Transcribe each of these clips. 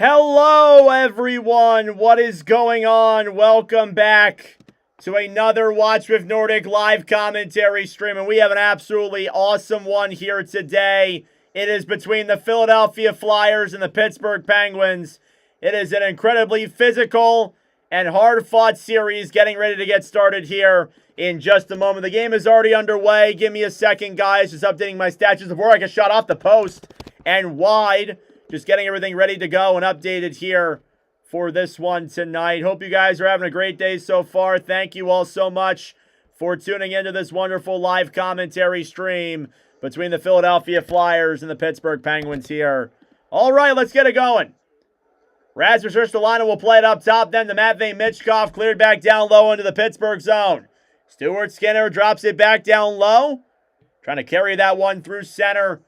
Hello, everyone. What is going on? Welcome back to another Watch with Nordic live commentary stream. And we have an absolutely awesome one here today. It is between the Philadelphia Flyers and the Pittsburgh Penguins. It is an incredibly physical and hard-fought series getting ready to get started here in just a moment. The game is already underway. Give me a second, guys. Just updating my stats just before I get shot off the post and wide. Just getting everything ready to go and updated here for this one tonight. Hope you guys are having a great day so far. Thank you all so much for tuning into this wonderful live commentary stream between the Philadelphia Flyers and the Pittsburgh Penguins here. All right, let's get it going. Rasmus Ristolainen will play it up top. Then the Matvei Michkov cleared back down low into the Pittsburgh zone. Stuart Skinner drops it back down low. Trying to carry that one through center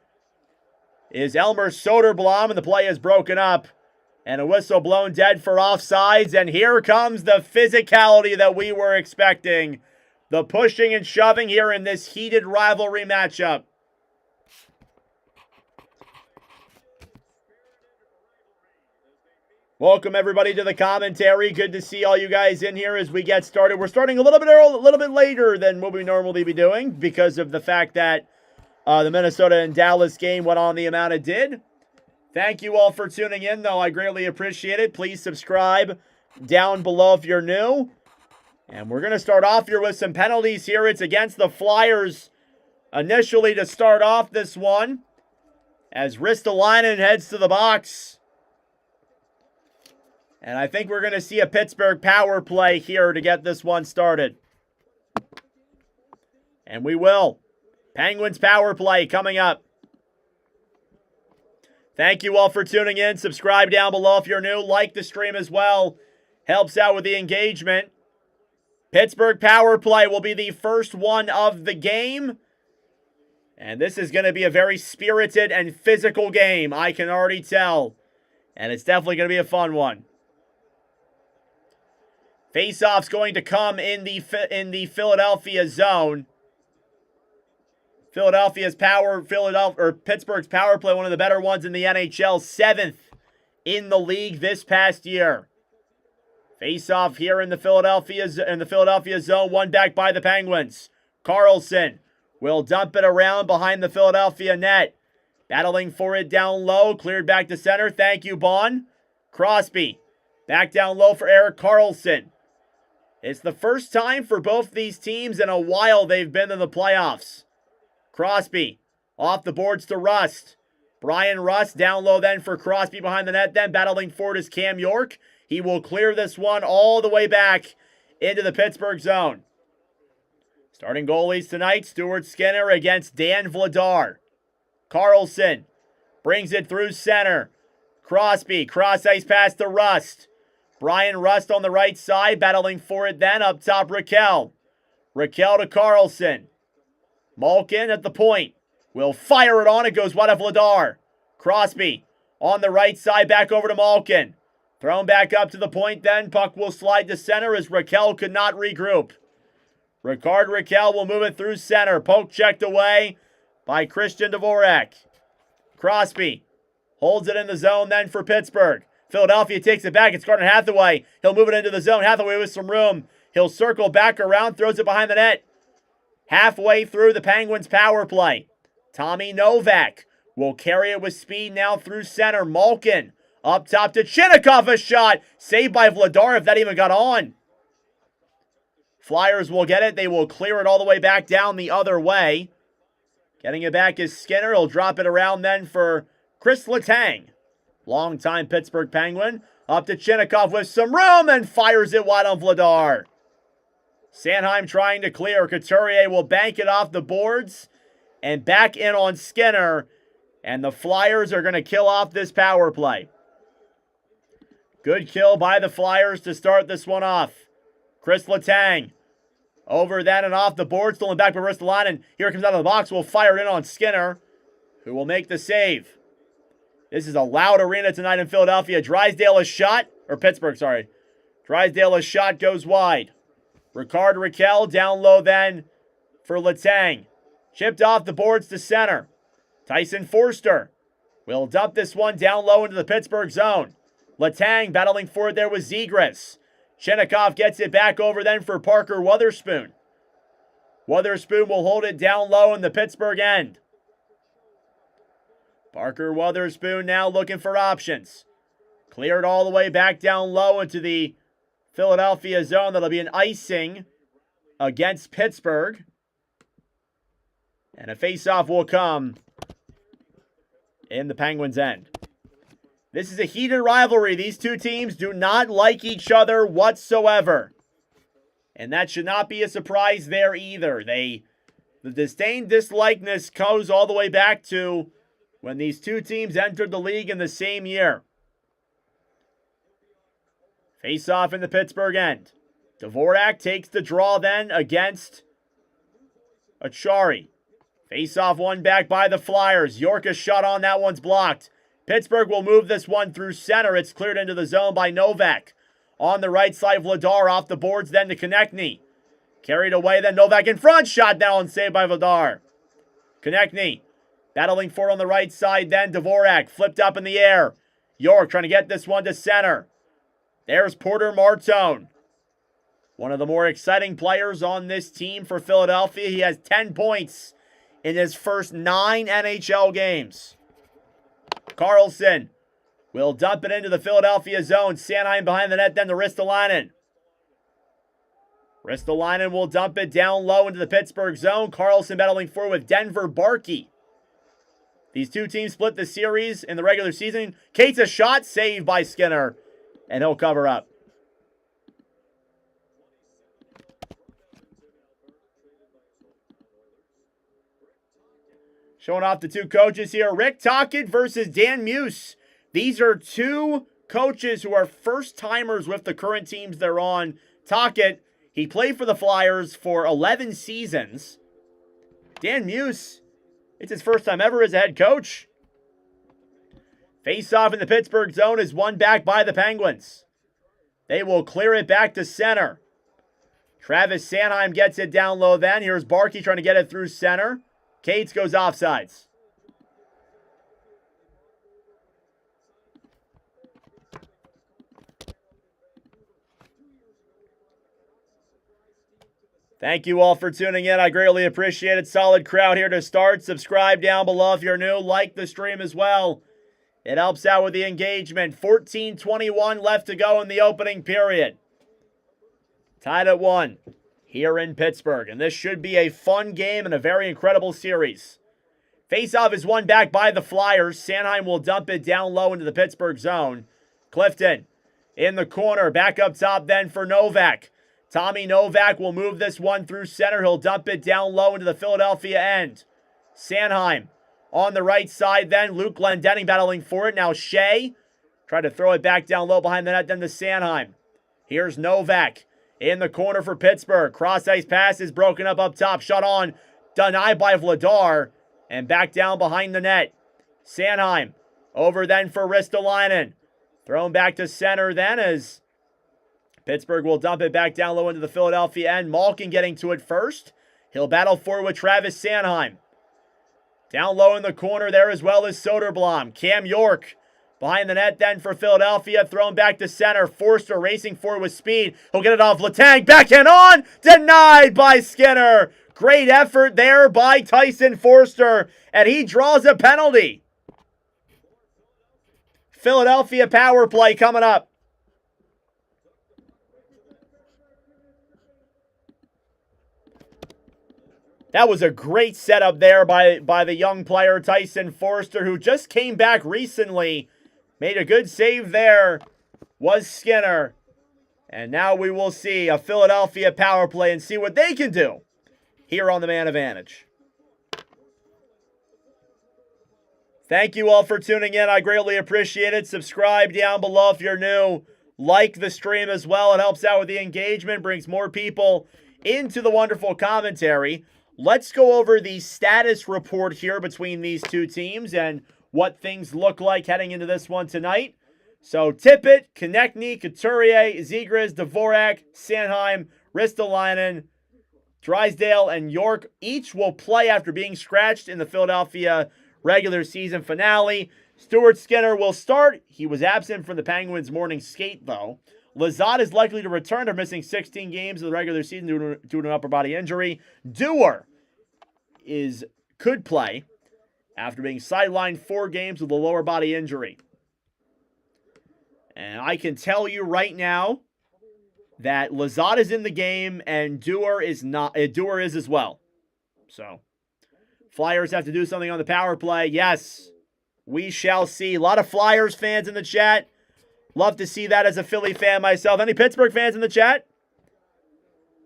is Elmer Soderblom, and the play is broken up. And a whistle blown dead for offsides. And here comes the physicality that we were expecting. The pushing and shoving here in this heated rivalry matchup. Welcome, everybody, to the commentary. Good to see all you guys in here as we get started. We're starting a little bit later than what we normally be doing because of the fact that the Minnesota and Dallas game went on the amount it did. Thank you all for tuning in, though. I greatly appreciate it. Please subscribe down below if you're new. And we're going to start off here with some penalties here. It's against the Flyers initially to start off this one, as Ristolainen heads to the box. And I think we're going to see a Pittsburgh power play here to get this one started. And we will. Penguins power play coming up. Thank you all for tuning in. Subscribe down below if you're new. Like the stream as well. Helps out with the engagement. Pittsburgh power play will be the first one of the game. And this is going to be a very spirited and physical game, I can already tell. And it's definitely going to be a fun one. Face-off's going to come in the Philadelphia zone. Pittsburgh's power play, one of the better ones in the NHL, 7th in the league this past year. Face-off here in the Philadelphia zone, one back by the Penguins. Carlson will dump it around behind the Philadelphia net. Battling for it down low, cleared back to center. Thank you, Bon. Crosby back down low for Erik Karlsson. It's the first time for both these teams in a while they've been in the playoffs. Crosby off the boards to Rust. Brian Rust down low then for Crosby behind the net. Then battling for it is Cam York. He will clear this one all the way back into the Pittsburgh zone. Starting goalies tonight, Stuart Skinner against Dan Vladar. Karlsson brings it through center. Crosby, cross ice pass to Rust. Brian Rust on the right side, battling for it then up top Raquel. Raquel to Karlsson. Malkin at the point. Will fire it on. It goes wide of Vladar. Crosby on the right side. Back over to Malkin. Thrown back up to the point then. Puck will slide to center as Raquel could not regroup. Ricard Raquel will move it through center. Poke checked away by Christian Dvorak. Crosby holds it in the zone then for Pittsburgh. Philadelphia takes it back. It's Gardner Hathaway. He'll move it into the zone. Hathaway with some room. He'll circle back around. Throws it behind the net. Halfway through the Penguins' power play. Tommy Novak will carry it with speed now through center. Malkin up top to Chinnikov. A shot. Saved by Vladar if that even got on. Flyers will get it. They will clear it all the way back down the other way. Getting it back is Skinner. He'll drop it around then for Chris Letang. Longtime Pittsburgh Penguin. Up to Chinnikov with some room and fires it wide on Vladar. Sanheim trying to clear. Couturier will bank it off the boards and back in on Skinner. And the Flyers are going to kill off this power play. Good kill by the Flyers to start this one off. Chris Letang over then and off the board. Stolen back by Ristolainen. Here it comes out of the box. Will fire it in on Skinner, who will make the save. This is a loud arena tonight in Philadelphia. Drysdale shot goes wide. Ricard Raquel down low then for Letang. Chipped off the boards to center. Tyson Forster will dump this one down low into the Pittsburgh zone. Letang battling for it there with Zegras. Chinnikov gets it back over then for Parker Wotherspoon. Wotherspoon will hold it down low in the Pittsburgh end. Parker Wotherspoon now looking for options. Cleared all the way back down low into the Philadelphia zone. That'll be an icing against Pittsburgh. And a faceoff will come in the Penguins' end. This is a heated rivalry. These two teams do not like each other whatsoever. And that should not be a surprise there either. The disdain, dislikeness goes all the way back to when these two teams entered the league in the same year. Face-off in the Pittsburgh end. Dvorak takes the draw then against Achari. Face-off won back by the Flyers. York a shot on, that one's blocked. Pittsburgh will move this one through center. It's cleared into the zone by Novak. On the right side, Vladar off the boards then to Konechny. Carried away then Novak in front. Shot down, saved by Vladar. Konechny battling for it on the right side then. Dvorak flipped up in the air. York trying to get this one to center. There's Porter Martone. One of the more exciting players on this team for Philadelphia. He has 10 points in his first 9 NHL games. Carlson will dump it into the Philadelphia zone. Sanheim behind the net, then to Ristolainen. Ristolainen will dump it down low into the Pittsburgh zone. Carlson battling forward with Denver Barkey. These two teams split the series in the regular season. Cates a shot saved by Skinner, and he'll cover up. Showing off the two coaches here. Rick Tocchet versus Dan Muse. These are two coaches who are first-timers with the current teams they're on. Tocchet, he played for the Flyers for 11 seasons. Dan Muse, it's his first time ever as a head coach. Face-off in the Pittsburgh zone is won back by the Penguins. They will clear it back to center. Travis Sanheim gets it down low then. Here's Barkey trying to get it through center. Cates goes offsides. Thank you all for tuning in. I greatly appreciate it. Solid crowd here to start. Subscribe down below if you're new. Like the stream as well. It helps out with the engagement. 14:21 left to go in the opening period. Tied at 1. Here in Pittsburgh, and this should be a fun game and a very incredible series. Faceoff is won back by the Flyers. Sanheim will dump it down low into the Pittsburgh zone. Clifton in the corner, back up top then for Novak. Tommy Novak will move this one through center. He'll dump it down low into the Philadelphia end. Sanheim on the right side then. Luke Glendening battling for it. Now Shea tried to throw it back down low behind the net then to Sanheim. Here's Novak. In the corner for Pittsburgh. Cross-ice pass is broken up top. Shot on. Denied by Vladar. And back down behind the net. Sanheim. Over then for Ristolainen. Thrown back to center then as Pittsburgh will dump it back down low into the Philadelphia end. Malkin getting to it first. He'll battle forward with Travis Sanheim. Down low in the corner there as well as Soderblom. Cam York. Behind the net then for Philadelphia. Thrown back to center. Forster racing forward with speed. He'll get it off Letang. Backhand on. Denied by Skinner. Great effort there by Tyson Forster. And he draws a penalty. Philadelphia power play coming up. That was a great setup there by the young player Tyson Forster, who just came back recently. Made a good save there, was Skinner. And now we will see a Philadelphia power play and see what they can do here on the Man Advantage. Thank you all for tuning in. I greatly appreciate it. Subscribe down below if you're new. Like the stream as well. It helps out with the engagement, brings more people into the wonderful commentary. Let's go over the status report here between these two teams and what things look like heading into this one tonight. So Tippett, Konechny, Couturier, Zegras, Dvorak, Sanheim, Ristolainen, Drysdale, and York each will play after being scratched in the Philadelphia regular season finale. Stuart Skinner will start. He was absent from the Penguins' morning skate, though. Lizotte is likely to return after missing 16 games of the regular season due to an upper body injury. Dewar could play after being sidelined 4 games with a lower body injury. And I can tell you right now that Lizotte is in the game and Dewar is not. Dewar is as well. So, Flyers have to do something on the power play. Yes, we shall see. A lot of Flyers fans in the chat. Love to see that as a Philly fan myself. Any Pittsburgh fans in the chat?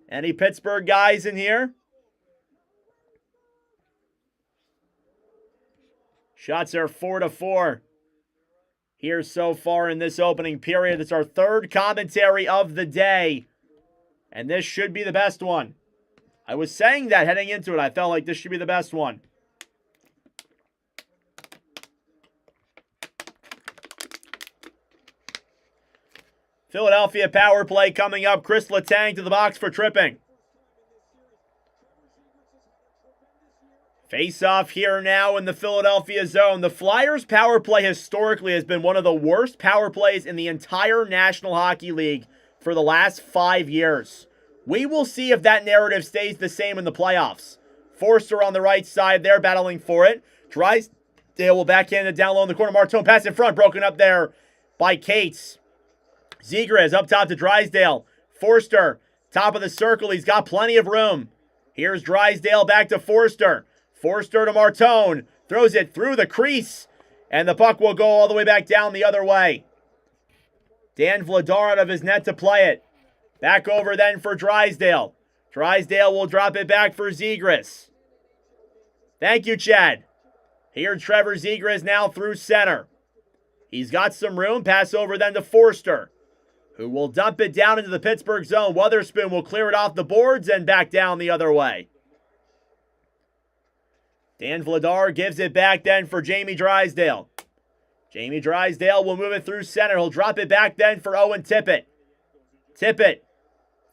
Any Pittsburgh guys in here? Shots are 4-4 here so far in this opening period. It's our third commentary of the day, and this should be the best one. I was saying that heading into it. I felt like this should be the best one. Philadelphia power play coming up. Chris Letang to the box for tripping. Face-off here now in the Philadelphia zone. The Flyers power play historically has been one of the worst power plays in the entire National Hockey League for the last 5 years. We will see if that narrative stays the same in the playoffs. Forster on the right side there battling for it. Drysdale will backhand it down low in the corner. Martone pass in front, broken up there by Cates. Zegras up top to Drysdale. Forster, top of the circle. He's got plenty of room. Here's Drysdale back to Forster. Forster to Martone. Throws it through the crease. And the puck will go all the way back down the other way. Dan Vladar out of his net to play it. Back over then for Drysdale. Drysdale will drop it back for Zegras. Thank you, Chad. Here's Trevor Zegras now through center. He's got some room. Pass over then to Forster, who will dump it down into the Pittsburgh zone. Weatherspoon will clear it off the boards and back down the other way. Dan Vladar gives it back then for Jamie Drysdale. Jamie Drysdale will move it through center. He'll drop it back then for Owen Tippett. Tippett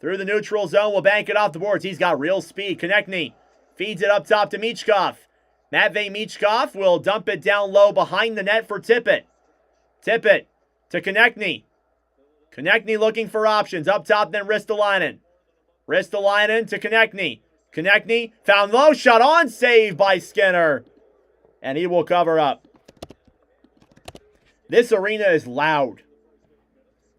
through the neutral zone will bank it off the boards. He's got real speed. Konechny feeds it up top to Michkov. Matvei Michkov will dump it down low behind the net for Tippett. Tippett to Konechny. Konechny looking for options. Up top then Ristolainen. Ristolainen to Konechny. Konechny found low. Shot on. Save by Skinner. And he will cover up. This arena is loud.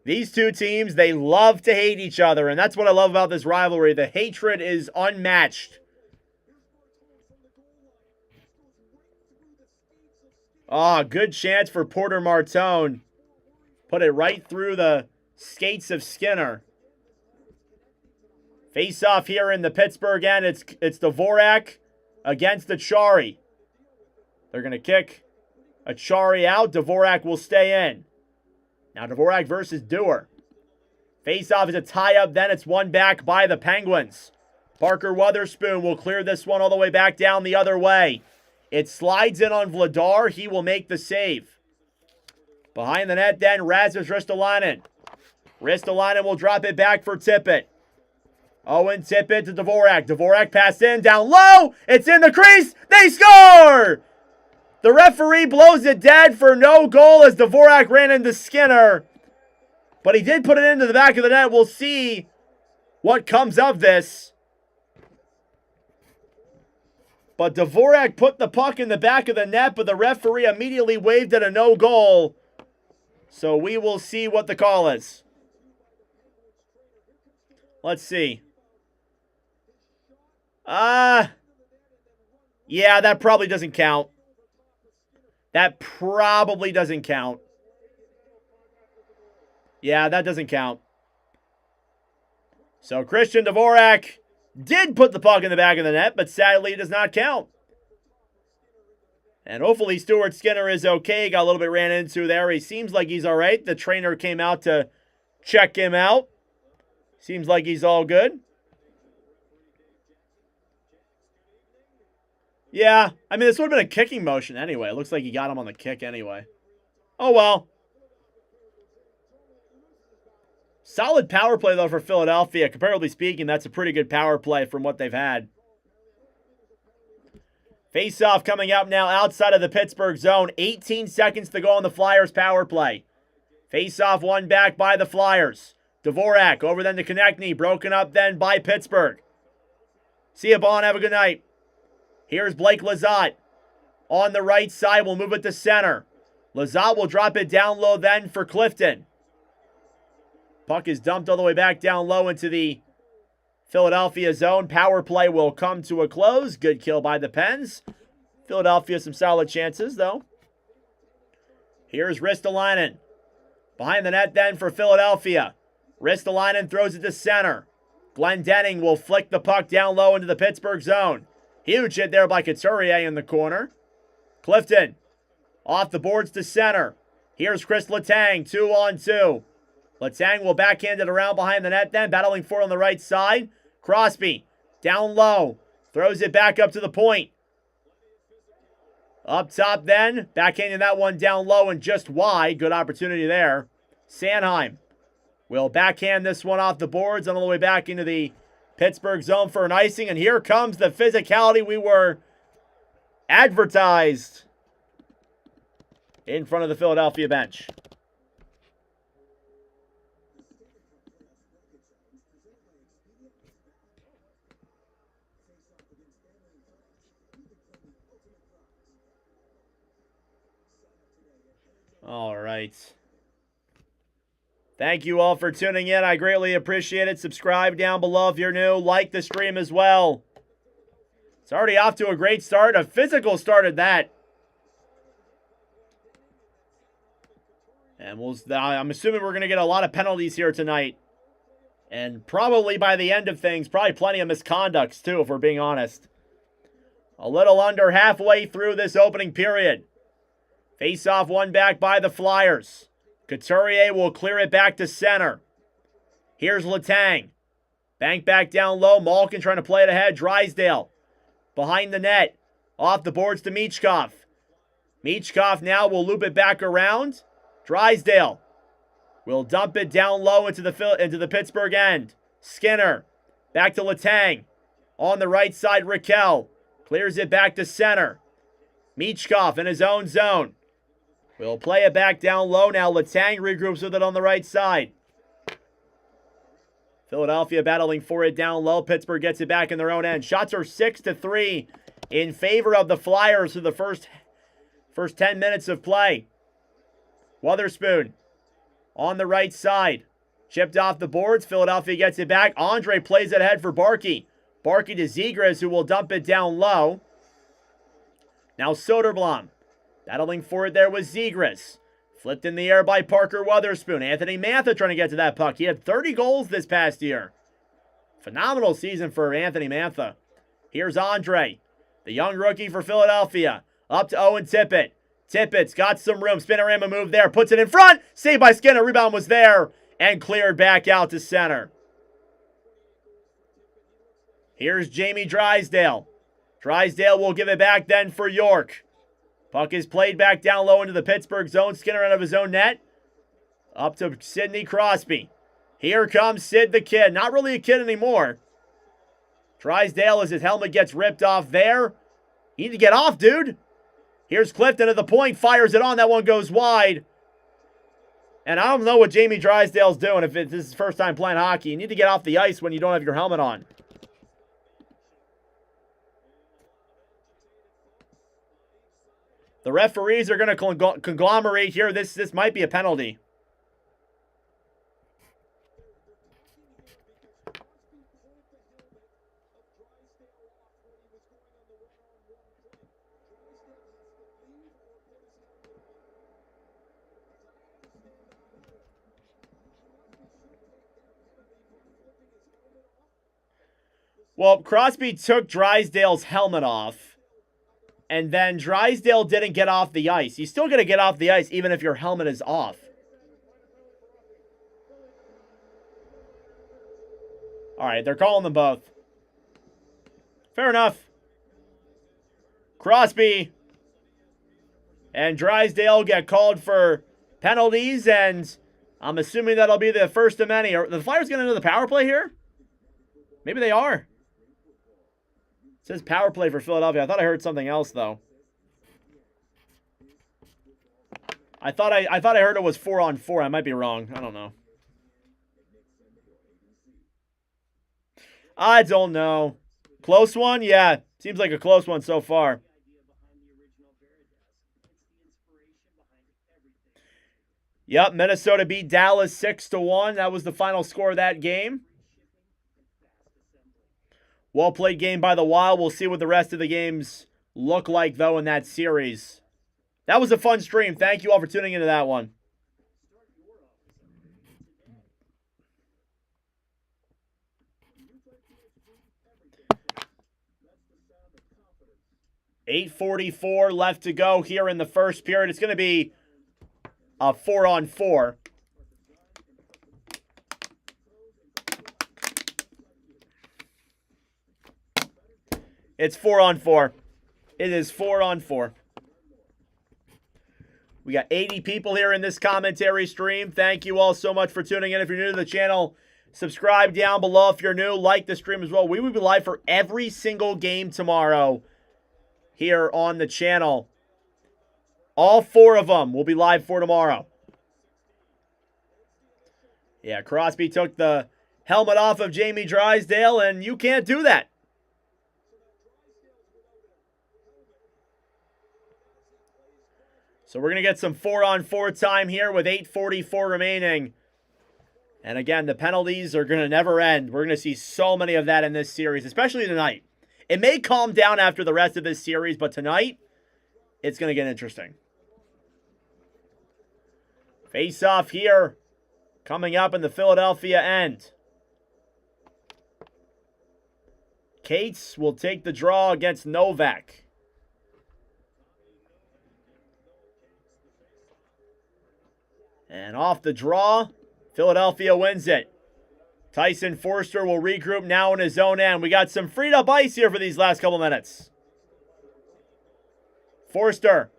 These two teams, they love to hate each other. And that's what I love about this rivalry. The hatred is unmatched. Ah, good chance for Porter Martone. Put it right through the skates of Skinner. Face off here in the Pittsburgh end. It's Dvorak against Achari. They're going to kick Achari out. Dvorak will stay in. Now Dvorak versus Dewar. Face off is a tie-up. Then it's won back by the Penguins. Parker Weatherspoon will clear this one all the way back down the other way. It slides in on Vladar. He will make the save. Behind the net then, Rasmus Ristolainen. Ristolainen will drop it back for Tippett. Owen Tippett to Dvorak. Dvorak pass in, down low. It's in the crease. They score! The referee blows it dead for no goal as Dvorak ran into Skinner. But he did put it into the back of the net. We'll see what comes of this. But Dvorak put the puck in the back of the net, but the referee immediately waved it a no goal. So we will see what the call is. Let's see. Yeah, that probably doesn't count. That probably doesn't count. Yeah, that doesn't count. So Christian Dvorak did put the puck in the back of the net, but sadly it does not count. And hopefully Stuart Skinner is okay. Got a little bit ran into there. He seems like he's all right. The trainer came out to check him out. Seems like he's all good. Yeah, I mean, this would have been a kicking motion anyway. It looks like he got him on the kick anyway. Oh, well. Solid power play, though, for Philadelphia. Comparatively speaking, that's a pretty good power play from what they've had. Face-off coming up now outside of the Pittsburgh zone. 18 seconds to go on the Flyers power play. Face-off won back by the Flyers. Dvorak over then to Konechny. Broken up then by Pittsburgh. See you, Bond. Have a good night. Here's Blake Lizotte. On the right side, we'll move it to center. Lizotte will drop it down low then for Clifton. Puck is dumped all the way back down low into the Philadelphia zone. Power play will come to a close. Good kill by the Pens. Philadelphia some solid chances, though. Here's Ristolainen. Behind the net then for Philadelphia. Ristolainen throws it to center. Glendening will flick the puck down low into the Pittsburgh zone. Huge hit there by Couturier in the corner. Clifton off the boards to center. Here's Chris Letang, 2-on-2. Letang will backhand it around behind the net then, battling for it on the right side. Crosby down low, throws it back up to the point. Up top then, backhanding that one down low and just wide. Good opportunity there. Sanheim will backhand this one off the boards and all the way back into the Pittsburgh zone for an icing. And here comes the physicality we were advertised in front of the Philadelphia bench. All right. Thank you all for tuning in. I greatly appreciate it. Subscribe down below if you're new. Like the stream as well. It's already off to a great start. A physical start at that. And I'm assuming we're going to get a lot of penalties here tonight. And probably by the end of things, probably plenty of misconducts too, if we're being honest. A little under halfway through this opening period. Face-off won back by the Flyers. Couturier will clear it back to center. Here's Letang. Bank back down low. Malkin trying to play it ahead. Drysdale behind the net. Off the boards to Michkov. Michkov now will loop it back around. Drysdale will dump it down low into the Pittsburgh end. Skinner back to Letang. On the right side, Raquel clears it back to center. Michkov in his own zone. We'll play it back down low now. Letang regroups with it on the right side. Philadelphia battling for it down low. Pittsburgh gets it back in their own end. Shots are 6-3 in favor of the Flyers through the first 10 minutes of play. Witherspoon on the right side. Chipped off the boards. Philadelphia gets it back. Andre plays it ahead for Barkey. Barkey to Zegras, who will dump it down low. Now Soderblom battling for it there with Zegras. Flipped in the air by Parker Witherspoon. Anthony Mantha trying to get to that puck. He had 30 goals this past year. Phenomenal season for Anthony Mantha. Here's Andre, the young rookie for Philadelphia. Up to Owen Tippett. Tippett's got some room. Spinorama move there. Puts it in front. Saved by Skinner. Rebound was there. And cleared back out to center. Here's Jamie Drysdale. Drysdale will give it back then for York. Puck is played back down low into the Pittsburgh zone. Skinner out of his own net. Up to Sidney Crosby. Here comes Sid the Kid. Not really a kid anymore. Drysdale as his helmet gets ripped off there. You need to get off, dude. Here's Clifton at the point. Fires it on. That one goes wide. And I don't know what Jamie Drysdale's doing if this is his first time playing hockey. You need to get off the ice when you don't have your helmet on. The referees are going to conglomerate here. This might be a penalty. Well, Crosby took Drysdale's helmet off. And then Drysdale didn't get off the ice. You still got to get off the ice even if your helmet is off. All right, they're calling them both. Fair enough. Crosby and Drysdale get called for penalties, and I'm assuming that'll be the first of many. Are the Flyers getting into the power play here? Maybe they are. It says power play for Philadelphia. I thought I heard something else, though. I thought I heard it was 4-on-4. I might be wrong. I don't know. I don't know. Close one? Yeah. Seems like a close one so far. Yep, Minnesota beat Dallas 6-1. That was the final score of that game. Well played game by the Wild. We'll see what the rest of the games look like, though, in that series. That was a fun stream. Thank you all for tuning into that one. .8:44 left to go here in the first period. It's going to be a 4-on-4. It's 4-on-4. It is 4-on-4. We got 80 people here in this commentary stream. Thank you all so much for tuning in. If you're new to the channel, subscribe down below. If you're new, like the stream as well. We will be live for every single game tomorrow here on the channel. All 4 of them will be live for tomorrow. Yeah, Crosby took the helmet off of Jamie Drysdale, and you can't do that. So we're going to get some 4-on-4 time here with 8:44 remaining. And again, the penalties are going to never end. We're going to see so many of that in this series, especially tonight. It may calm down after the rest of this series, but tonight, it's going to get interesting. Face-off here, coming up in the Philadelphia end. Cates will take the draw against Novak. And off the draw, Philadelphia wins it. Tyson Forster will regroup now in his own end. We got some freed up ice here for these last couple minutes. Forster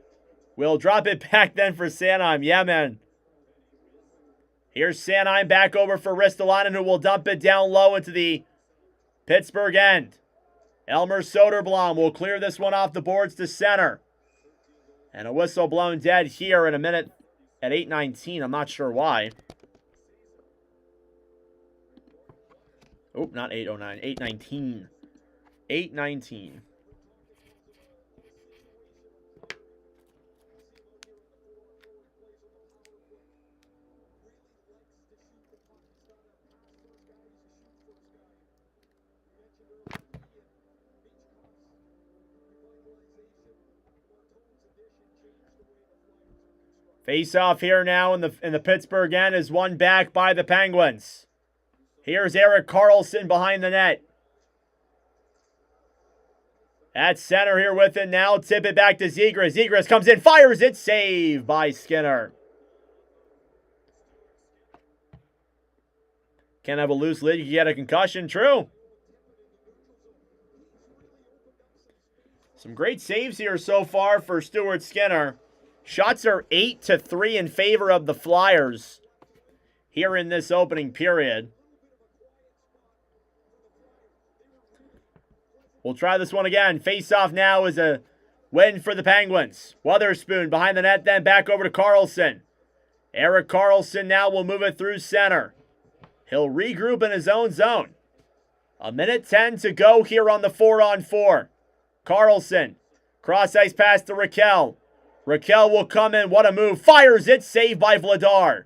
will drop it back then for Sanheim. Yeah, man. Here's Sanheim back over for Ristolainen, who will dump it down low into the Pittsburgh end. Elmer Soderblom will clear this one off the boards to center. And a whistle blown dead here in a minute at 8:19. I'm not sure why. Oh, not 8:09. 8:19. 8:19. Face off here now in the Pittsburgh end is won back by the Penguins. Here's Erik Karlsson behind the net. At center here with it now. Tip it back to Zegras. Zegras comes in, fires it. Save by Skinner. Can't have a loose lid. You can get a concussion. True. Some great saves here so far for Stuart Skinner. Shots are 8-3 in favor of the Flyers here in this opening period. We'll try this one again. Face-off now is a win for the Penguins. Weatherspoon behind the net, then back over to Karlsson. Erik Karlsson now will move it through center. He'll regroup in his own zone. 1:10 to go here on the 4-on-4. Karlsson, cross-ice pass to Raquel. Raquel will come in. What a move. Fires it. Saved by Vladar.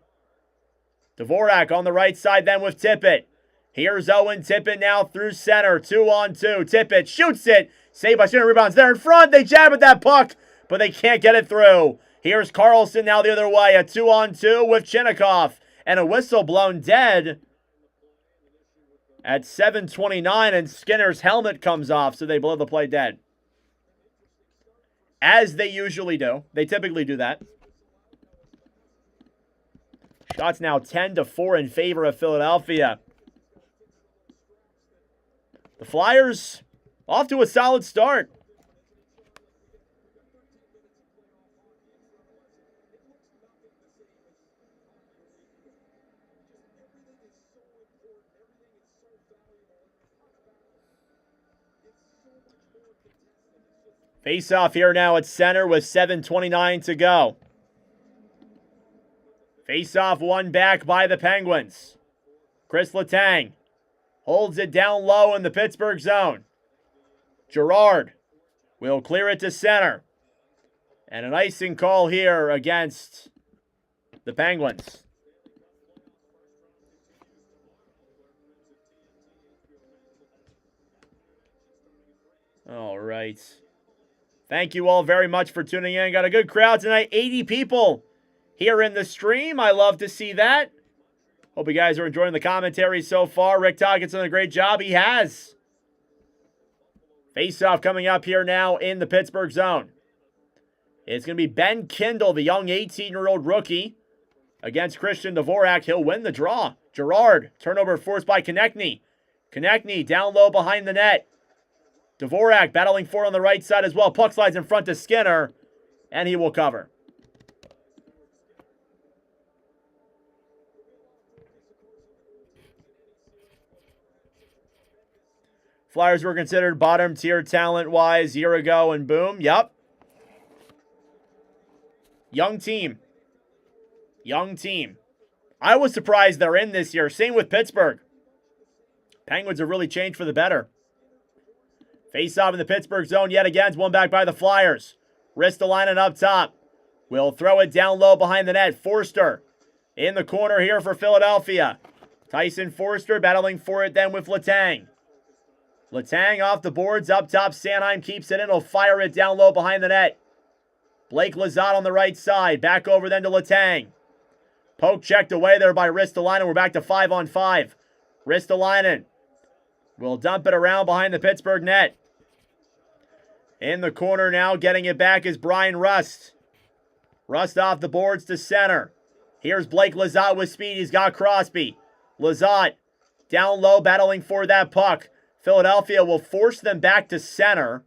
Dvorak on the right side then with Tippett. Here's Owen Tippett now through center. 2-on-2. Tippett shoots it. Saved by Skinner. Rebounds there in front. They jab at that puck, but they can't get it through. Here's Karlsson now the other way. A 2-on-2 with Chinnikov. And a whistle blown dead at 7:29. And Skinner's helmet comes off, so they blow the play dead. As they usually do. They typically do that. Shots now 10-4 in favor of Philadelphia. The Flyers off to a solid start. Face-off here now at center with 7:29 to go. Face-off won back by the Penguins. Chris Letang holds it down low in the Pittsburgh zone. Girard will clear it to center. And an icing call here against the Penguins. All right. Thank you all very much for tuning in. Got a good crowd tonight. 80 people here in the stream. I love to see that. Hope you guys are enjoying the commentary so far. Rick Tockett's done a great job. He has. Face-off coming up here now in the Pittsburgh zone. It's going to be Ben Kindle, the young 18-year-old rookie, against Christian Dvorak. He'll win the draw. Girard, turnover forced by Konechny. Konechny down low behind the net. Dvorak battling for on the right side as well. Puck slides in front to Skinner, and he will cover. Flyers were considered bottom tier talent-wise a year ago, and boom, yep. Young team. Young team. I was surprised they're in this year. Same with Pittsburgh. Penguins have really changed for the better. Face-off in the Pittsburgh zone yet again. It's won back by the Flyers. Ristolainen up top. Will throw it down low behind the net. Forster in the corner here for Philadelphia. Tyson Forster battling for it then with Letang. Letang off the boards up top. Sanheim keeps it in. He'll fire it down low behind the net. Blake Lizotte on the right side. Back over then to Letang. Poke checked away there by Ristolainen. We're back to 5-on-5. Ristolainen will dump it around behind the Pittsburgh net. In the corner now, getting it back is Brian Rust. Rust off the boards to center. Here's Blake Lizotte with speed. He's got Crosby. Lizotte down low, battling for that puck. Philadelphia will force them back to center.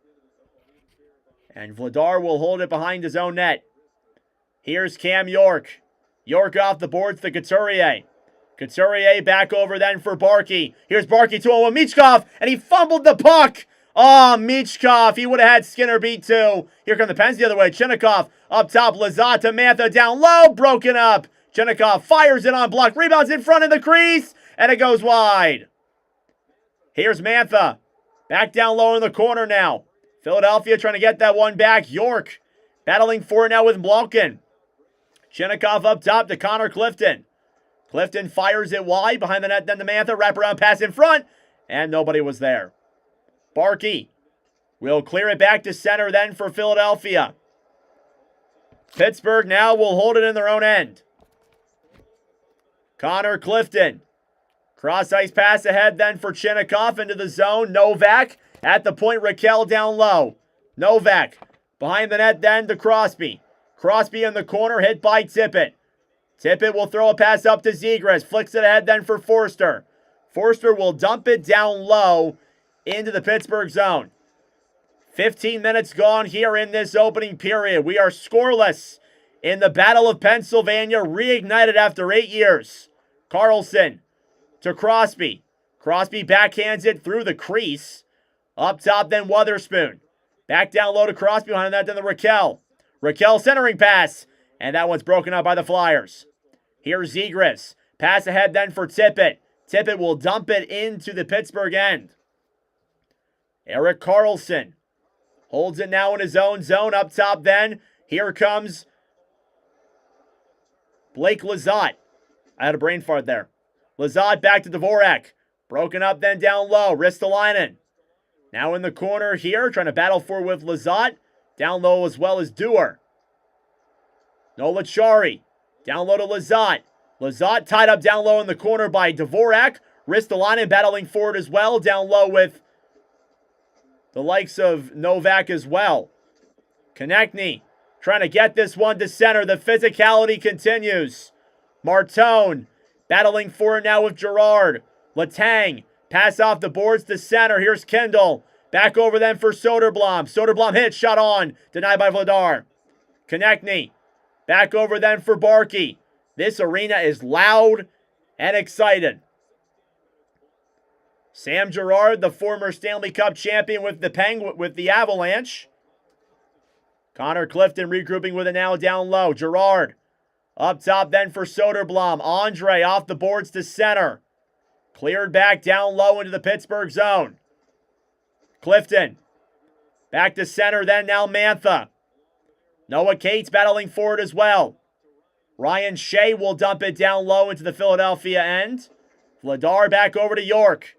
And Vladar will hold it behind his own net. Here's Cam York. York off the boards to Couturier. Couturier back over then for Barkey. Here's Barkey 2-on-1 Michkov, and he fumbled the puck. Oh, Michkov. He would have had Skinner beat too. Here come the Pens the other way. Chinnikov up top. Lizotte to Mantha down low. Broken up. Chinnikov fires it on block. Rebounds in front of the crease, and it goes wide. Here's Mantha. Back down low in the corner now. Philadelphia trying to get that one back. York battling for it now with Malkin. Chinnikov up top to Connor Clifton. Clifton fires it wide behind the net, then to Mantha. Wraparound pass in front, and nobody was there. Barkey will clear it back to center then for Philadelphia. Pittsburgh now will hold it in their own end. Connor Clifton. Cross-ice pass ahead then for Chinnikov into the zone. Novak at the point. Raquel down low. Novak behind the net then to Crosby. Crosby in the corner, hit by Tippett. Tippett will throw a pass up to Zegras. Flicks it ahead then for Forster. Forster will dump it down low into the Pittsburgh zone. 15 minutes gone here in this opening period. We are scoreless in the Battle of Pennsylvania, reignited after 8 years. Carlson to Crosby. Crosby backhands it through the crease. Up top then Witherspoon. Back down low to Crosby, behind that then the Raquel. Raquel centering pass. And that one's broken up by the Flyers. Here's Zegras. Pass ahead then for Tippett. Tippett will dump it into the Pittsburgh end. Erik Karlsson holds it now in his own zone. Up top then. Here comes Blake Lizotte. I had a brain fart there. Lizotte back to Dvorak. Broken up then down low. Ristolainen. Now in the corner here. Trying to battle for with Lizotte. Down low as well as Dewar. Nola Chari. Down low to Lizotte. Lizotte tied up down low in the corner by Dvorak. Ristolainen battling for it as well. Down low with the likes of Novak as well. Konechny trying to get this one to center. The physicality continues. Martone battling for it now with Girard. Letang. Pass off the boards to center. Here's Kindle. Back over then for Soderblom. Soderblom hit. Shot on. Denied by Vladar. Konechny. Back over then for Barkey. This arena is loud and excited. Sam Girard, the former Stanley Cup champion with the Avalanche. Connor Clifton regrouping with it now down low. Girard up top then for Soderblom. Andre off the boards to center. Cleared back down low into the Pittsburgh zone. Clifton back to center then now Mantha. Noah Cates battling forward as well. Ryan Shea will dump it down low into the Philadelphia end. Vladar back over to York.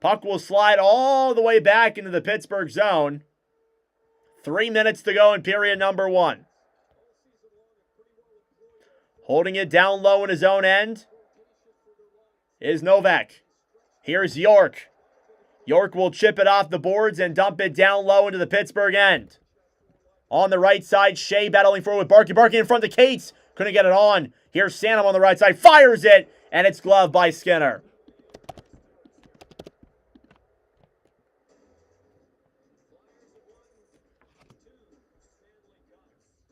Puck will slide all the way back into the Pittsburgh zone. 3 minutes to go in period number 1. Holding it down low in his own end is Novak. Here's York. York will chip it off the boards and dump it down low into the Pittsburgh end. On the right side, Shea battling forward with Barkey. Barkey in front of Cates. Couldn't get it on. Here's Sanum on the right side. Fires it, and it's gloved by Skinner.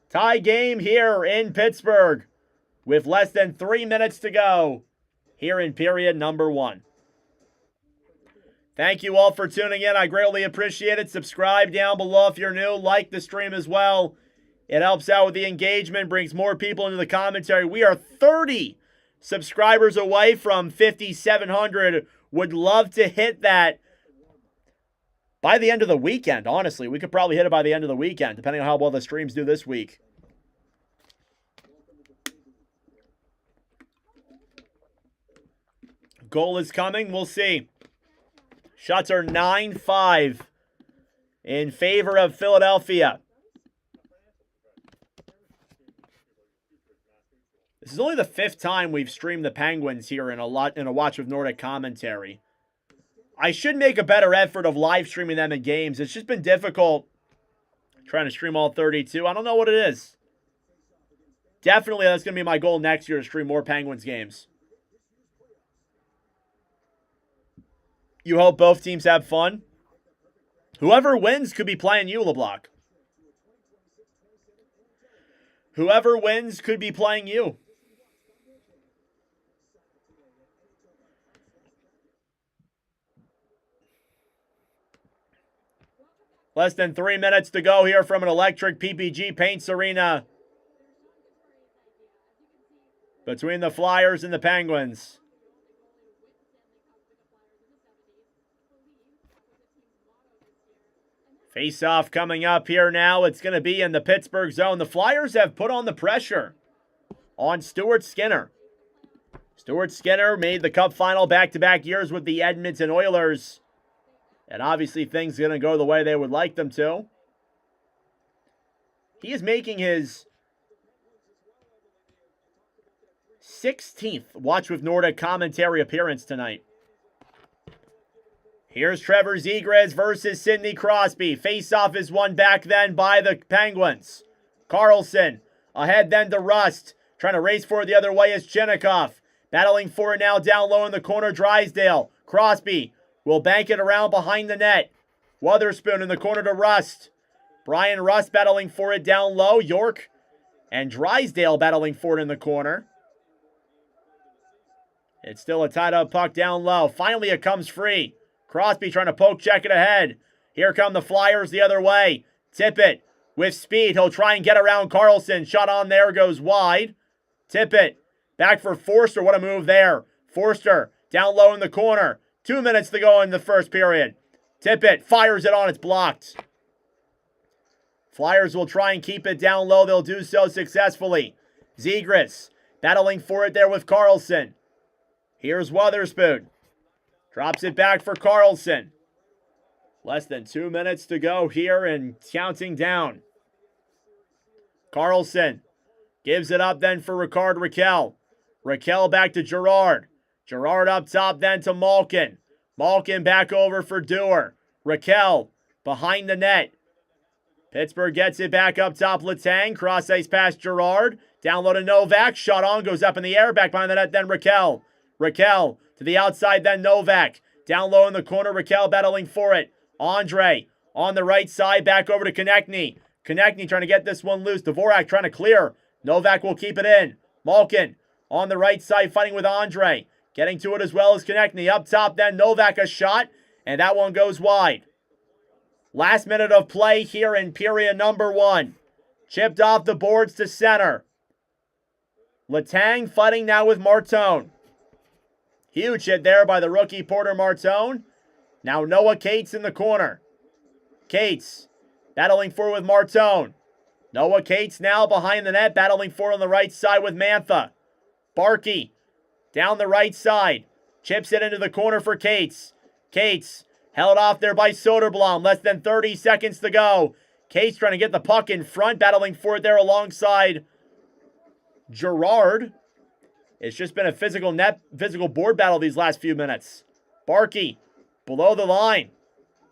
Tie game here in Pittsburgh with less than 3 minutes to go here in period number 1. Thank you all for tuning in. I greatly appreciate it. Subscribe down below if you're new. Like the stream as well. It helps out with the engagement, brings more people into the commentary. We are 30 subscribers away from 5,700. Would love to hit that by the end of the weekend, honestly. We could probably hit it by the end of the weekend, depending on how well the streams do this week. Goal is coming. We'll see. Shots are 9-5 in favor of Philadelphia. This is only the 5th time we've streamed the Penguins here in a Watch with Nordic commentary. I should make a better effort of live streaming them in games. It's just been difficult trying to stream all 32. I don't know what it is. Definitely that's going to be my goal next year, to stream more Penguins games. You hope both teams have fun. Whoever wins could be playing you, LeBlanc. Whoever wins could be playing you. Less than 3 minutes to go here from an electric PPG Paints Arena between the Flyers and the Penguins. Face-off coming up here now. It's going to be in the Pittsburgh zone. The Flyers have put on the pressure on Stuart Skinner. Stuart Skinner made the Cup final back-to-back years with the Edmonton Oilers. And obviously things are going to go the way they would like them to. He is making his 16th Watch with Nordic commentary appearance tonight. Here's Trevor Zegras versus Sidney Crosby. Face-off is won back then by the Penguins. Carlson ahead then to Rust. Trying to race for it the other way is Chinnikov. Battling for it now down low in the corner, Drysdale. Crosby will bank it around behind the net. Wotherspoon in the corner to Rust. Brian Rust battling for it down low. York and Drysdale battling for it in the corner. It's still a tied-up puck down low. Finally it comes free. Crosby trying to poke check it ahead. Here come the Flyers the other way. Tippett with speed. He'll try and get around Carlson. Shot on there, goes wide. Tippett back for Forster. What a move there. Forster down low in the corner. 2 minutes to go in the first period. Tippett fires it on. It's blocked. Flyers will try and keep it down low. They'll do so successfully. Zegras battling for it there with Carlson. Here's Wotherspoon. Drops it back for Carlson. Less than 2 minutes to go here and counting down. Carlson gives it up then for Rickard Rakell. Rakell back to Girard. Girard up top then to Malkin. Malkin back over for Dewar. Rakell behind the net. Pittsburgh gets it back up top. Letang cross ice past Girard. Down low to Novak. Shot on, goes up in the air. Back behind the net then Rakell. Rakell to the outside, then Novak. Down low in the corner, Rakell battling for it. Andre on the right side, back over to Konechny. Konechny trying to get this one loose. Dvorak trying to clear. Novak will keep it in. Malkin on the right side, fighting with Andre. Getting to it as well as connecting. The up top then, Novak a shot, and that one goes wide. Last minute of play here in period number 1. Chipped off the boards to center. Letang fighting now with Martone. Huge hit there by the rookie Porter Martone. Now Noah Cates in the corner. Cates battling for with Martone. Noah Cates now behind the net, battling for on the right side with Mantha. Barkey down the right side. Chips it into the corner for Cates. Cates held off there by Soderblom. Less than 30 seconds to go. Cates trying to get the puck in front, battling for it there alongside Gerard. It's just been a physical board battle these last few minutes. Barkey below the line.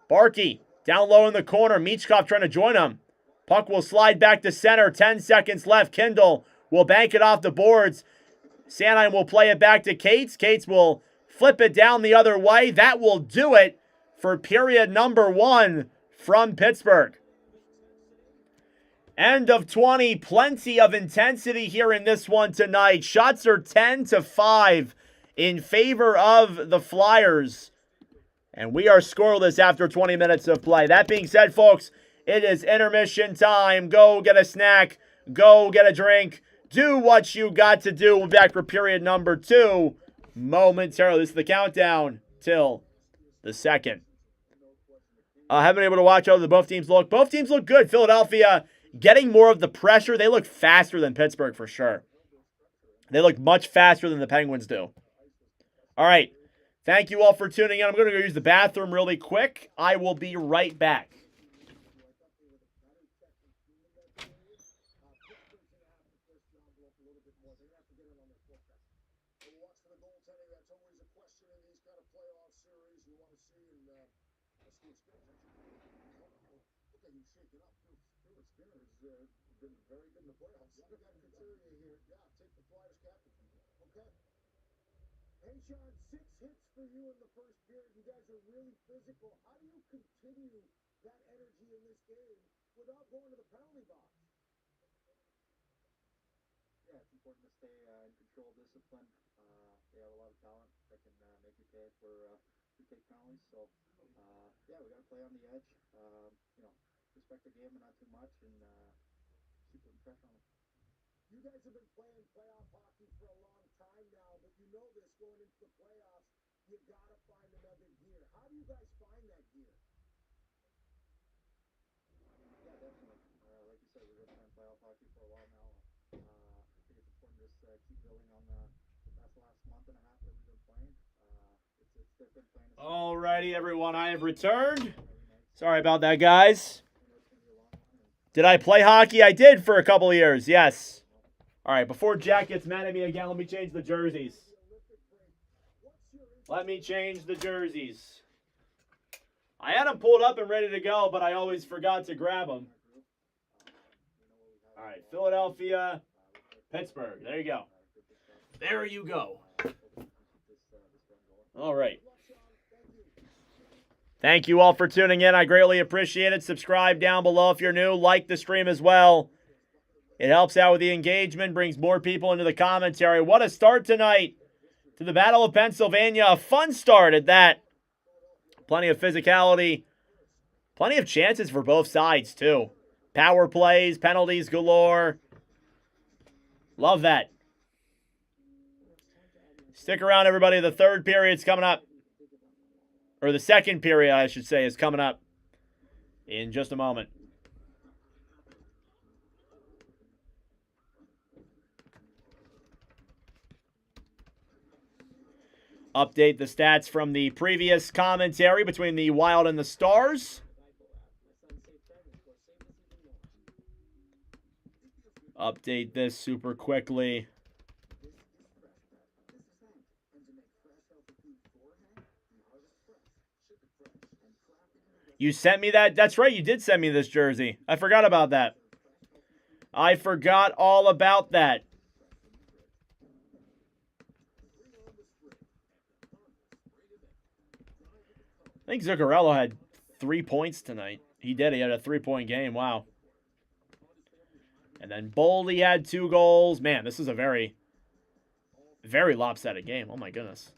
Barkey down low in the corner. Michkov trying to join him. Puck will slide back to center. 10 seconds left. Kindle will bank it off the boards. Sanheim will play it back to Cates. Cates will flip it down the other way. That will do it for period number 1 from Pittsburgh. End of 20. Plenty of intensity here in this one tonight. Shots are 10-5 in favor of the Flyers. And we are scoreless after 20 minutes of play. That being said, folks, it is intermission time. Go get a snack. Go get a drink. Do what you got to do. We'll be back for period number 2 momentarily. This is the countdown till the second. I haven't been able to watch how both teams look. Both teams look good. Philadelphia getting more of the pressure. They look faster than Pittsburgh for sure. They look much faster than the Penguins do. All right. Thank you all for tuning in. I'm going to go use the bathroom really quick. I will be right back. Been very good in the playoffs. You got criteria here. Yeah, take the Flyers captain. Okay. Hey, Sean, 6 hits for you in the first period. You guys are really physical. How do you continue that energy in this game without going to the penalty box? Yeah, it's important to stay in control, discipline. They have a lot of talent that can make you pay for take penalties. So, yeah, we got to play on the edge. Respect the game and not too much, and keep putting pressure on them. You guys have been playing playoff hockey for a long time now, but you know this going into the playoffs, you got to find another gear. How do you guys find that gear? Yeah, definitely. Like you said, we've been playing playoff hockey for a while now. I think it's important to just keep building on the last month and a half that we've been playing. It's different playing. Alrighty, everyone, I have returned. Sorry about that, guys. Did I play hockey? I did for a couple of years, yes. All right, before Jack gets mad at me again, let me change the jerseys. Let me change the jerseys. I had them pulled up and ready to go, but I always forgot to grab them. All right, Philadelphia, Pittsburgh. There you go. There you go. All right. Thank you all for tuning in. I greatly appreciate it. Subscribe down below if you're new. Like the stream as well. It helps out with the engagement, brings more people into the commentary. What a start tonight to the Battle of Pennsylvania. A fun start at that. Plenty of physicality. Plenty of chances for both sides, too. Power plays, penalties galore. Love that. Stick around, everybody. The third period's coming up. Or the second period, I should say, is coming up in just a moment. Update the stats from the previous commentary between the Wild and the Stars. Update this super quickly. You sent me that? That's right, you did send me this jersey. I forgot about that. I forgot all about that. I think Zuccarello had 3 points tonight. He did. He had a 3-point game. Wow. And then Boldy had 2 goals. Man, this is a very Very lopsided game. Oh, my goodness.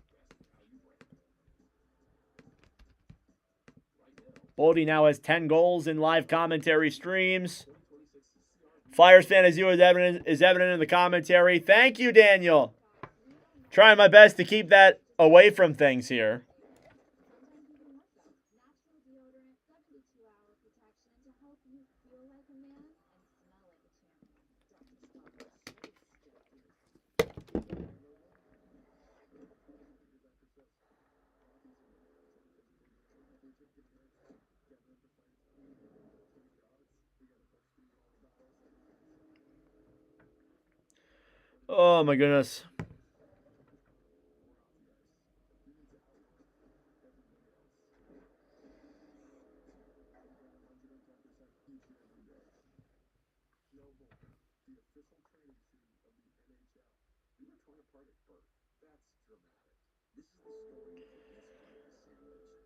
Boldy now has 10 goals in live commentary streams. Flyers fan as you is evident in the commentary. Thank you, Daniel. Trying my best to keep that away from things here. Oh, my goodness.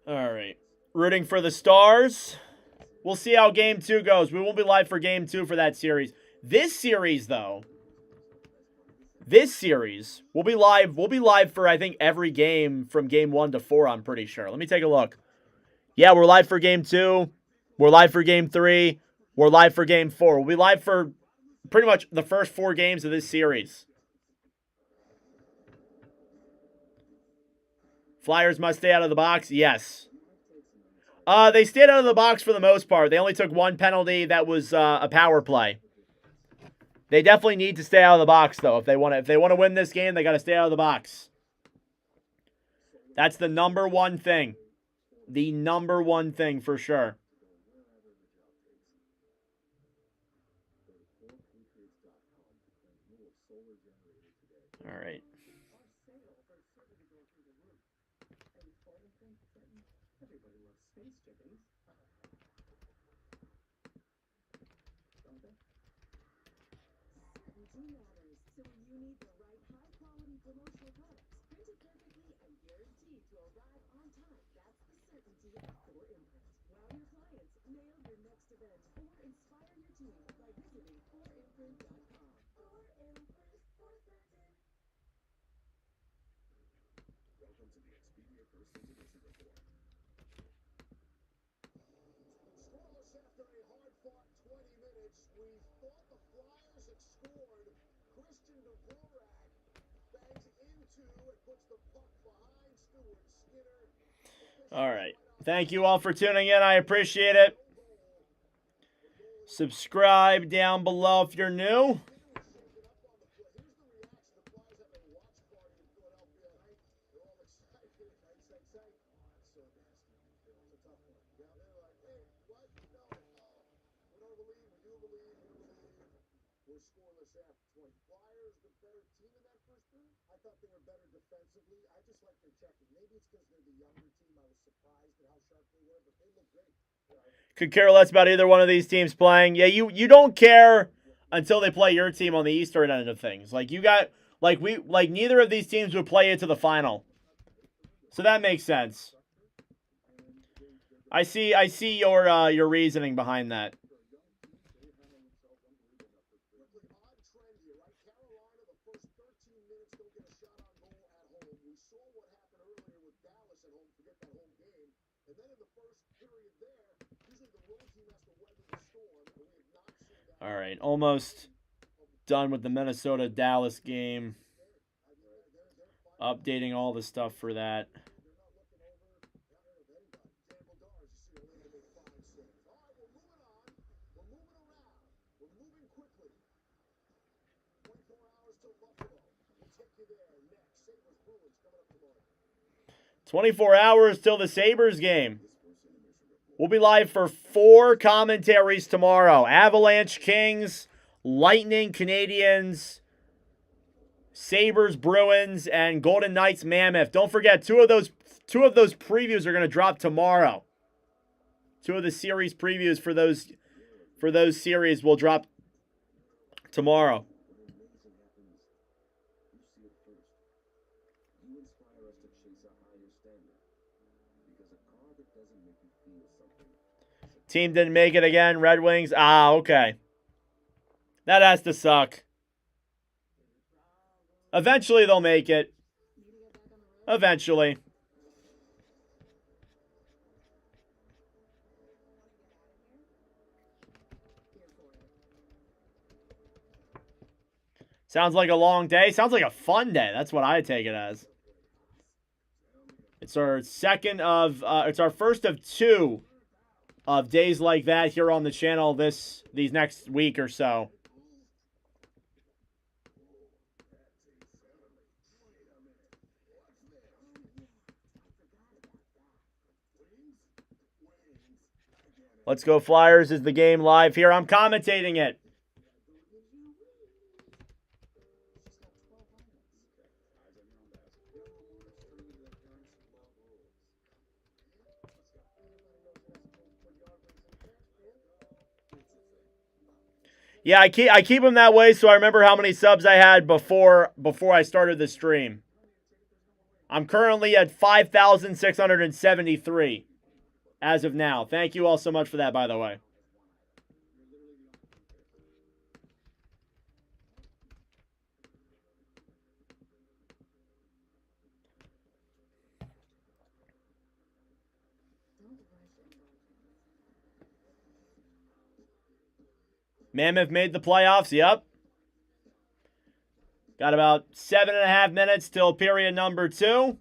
All right. Rooting for the Stars. We'll see how Game 2 goes. We won't be live for Game 2 for that series. This series, though. This series, we'll be live. We'll be live for, I think, every game from Game 1 to 4, I'm pretty sure. Let me take a look. Yeah, we're live for Game 2. We're live for Game 3. We're live for Game 4. We'll be live for pretty much the first 4 games of this series. Flyers must stay out of the box. Yes. They stayed out of the box for the most part. They only took 1 penalty that was a power play. They definitely need to stay out of the box, though. If they want to win this game, they got to stay out of the box. That's the number one thing. The number one thing for sure. All right. All right. Thank you all for tuning in. I appreciate it. Subscribe down below if you're new. Could care less about either one of these teams playing. Yeah, you don't care until they play your team on the Eastern end of things. Like you got neither of these teams would play it to the final. So that makes sense. I see your reasoning behind that. All right, almost done with the Minnesota-Dallas game. Updating all the stuff for that. "24 hours till the Sabres game." We'll be live for 4 commentaries tomorrow. Avalanche, Kings, Lightning, Canadiens, Sabres, Bruins, and Golden Knights, Mammoth. Don't forget, two of those previews are going to drop tomorrow. 2 of the series previews for those series will drop tomorrow. Team didn't make it again. Red Wings. Ah, okay. That has to suck. Eventually they'll make it. Eventually. Sounds like a long day. Sounds like a fun day. That's what I take it as. It's our it's our first of 2 of days like that here on the channel these next week or so. Let's Go Flyers is the game live here. I'm commentating it. Yeah, I keep them that way so I remember how many subs I had before I started the stream. I'm currently at 5,673 as of now. Thank you all so much for that, by the way. Mammoth made the playoffs. Yep. Got about 7.5 minutes till period number 2.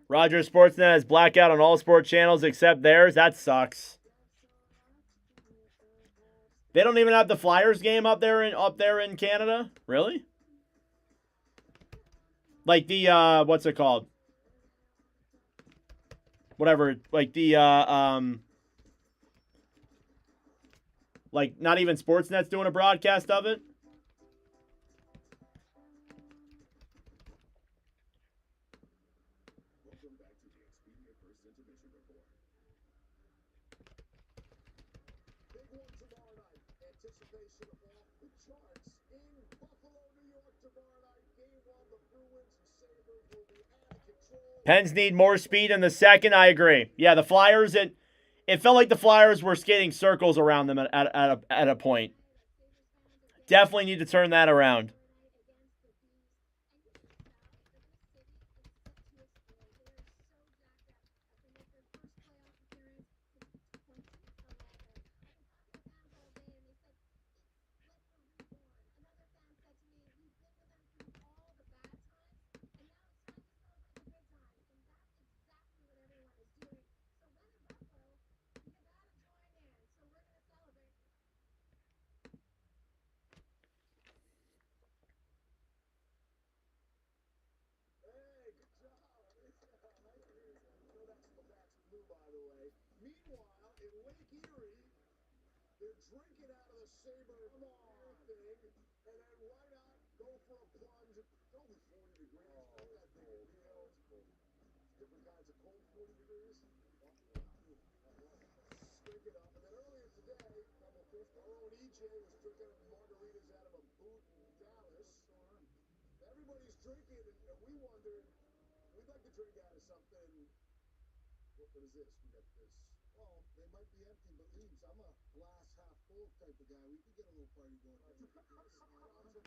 Roger Sportsnet has blackout on all sport channels except theirs. That sucks. They don't even have the Flyers game up there in Canada? Really? Like the what's it called? Whatever, like the like not even Sportsnet's doing a broadcast of it. Pens need more speed in the second. I agree. Yeah, the Flyers, it felt like the Flyers were skating circles around them at a point. Definitely need to turn that around.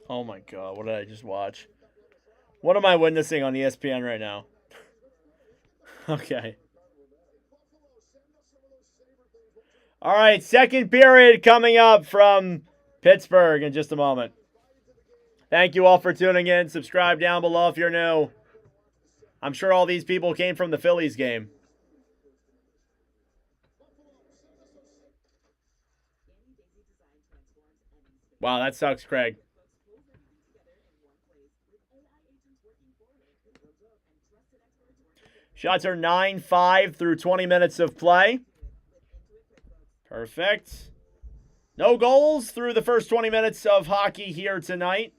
Oh my god, what did I just watch? What am I witnessing on ESPN right now? Okay. All right, second period coming up from Pittsburgh in just a moment. Thank you all for tuning in. Subscribe down below if you're new. I'm sure all these people came from the Phillies game. Wow, that sucks, Craig. Shots are 9-5 through 20 minutes of play. Perfect. No goals through the first 20 minutes of hockey here tonight.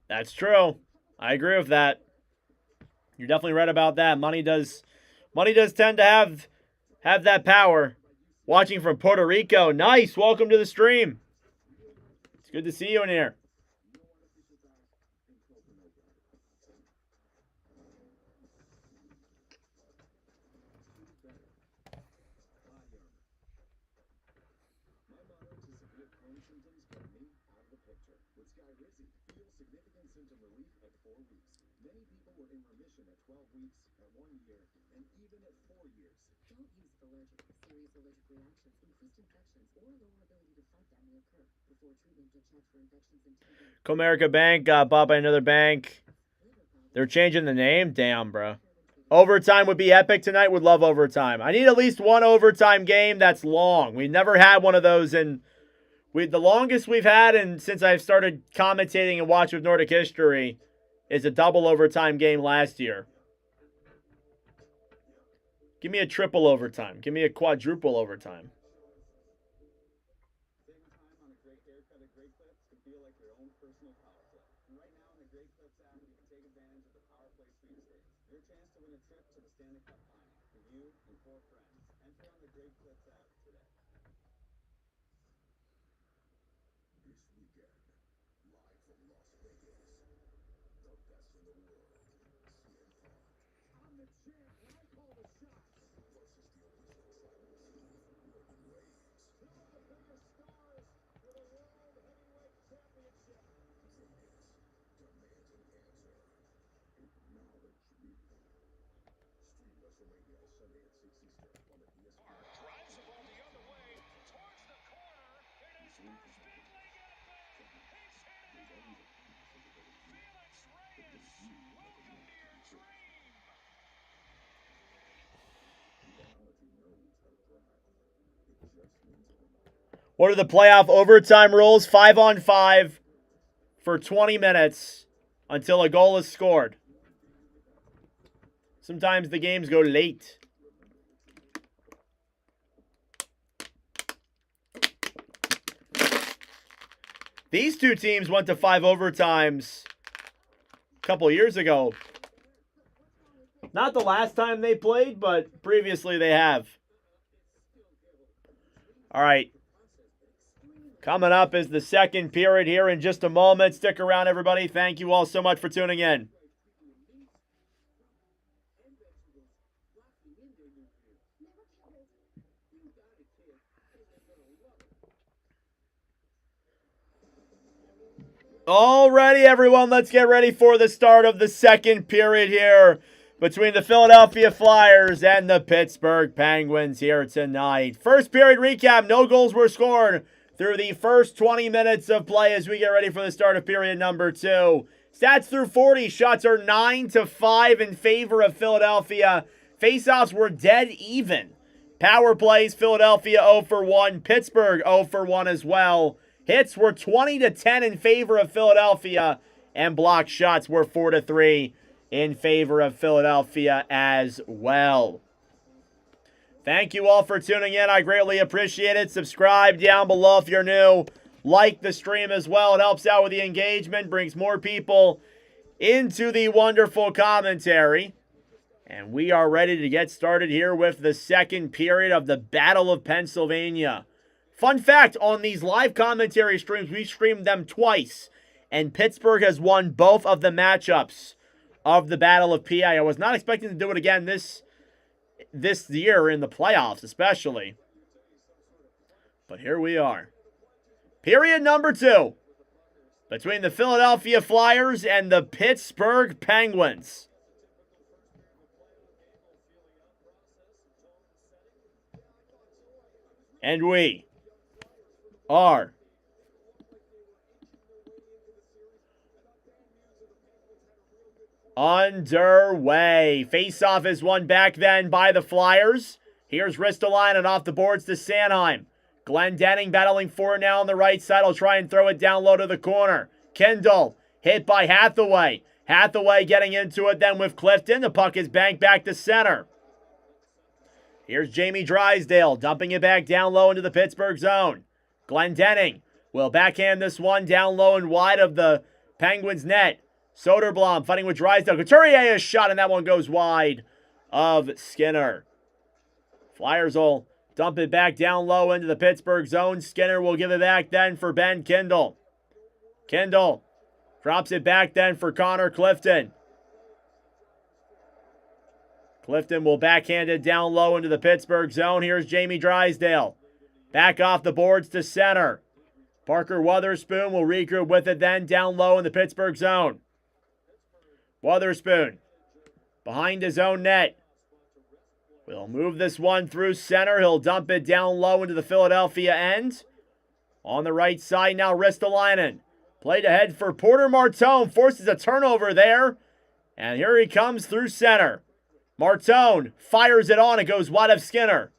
That's true. I agree with that. You're definitely right about that. Money does tend to have that power. Watching from Puerto Rico. Nice. Welcome to the stream. It's good to see you in here. Many people were in remission at 12 weeks, at 1 year, and even at 4 years. Don't use allergic. Serious allergic reactions, increased infections, or lower ability to fight them may occur. Before treatment, get checked for infections and TB. Comerica Bank got bought by another bank. They're changing the name? Damn, bro. Overtime would be epic tonight. Would love overtime. I need at least one overtime game that's long. We've never had one of those in... the longest we've had since I've started commentating and watching with Nordic history is a double overtime game last year. Give me a triple overtime. Give me a quadruple overtime. Saving time on a great haircut at Great Clips can feel like your own personal power play. And right now in the Great Clips app, you can take advantage of the Power Play sweepstakes. Your chance to win a trip to the Stanley Cup Final for you and 4 friends. Enter on the Great Clips app today. This weekend, live from Las Vegas, the best in the world, CM Punk. I'm the champ, and I call the shots. Versus the official tribal chief, Roman Reigns. Two of the biggest stars for the World Heavyweight Championship. Vegas, demand an answer. Acknowledge me. Stream WrestleMania Sunday at 6 Eastern on the ESPN. Drives the ball the other way towards the corner. It is Finley He's hit it. Felix Reyes, welcome to your dream. What are the playoff overtime rules? 5-on-5 for 20 minutes until a goal is scored. Sometimes the games go late. These two teams went to 5 overtimes a couple years ago. Not the last time they played, but previously they have. All right. Coming up is the second period here in just a moment. Stick around, everybody. Thank you all so much for tuning in. Alrighty, everyone, let's get ready for the start of the second period here between the Philadelphia Flyers and the Pittsburgh Penguins here tonight. First period recap, no goals were scored through the first 20 minutes of play as we get ready for the start of period number 2. Stats through 40, shots are 9-5 in favor of Philadelphia. Faceoffs were dead even. Power plays, Philadelphia 0 for 1, Pittsburgh 0 for 1 as well. Hits were 20-10 in favor of Philadelphia, and blocked shots were 4-3 in favor of Philadelphia as well. Thank you all for tuning in. I greatly appreciate it. Subscribe down below if you're new. Like the stream as well. It helps out with the engagement, brings more people into the wonderful commentary. And we are ready to get started here with the second period of the Battle of Pennsylvania. Fun fact, on these live commentary streams, we streamed them twice, and Pittsburgh has won both of the matchups of the Battle of PA. I was not expecting to do it again this year in the playoffs, especially. But here we are. Period number 2 between the Philadelphia Flyers and the Pittsburgh Penguins. And we are underway. Face-off is won back then by the Flyers. Here's Ristolainen off the boards to Sanheim. Glendening battling for it now on the right side. Will try and throw it down low to the corner. Kindle hit by Hathaway. Hathaway getting into it then with Clifton. The puck is banked back to center. Here's Jamie Drysdale dumping it back down low into the Pittsburgh zone. Glendening will backhand this one down low and wide of the Penguins net. Soderblom fighting with Drysdale. Couturier is shot and that one goes wide of Skinner. Flyers will dump it back down low into the Pittsburgh zone. Skinner will give it back then for Ben Kindle. Kindle drops it back then for Connor Clifton. Clifton will backhand it down low into the Pittsburgh zone. Here's Jamie Drysdale. Back off the boards to center. Parker Wotherspoon will regroup with it then down low in the Pittsburgh zone. Wotherspoon behind his own net. Will move this one through center. He'll dump it down low into the Philadelphia end. On the right side now, Ristolainen. Played ahead for Porter Martone. Forces a turnover there. And here he comes through center. Martone fires it on. It goes wide of Skinner.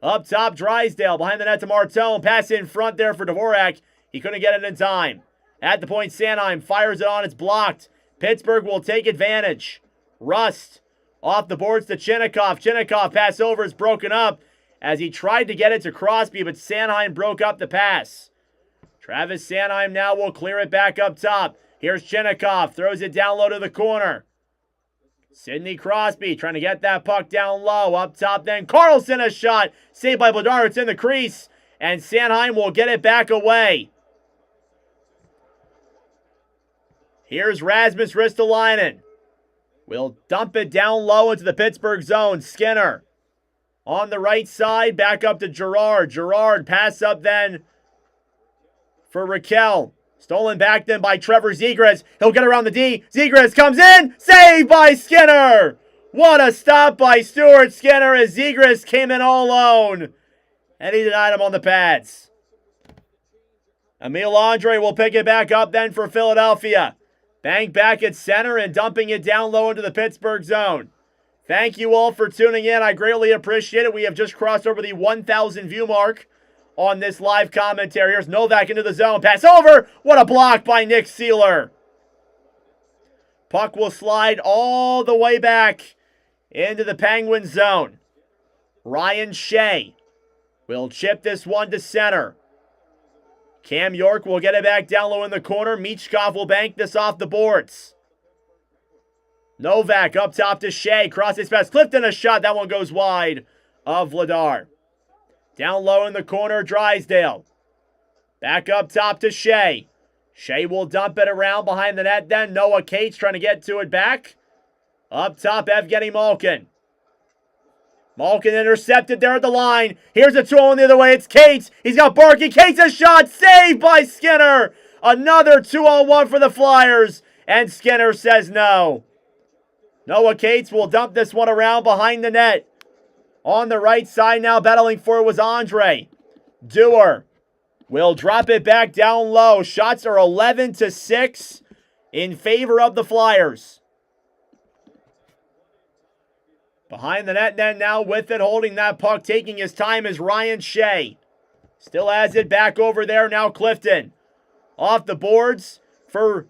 Up top, Drysdale behind the net to Martone. Pass in front there for Dvorak. He couldn't get it in time. At the point, Sanheim fires it on. It's blocked. Pittsburgh will take advantage. Rust off the boards to Chinnikov. Chinnikov pass over is broken up as he tried to get it to Crosby, but Sanheim broke up the pass. Travis Sanheim now will clear it back up top. Here's Chinnikov. Throws it down low to the corner. Sidney Crosby trying to get that puck down low. Up top then. Carlson a shot. Saved by Bladar. It's in the crease. And Sanheim will get it back away. Here's Rasmus Ristolainen. We'll dump it down low into the Pittsburgh zone. Skinner on the right side. Back up to Girard. Girard pass up then for Raquel. Stolen back then by Trevor Zegras. He'll get around the D. Zegras comes in. Saved by Skinner. What a stop by Stuart Skinner as Zegras came in all alone. And he denied him on the pads. Emil Andre will pick it back up then for Philadelphia. Bang back at center and dumping it down low into the Pittsburgh zone. Thank you all for tuning in. I greatly appreciate it. We have just crossed over the 1,000 view mark on this live commentary. Here's Novak into the zone. Pass over. What a block by Nick Seeler. Puck will slide all the way back into the Penguins zone. Ryan Shea will chip this one to center. Cam York will get it back down low in the corner. Michkov will bank this off the boards. Novak up top to Shea. Crosses pass. Clifton a shot. That one goes wide of Vladar. Down low in the corner, Drysdale. Back up top to Shea. Shea will dump it around behind the net then. Noah Cates trying to get to it back. Up top, Evgeny Malkin. Malkin intercepted there at the line. Here's a throw in the other way. It's Cates. He's got Barkey. Cates a shot. Saved by Skinner. Another 2-on-1 for the Flyers. And Skinner says no. Noah Cates will dump this one around behind the net. On the right side now, battling for it was Andre. Dewar will drop it back down low. Shots are 11-6 in favor of the Flyers. Behind the net then now with it, holding that puck, taking his time is Ryan Shea. Still has it back over there now, Clifton. Off the boards for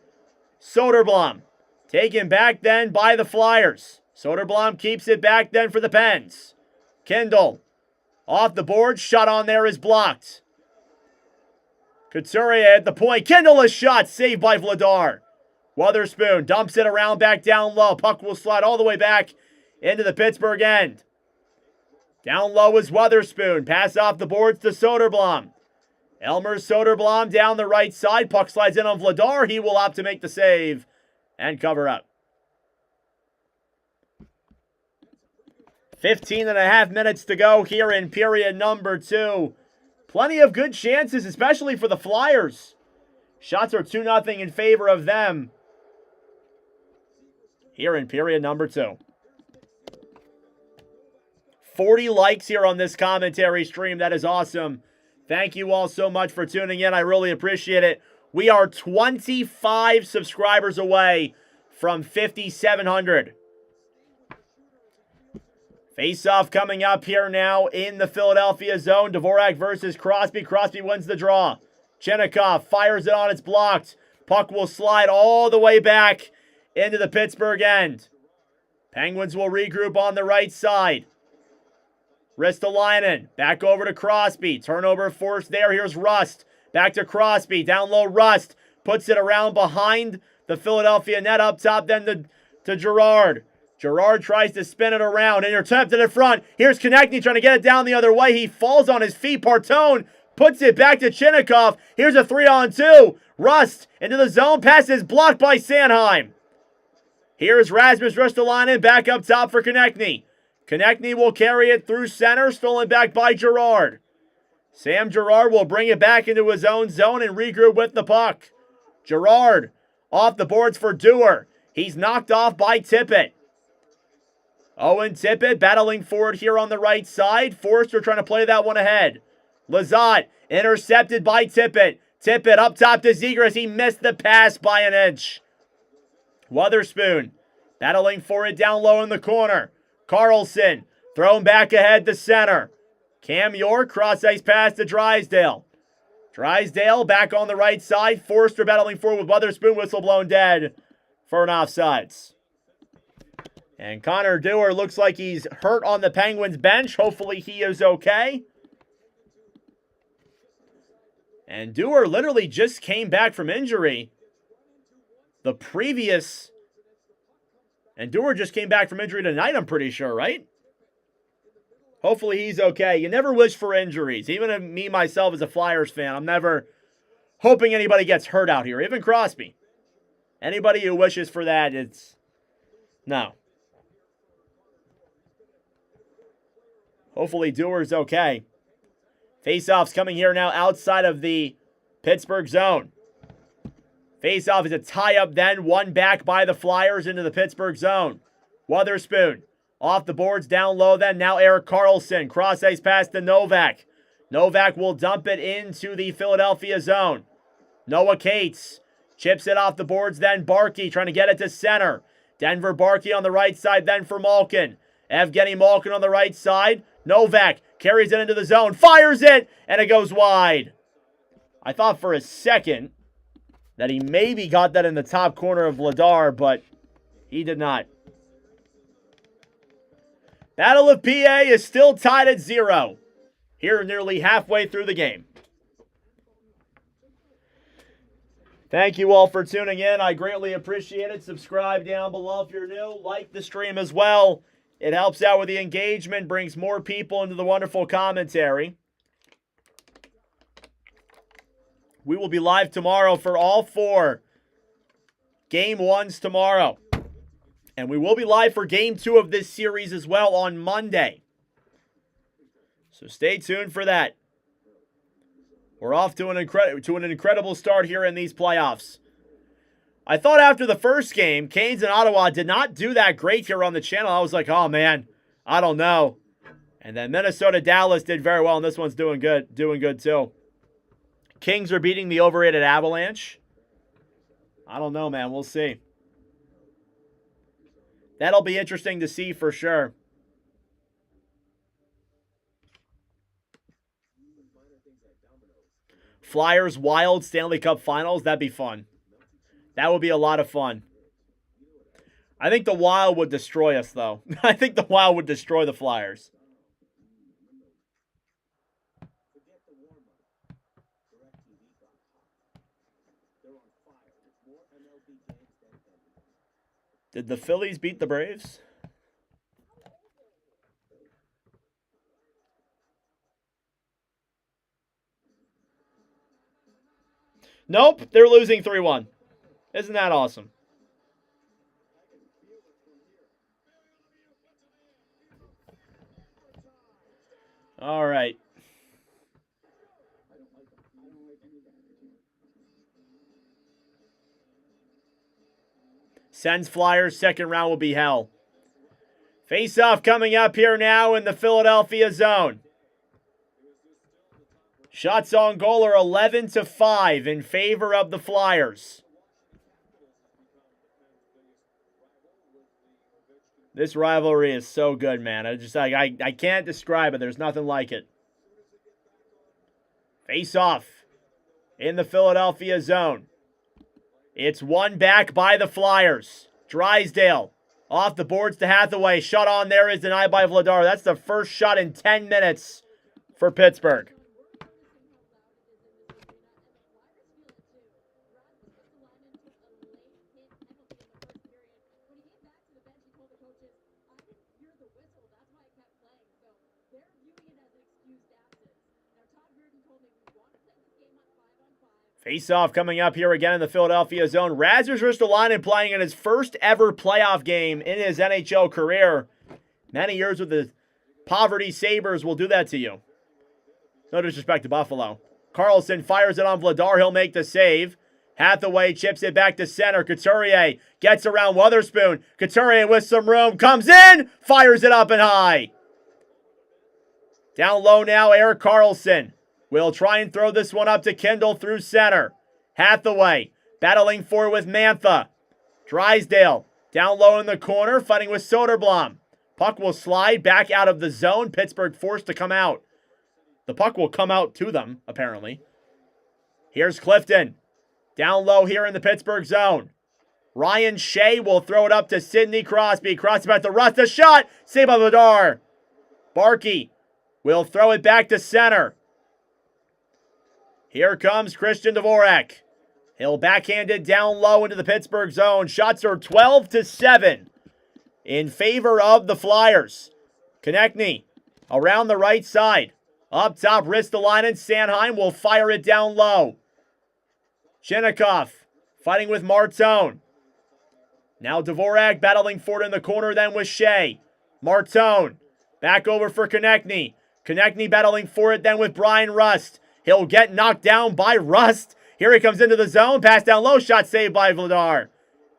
Soderblom. Taken back then by the Flyers. Soderblom keeps it back then for the Pens. Kindle off the board. Shot on there is blocked. Couturier at the point. Kindle a shot. Saved by Vladar. Wotherspoon dumps it around back down low. Puck will slide all the way back into the Pittsburgh end. Down low is Wotherspoon. Pass off the boards to Soderblom. Elmer Soderblom down the right side. Puck slides in on Vladar. He will opt to make the save and cover up. 15.5 minutes to go here in period number 2. Plenty of good chances, especially for the Flyers. Shots are 2-0 in favor of them here in period number 2. 40 likes here on this commentary stream. That is awesome. Thank you all so much for tuning in. I really appreciate it. We are 25 subscribers away from 5,700. Face-off coming up here now in the Philadelphia zone. Dvorak versus Crosby. Crosby wins the draw. Chinnikov fires it on. It's blocked. Puck will slide all the way back into the Pittsburgh end. Penguins will regroup on the right side. Ristolainen back over to Crosby. Turnover forced there. Here's Rust. Back to Crosby. Down low, Rust. Puts it around behind the Philadelphia net up top. Then to Girard. Girard tries to spin it around. Intercepted in front. Here's Konechny trying to get it down the other way. He falls on his feet. Partone puts it back to Chinnikov. Here's a 3-on-2. Rust into the zone. Pass is blocked by Sanheim. Here's Rasmus Ristolainen back up top for Konechny. Konechny will carry it through center. Stolen back by Girard. Sam Girard will bring it back into his own zone and regroup with the puck. Girard off the boards for Dewar. He's knocked off by Tippett. Owen Tippett battling forward here on the right side. Forster trying to play that one ahead. Lizotte intercepted by Tippett. Tippett up top to Zegras. He missed the pass by an inch. Wotherspoon battling for it down low in the corner. Carlson thrown back ahead to center. Cam York cross-ice pass to Drysdale. Drysdale back on the right side. Forster battling forward with Wotherspoon. Whistle blown dead for an offsides. And Connor Dewar looks like he's hurt on the Penguins bench. Hopefully he is okay. And Dewar literally just came back from injury. And Dewar just came back from injury tonight, I'm pretty sure, right? Hopefully he's okay. You never wish for injuries. Even me, myself, as a Flyers fan, I'm never hoping anybody gets hurt out here. Even Crosby. Anybody who wishes for that, no. Hopefully Dewar's okay. Face-off's coming here now outside of the Pittsburgh zone. Face-off is a tie-up then. One back by the Flyers into the Pittsburgh zone. Wotherspoon off the boards down low then. Now Erik Karlsson. Cross-ice pass to Novak. Novak will dump it into the Philadelphia zone. Noah Cates chips it off the boards then. Barkey trying to get it to center. Denver Barkey on the right side then for Malkin. Evgeny Malkin on the right side. Novak carries it into the zone. Fires it! And it goes wide. I thought for a second that he maybe got that in the top corner of Vladar, but he did not. Battle of PA is still tied at 0. Here nearly halfway through the game. Thank you all for tuning in. I greatly appreciate it. Subscribe down below if you're new. Like the stream as well. It helps out with the engagement, brings more people into the wonderful commentary. We will be live tomorrow for all 4 Game 1s tomorrow. And we will be live for Game 2 of this series as well on Monday. So stay tuned for that. We're off to an incredible start here in these playoffs. I thought after the first game, Canes and Ottawa did not do that great here on the channel. I was like, oh man, I don't know. And then Minnesota-Dallas did very well, and this one's doing good too. Kings are beating the overrated Avalanche. I don't know, man. We'll see. That'll be interesting to see for sure. Flyers Wild Stanley Cup Finals. That'd be fun. That would be a lot of fun. I think the Wild would destroy us, though. I think the Wild would destroy the Flyers. Did the Phillies beat the Braves? Nope, they're losing 3-1. Isn't that awesome? All right. Sens Flyers, second round will be hell. Face-off coming up here now in the Philadelphia zone. Shots on goal are 11-5 in favor of the Flyers. This rivalry is so good, man. I can't describe it. There's nothing like it. Face off in the Philadelphia zone. It's won back by the Flyers. Drysdale off the boards to Hathaway. Shot on there is denied by Vladar. That's the first shot in 10 minutes for Pittsburgh. Face-off coming up here again in the Philadelphia zone. Rasmus Ristolainen playing in his first ever playoff game in his NHL career. Many years with the Poverty Sabres will do that to you. No disrespect to Buffalo. Carlson fires it on Vladar. He'll make the save. Hathaway chips it back to center. Couturier gets around Witherspoon. Couturier with some room. Comes in. Fires it up and high. Down low now, Erik Karlsson. We'll try and throw this one up to Kindle through center. Hathaway battling for with Mantha. Drysdale down low in the corner, fighting with Soderblom. Puck will slide back out of the zone. Pittsburgh forced to come out. The puck will come out to them, apparently. Here's Clifton. Down low here in the Pittsburgh zone. Ryan Shea will throw it up to Sidney Crosby. Crosby at the rust. A shot. Saved by Vladar. Barkey will throw it back to center. Here comes Christian Dvorak. He'll backhand it down low into the Pittsburgh zone. Shots are 12-7 in favor of the Flyers. Konechny around the right side. Up top, Ristolainen. Sanheim will fire it down low. Chinnikov fighting with Martone. Now Dvorak battling for it in the corner, then with Shea. Martone back over for Konechny. Konechny battling for it then with Brian Rust. He'll get knocked down by Rust. Here he comes into the zone. Pass down low. Shot saved by Vladar.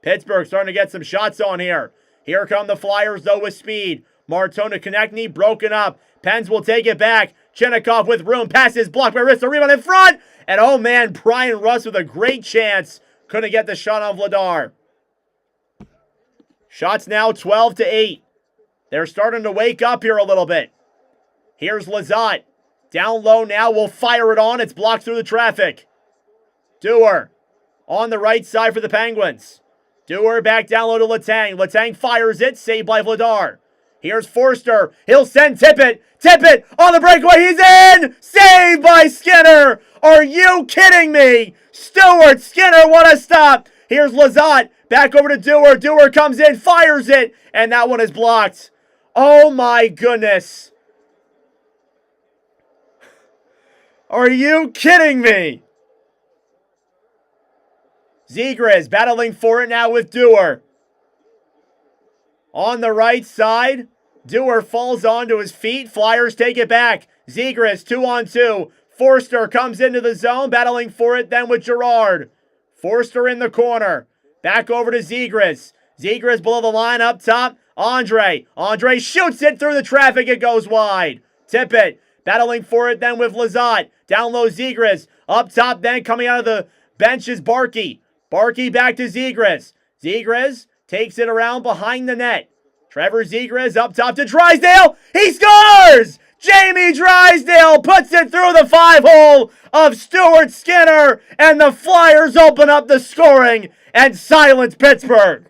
Pittsburgh starting to get some shots on here. Here come the Flyers, though, with speed. Martone to Konechny. Broken up. Pens will take it back. Chinnikov with room. Passes blocked by Rist. A rebound in front. And, oh, man, Brian Rust with a great chance. Couldn't get the shot on Vladar. Shots now 12-8. They're starting to wake up here a little bit. Here's Lizotte. Down low now, we'll fire it on. It's blocked through the traffic. Dewar on the right side for the Penguins. Dewar back down low to Letang. Letang fires it, saved by Vladar. Here's Forster. He'll send Tippett. Tippett on the breakaway. He's in! Saved by Skinner! Are you kidding me? Stewart, Skinner, what a stop! Here's Lizotte. Back over to Dewar. Dewar comes in, fires it, and that one is blocked. Oh my goodness. Are you kidding me? Zegras battling for it now with Dewar. On the right side, Dewar falls onto his feet. Flyers take it back. Zegras 2-on-2. Forster comes into the zone, battling for it then with Girard. Forster in the corner. Back over to Zegras. Zegras below the line up top. Andre. Andre shoots it through the traffic. It goes wide. Tippett battling for it then with Lizotte. Down low, Zegras. Up top then, coming out of the bench is Barkey. Barkey back to Zegras. Zegras takes it around behind the net. Trevor Zegras up top to Drysdale. He scores! Jamie Drysdale puts it through the 5-hole of Stuart Skinner, and the Flyers open up the scoring and silence Pittsburgh.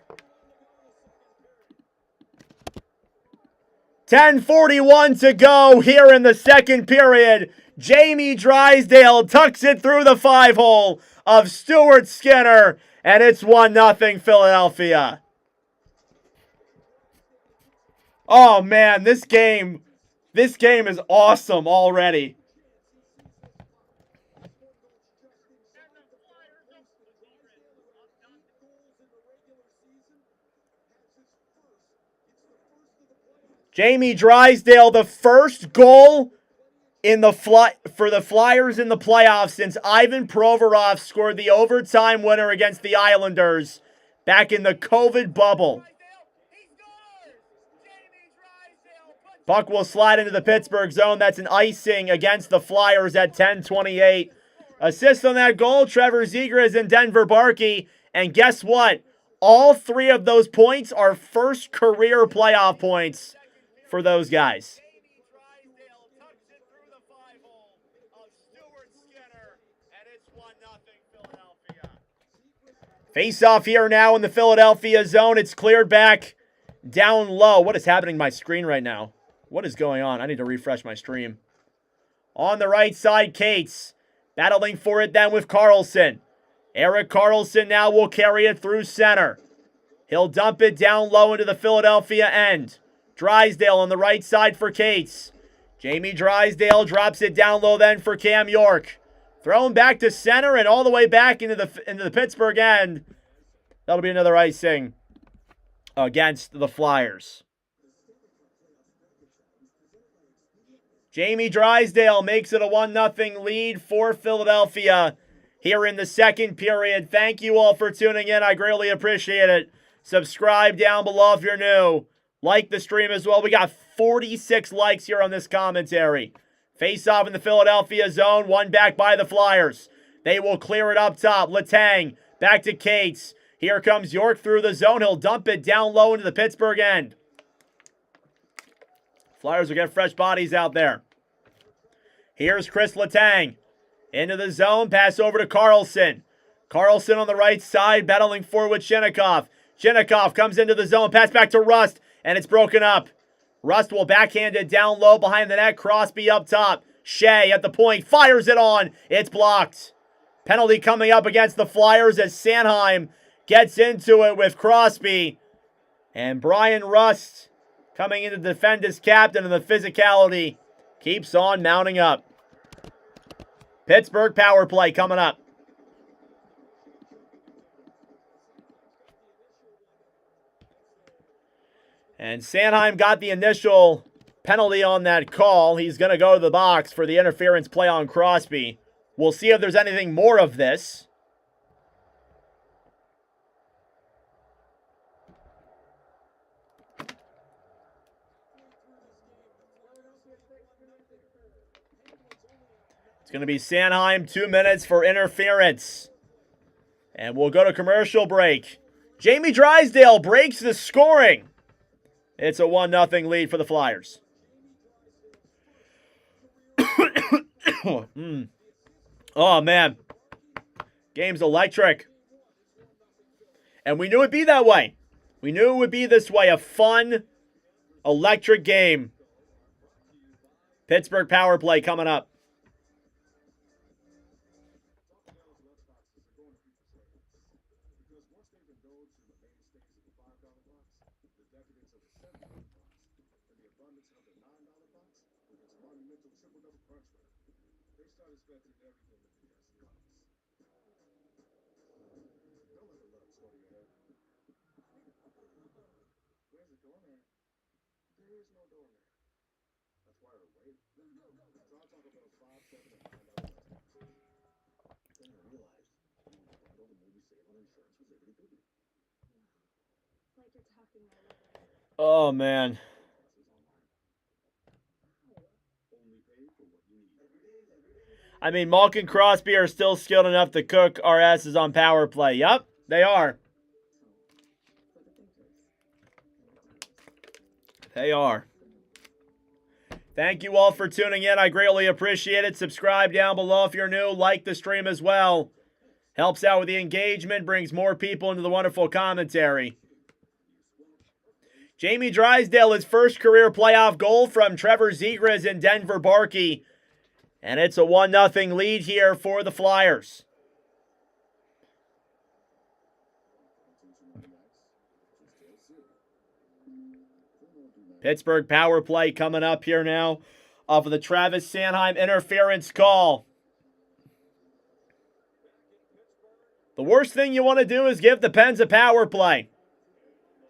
10:41 to go here in the second period. Jamie Drysdale tucks it through the 5-hole of Stuart Skinner, and it's 1-0 Philadelphia. Oh man, this game is awesome already. Jamie Drysdale, the first goal for the Flyers in the playoffs since Ivan Provorov scored the overtime winner against the Islanders back in the COVID bubble. Puck will slide into the Pittsburgh zone. That's an icing against the Flyers at 10:28. Assist on that goal, Trevor Zegras and Denver Barkey. And guess what? All 3 of those points are first career playoff points for those guys. Face off here now in the Philadelphia zone. It's cleared back down low. What is happening to my screen right now? What is going on? I need to refresh my stream. On the right side, Cates battling for it then with Carlson. Erik Karlsson now will carry it through center. He'll dump it down low into the Philadelphia end. Drysdale on the right side for Cates. Jamie Drysdale drops it down low then for Cam York. Thrown back to center and all the way back into the Pittsburgh end. That'll be another icing against the Flyers. Jamie Drysdale makes it a 1-0 lead for Philadelphia here in the second period. Thank you all for tuning in. I greatly appreciate it. Subscribe down below if you're new. Like the stream as well. We got 46 likes here on this commentary. Face off in the Philadelphia zone. One back by the Flyers. They will clear it up top. Letang back to Cates. Here comes York through the zone. He'll dump it down low into the Pittsburgh end. Flyers will get fresh bodies out there. Here's Chris Letang. Into the zone. Pass over to Karlsson. Karlsson on the right side. Battling forward with Shinnikov. Shinnikov comes into the zone. Pass back to Rust. And it's broken up. Rust will backhand it down low behind the net. Crosby up top. Shea at the point. Fires it on. It's blocked. Penalty coming up against the Flyers as Sanheim gets into it with Crosby. And Brian Rust coming in to defend his captain, and the physicality keeps on mounting up. Pittsburgh power play coming up. And Sanheim got the initial penalty on that call. He's going to go to the box for the interference play on Crosby. We'll see if there's anything more of this. It's going to be Sanheim, 2 minutes for interference. And we'll go to commercial break. Jamie Drysdale breaks the scoring. It's a 1-0 lead for the Flyers. Oh, man. Game's electric. And we knew it'd be that way. We knew it would be this way. A fun, electric game. Pittsburgh power play coming up. Oh, man. I mean, Malkin and Crosby are still skilled enough to cook our asses on power play. Yup, they are. They are. Thank you all for tuning in. I greatly appreciate it. Subscribe down below if you're new. Like the stream as well. Helps out with the engagement. Brings more people into the wonderful commentary. Jamie Drysdale, his first career playoff goal from Trevor Zegras and Denver Barkey. And it's a 1-0 lead here for the Flyers. Pittsburgh power play coming up here now off of the Travis Sanheim interference call. The worst thing you want to do is give the Pens a power play.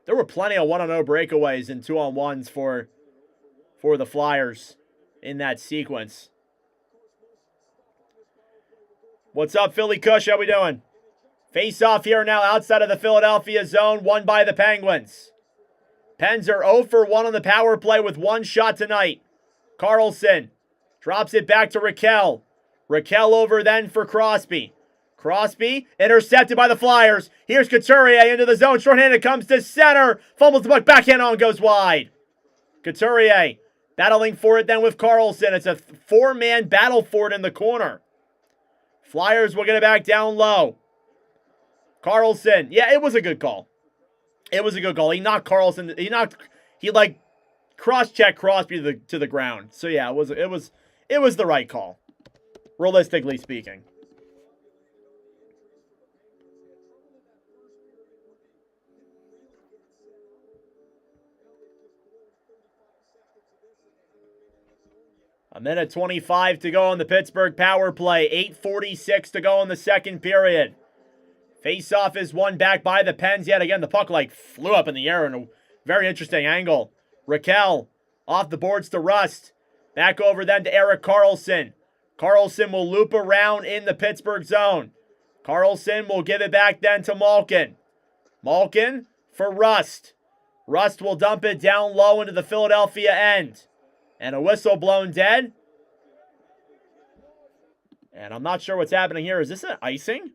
There were plenty of 1-0 breakaways and 2-on-1s for the Flyers in that sequence. What's up, Philly Kush? How we doing? Face off here now outside of the Philadelphia zone, won by the Penguins. Pens are 0 for 1 on the power play with one shot tonight. Karlsson drops it back to Raquel. Raquel over then for Crosby. Crosby, intercepted by the Flyers. Here's Couturier into the zone. Shorthanded, comes to center. Fumbles the puck, backhand on, goes wide. Couturier battling for it then with Carlson. It's a four-man battle for it in the corner. Flyers will get it back down low. Carlson, yeah, it was a good call. It was a good goal. He knocked Carlson. He like cross-checked Crosby to the ground. So yeah, it was the right call, realistically speaking. A minute 25 to go on the Pittsburgh power play. 8:46 to go in the second period. Face-off is won back by the Pens yet again. The puck like flew up in the air in a very interesting angle. Raquel off the boards to Rust. Back over then to Erik Karlsson. Karlsson will loop around in the Pittsburgh zone. Karlsson will give it back then to Malkin. Malkin for Rust. Rust will dump it down low into the Philadelphia end. And a whistle blown dead. And I'm not sure what's happening here. Is this an icing?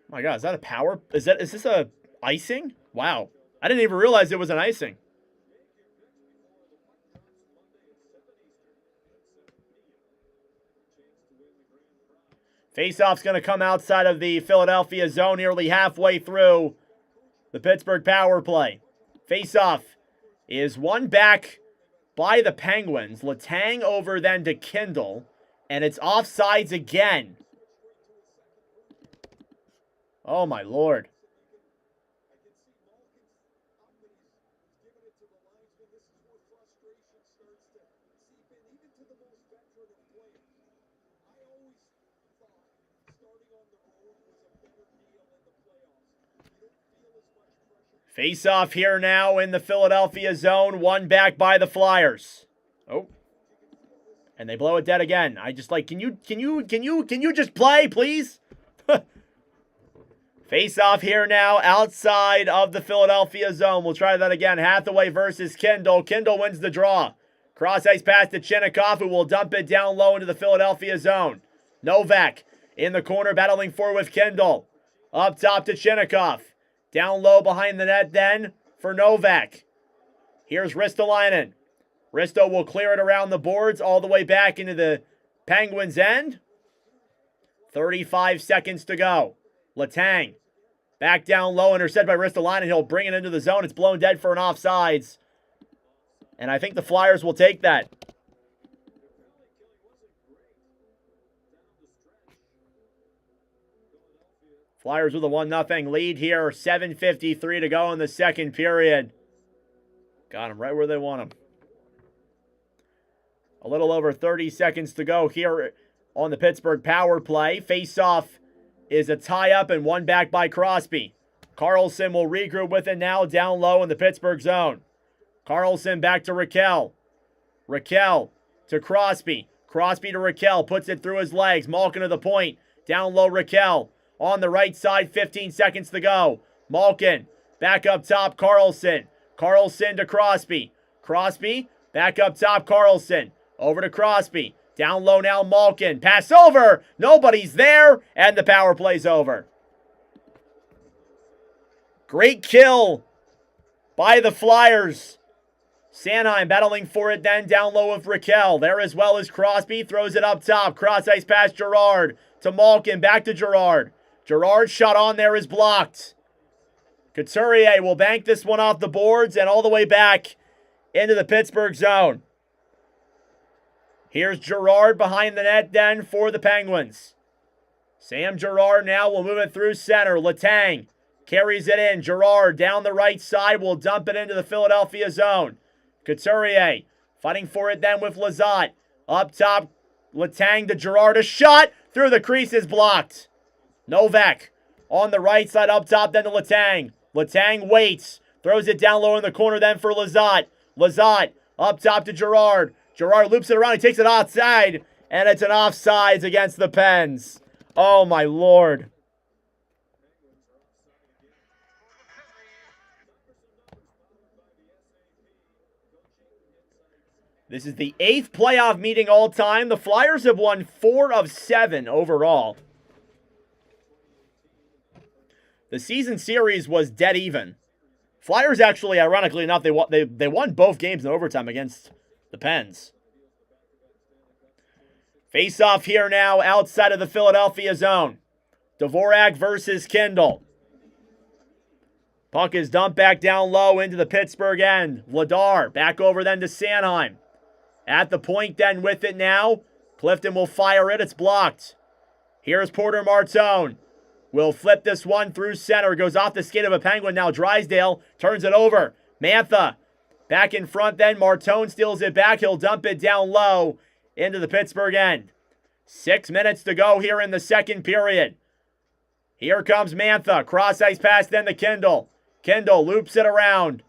Oh my God, is that a power? Is this a icing? Wow. I didn't even realize it was an icing. Faceoff's going to come outside of the Philadelphia zone nearly halfway through the Pittsburgh power play. Faceoff is won back by the Penguins. Letang over then to Kindle. And it's offsides again. Oh, my Lord. Face-off here now in the Philadelphia zone. One back by the Flyers. Oh. And they blow it dead again. I just like, can you just play, please? Face-off here now outside of the Philadelphia zone. We'll try that again. Hathaway versus Kindle. Kindle wins the draw. Cross-ice pass to Chinnikov, who will dump it down low into the Philadelphia zone. Novak in the corner battling for with Kindle. Up top to Chinnikov. Down low behind the net then for Novak. Here's Ristolainen. Risto will clear it around the boards all the way back into the Penguins' end. 35 seconds to go. Letang back down low, intercepted by Ristolainen. He'll bring it into the zone. It's blown dead for an offsides. And I think the Flyers will take that. Flyers with a 1-0 lead here. 7:53 to go in the second period. Got them right where they want them. A little over 30 seconds to go here on the Pittsburgh power play. Face-off is a tie-up and one back by Crosby. Karlsson will regroup with it now down low in the Pittsburgh zone. Karlsson back to Raquel. Raquel to Crosby. Crosby to Raquel. Puts it through his legs. Malkin to the point. Down low Raquel. On the right side, 15 seconds to go. Malkin back up top, Karlsson. Karlsson to Crosby. Crosby back up top, Karlsson. Over to Crosby. Down low now, Malkin. Pass over. Nobody's there. And the power play's over. Great kill by the Flyers. Sanheim battling for it then down low with Raquel. There as well as Crosby. Throws it up top. Cross-ice pass Gerard to Malkin. Back to Gerard. Gerard's shot on there is blocked. Couturier will bank this one off the boards and all the way back into the Pittsburgh zone. Here's Gerard behind the net then for the Penguins. Sam Gerard now will move it through center. Letang carries it in. Gerard down the right side will dump it into the Philadelphia zone. Couturier fighting for it then with Lizotte. Up top, Letang to Gerard. A shot through the crease is blocked. Novak on the right side up top then to Letang. Letang waits. Throws it down low in the corner then for Lizotte. Lizotte up top to Gerard. Gerard loops it around. He takes it outside. And it's an offsides against the Pens. Oh, my Lord. This is the 8th playoff meeting all time. The Flyers have won 4 of 7 overall. The season series was dead even. Flyers actually, ironically enough, they won both games in overtime against the Pens. Face-off here now outside of the Philadelphia zone. Dvorak versus Kindle. Puck is dumped back down low into the Pittsburgh end. Vladar back over then to Sanheim. At the point then with it now. Clifton will fire it. It's blocked. Here's Porter Martone. Will flip this one through center. Goes off the skate of a Penguin. Now Drysdale turns it over. Mantha back in front then. Martone steals it back. He'll dump it down low into the Pittsburgh end. 6 minutes to go here in the second period. Here comes Mantha. Cross-ice pass then to Kindle. Kindle loops it around.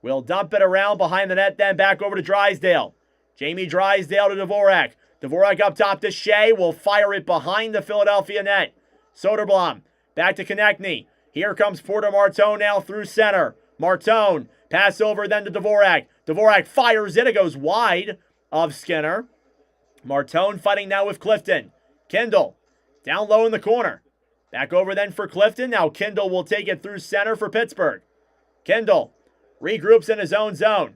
Will dump it around behind the net then back over to Drysdale. Jamie Drysdale to Dvorak. Dvorak up top to Shea. Will fire it behind the Philadelphia net. Soderblom back to Konechny. Here comes Porter Martone now through center. Martone pass over then to Dvorak. Dvorak fires it. It goes wide of Skinner. Martone fighting now with Clifton. Kindle down low in the corner. Back over then for Clifton. Now Kindle will take it through center for Pittsburgh. Kindle regroups in his own zone.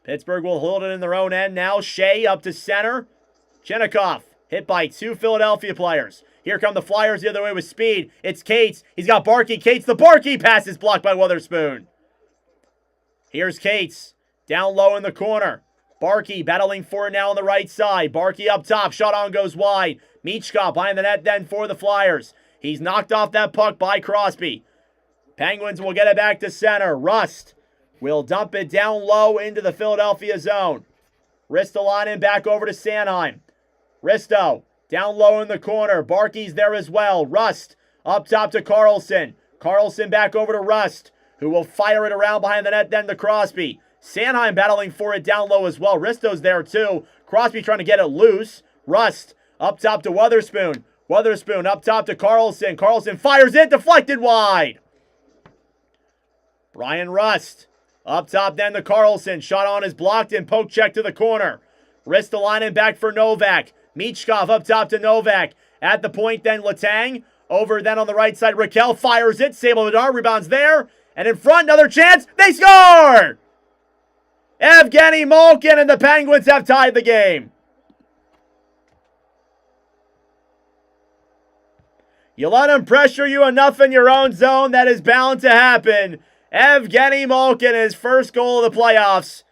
Pittsburgh will hold it in their own end now. Shea up to center. Chinnikov hit by 2 Philadelphia players. Here come the Flyers the other way with speed. It's Cates. He's got Barkey. Cates, the Barkey pass is blocked by Witherspoon. Here's Cates down low in the corner. Barkey battling for it now on the right side. Barkey up top. Shot on goes wide. Michkov behind the net then for the Flyers. He's knocked off that puck by Crosby. Penguins will get it back to center. Rust will dump it down low into the Philadelphia zone. Ristolainen back over to Sanheim. Risto down low in the corner. Barkey's there as well. Rust up top to Carlson. Carlson back over to Rust, who will fire it around behind the net then to Crosby. Sanheim battling for it down low as well. Risto's there too. Crosby trying to get it loose. Rust up top to Witherspoon. Witherspoon up top to Carlson. Carlson fires it, deflected wide. Brian Rust up top then to Carlson. Shot on is blocked and poke check to the corner. Ristolainen back for Novak. Michkov up top to Novak. At the point then Letang. Over then on the right side. Raquel fires it. Sable Vladar rebounds there. And in front, another chance. They score! Evgeny Malkin and the Penguins have tied the game. You let him pressure you enough in your own zone, that is bound to happen. Evgeny Malkin, his first goal of the playoffs.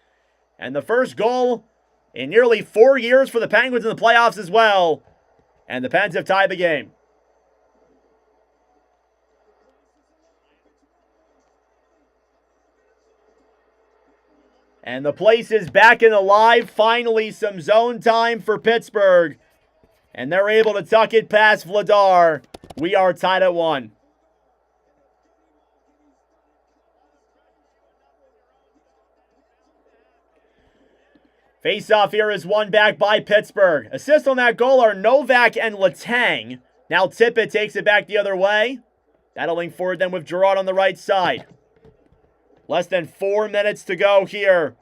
And the first goal in nearly 4 years for the Penguins in the playoffs as well. And the Pens have tied the game. And the place is back and alive. Finally, some zone time for Pittsburgh. And they're able to tuck it past Vladar. We are tied at 1. Face-off here is won back by Pittsburgh. Assists on that goal are Novak and Letang. Now Tippett takes it back the other way. Battling forward then with Girard on the right side. Less than 4 minutes to go here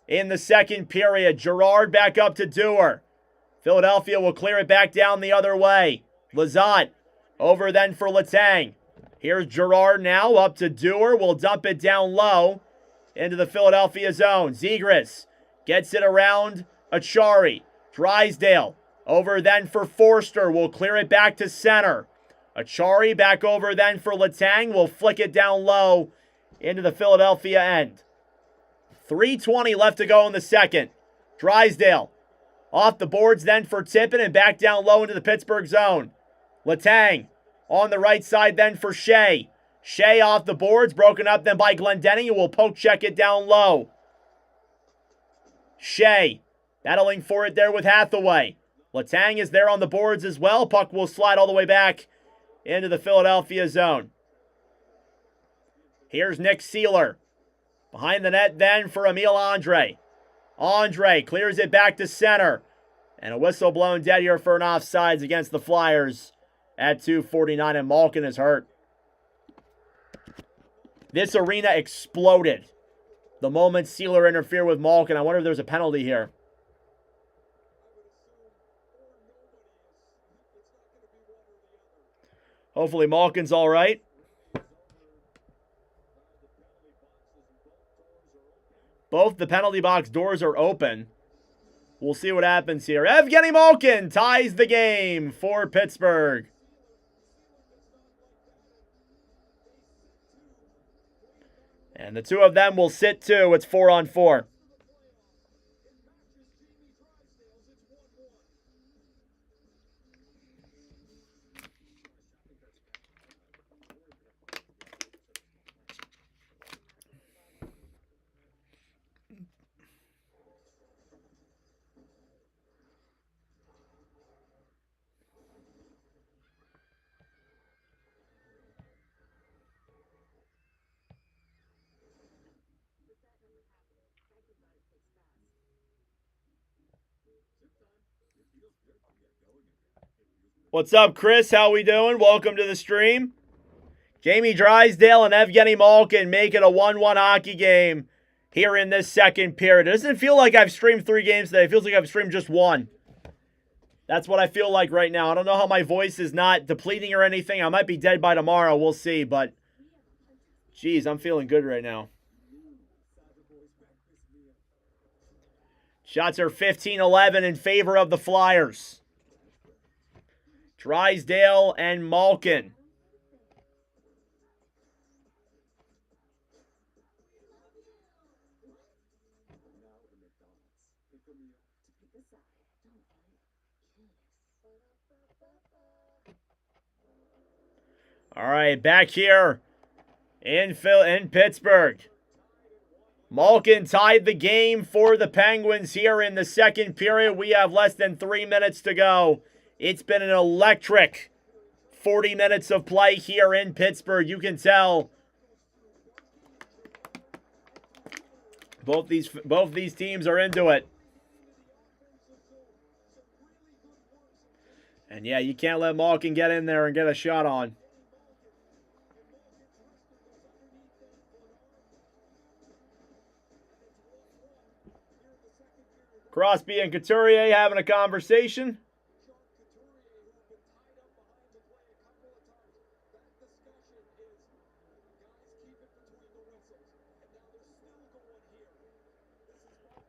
in the second period. Girard back up to Dewar. Philadelphia will clear it back down the other way. Lizotte over then for Letang. Here's Girard now up to Dewar. Will dump it down low into the Philadelphia zone. Zegras gets it around Achari. Drysdale over then for Forster. Will clear it back to center. Achari back over then for Letang. Will flick it down low into the Philadelphia end. 3:20 left to go in the second. Drysdale off the boards then for Tippett and back down low into the Pittsburgh zone. Letang on the right side then for Shea. Shea off the boards, broken up then by Glendening, who will poke check it down low. Shea battling for it there with Hathaway. Letang is there on the boards as well. Puck will slide all the way back into the Philadelphia zone. Here's Nick Seeler. Behind the net then for Emile Andre. Andre clears it back to center. And a whistle blown dead here for an offsides against the Flyers at 2:49, and Malkin is hurt. This arena exploded the moment Sealer interfered with Malkin. I wonder if there's a penalty here. Hopefully Malkin's all right. Both the penalty box doors are open. We'll see what happens here. Evgeny Malkin ties the game for Pittsburgh. And the two of them will sit too. It's 4-on-4. What's up, Chris? How we doing? Welcome to the stream. Jamie Drysdale and Evgeny Malkin make it a 1-1 hockey game here in this second period. It doesn't feel like I've streamed 3 games today. It feels like I've streamed just 1. That's what I feel like right now. I don't know how my voice is not depleting or anything. I might be dead by tomorrow. We'll see, but geez, I'm feeling good right now. Shots are 15-11 in favor of the Flyers. Drysdale and Malkin. All right, back here in Pittsburgh. Malkin tied the game for the Penguins here in the second period. We have less than 3 minutes to go. It's been an electric 40 minutes of play here in Pittsburgh. You can tell both these teams are into it. And yeah, you can't let Malkin get in there and get a shot on. Crosby and Couturier having a conversation.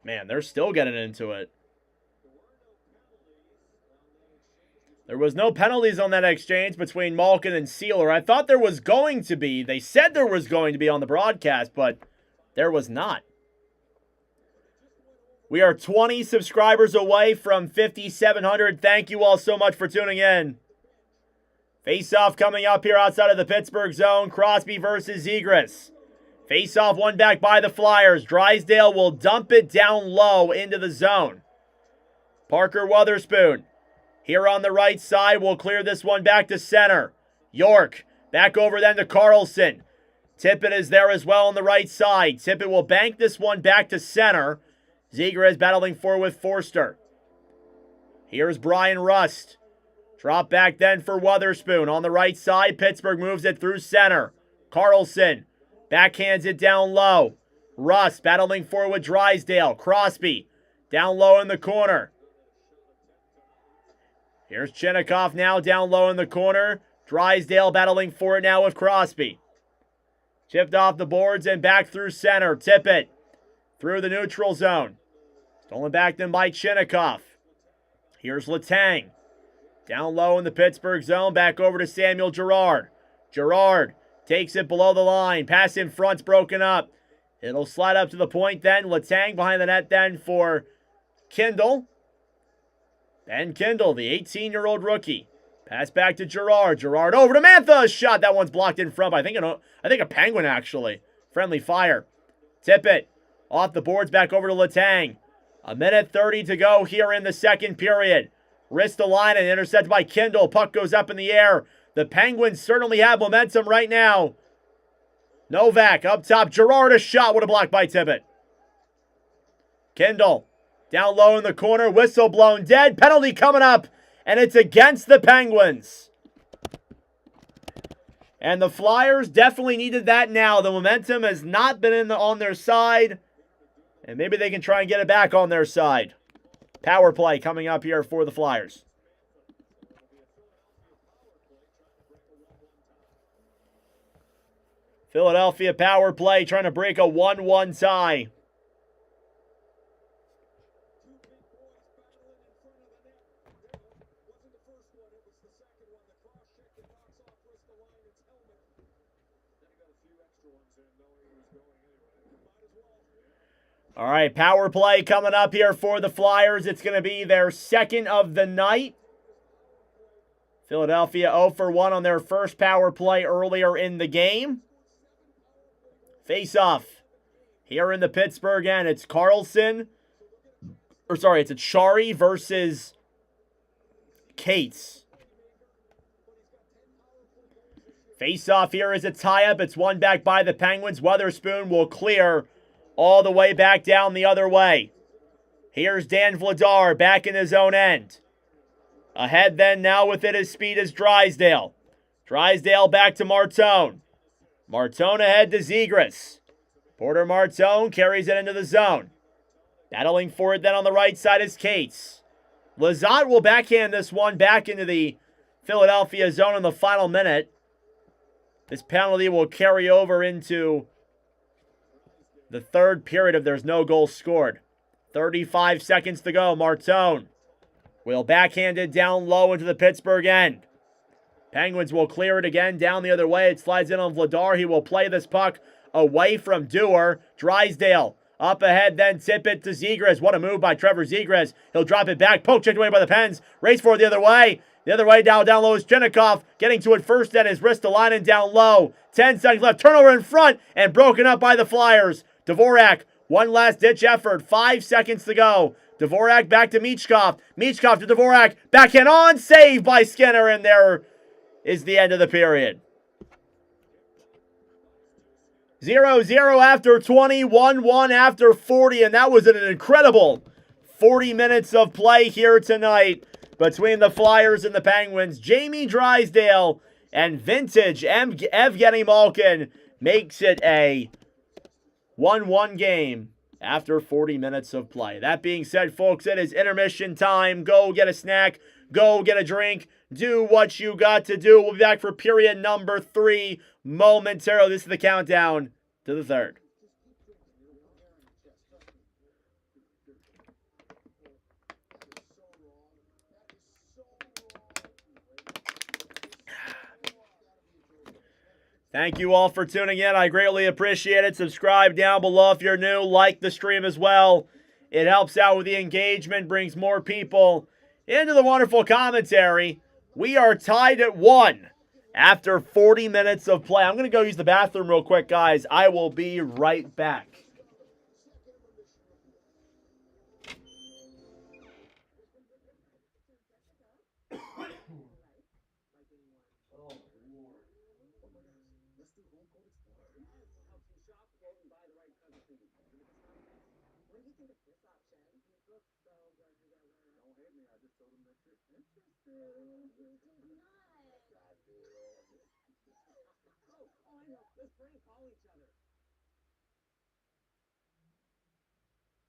Man, they're still getting into it. There was no penalties on that exchange between Malkin and Sealer. I thought there was going to be. They said there was going to be on the broadcast, but there was not. We are 20 subscribers away from 5,700. Thank you all so much for tuning in. Face-off coming up here outside of the Pittsburgh zone. Crosby versus Zegras. Face-off won back by the Flyers. Drysdale will dump it down low into the zone. Parker Wotherspoon here on the right side will clear this one back to center. York back over then to Carlson. Tippett is there as well on the right side. Tippett will bank this one back to center. Zegras battling forward with Forster. Here's Brian Rust. Drop back then for Wotherspoon. On the right side, Pittsburgh moves it through center. Carlson backhands it down low. Rust battling forward with Drysdale. Crosby down low in the corner. Here's Chinnikov now down low in the corner. Drysdale battling for it now with Crosby. Chipped off the boards and back through center. Tippett through the neutral zone. Stolen back then by Chinnikov. Here's Letang. Down low in the Pittsburgh zone. Back over to Samuel Girard. Girard takes it below the line. Pass in front's broken up. It'll slide up to the point then. Letang behind the net then for Kindle. Ben Kindle, the 18-year-old rookie. Pass back to Girard. Girard over to Mantha. Shot. That one's blocked in front. I think a Penguin, actually. Friendly fire. Tippett off the boards back over to Letang. 1:30 to go here in the second period. Ristolainen intercepted by Kindle. Puck goes up in the air. The Penguins certainly have momentum right now. Novak up top. Girard a shot. What a block by Tippett. Kindle down low in the corner. Whistle blown dead. Penalty coming up. And it's against the Penguins. And the Flyers definitely needed that now. The momentum has not been on their side. And maybe they can try and get it back on their side. Power play coming up here for the Flyers. Philadelphia power play trying to break a 1-1 tie. All right, power play coming up here for the Flyers. It's going to be their second of the night. Philadelphia 0 for 1 on their first power play earlier in the game. Face-off here in the Pittsburgh end. It's Carlson. It's Achari versus Cates. Face-off here is a tie-up. It's won back by the Penguins. Weatherspoon will clear all the way back down the other way. Here's Dan Vladar back in his own end. Ahead then, now within his speed is Drysdale. Drysdale back to Martone. Martone ahead to Zegras. Porter Martone carries it into the zone. Battling for it then on the right side is Cates. Lizotte will backhand this one back into the Philadelphia zone in the final minute. This penalty will carry over into the third period if there's no goal scored. 35 seconds to go. Martone will backhand it down low into the Pittsburgh end. Penguins will clear it again down the other way. It slides in on Vladar. He will play this puck away from Dewar. Drysdale up ahead, then tip it to Zegras. What a move by Trevor Zegras. He'll drop it back. Poke checked away by the Pens. Race for it the other way. The other way down low is Chenikov. Getting to it first then is Ristolainen down low. 10 seconds left. Turnover in front and broken up by the Flyers. Dvorak, one last ditch effort. 5 seconds to go. Dvorak back to Michkov. Michkov to Dvorak. Backhand on. Save by Skinner, and there is the end of the period. 0-0 after 20, 1-1 after 40, and that was an incredible 40 minutes of play here tonight between the Flyers and the Penguins. Jamie Drysdale and vintage Evgeny Malkin makes it a 1-1 game after 40 minutes of play. That being said, folks, it is intermission time. Go get a snack. Go get a drink. Do what you got to do. We'll be back for period number 3 momentarily. This is the countdown to the third. Thank you all for tuning in. I greatly appreciate it. Subscribe down below if you're new. Like the stream as well. It helps out with the engagement, brings more people into the wonderful commentary. We are tied at 1 after 40 minutes of play. I'm going to go use the bathroom real quick, guys. I will be right back. Let's prank call each other.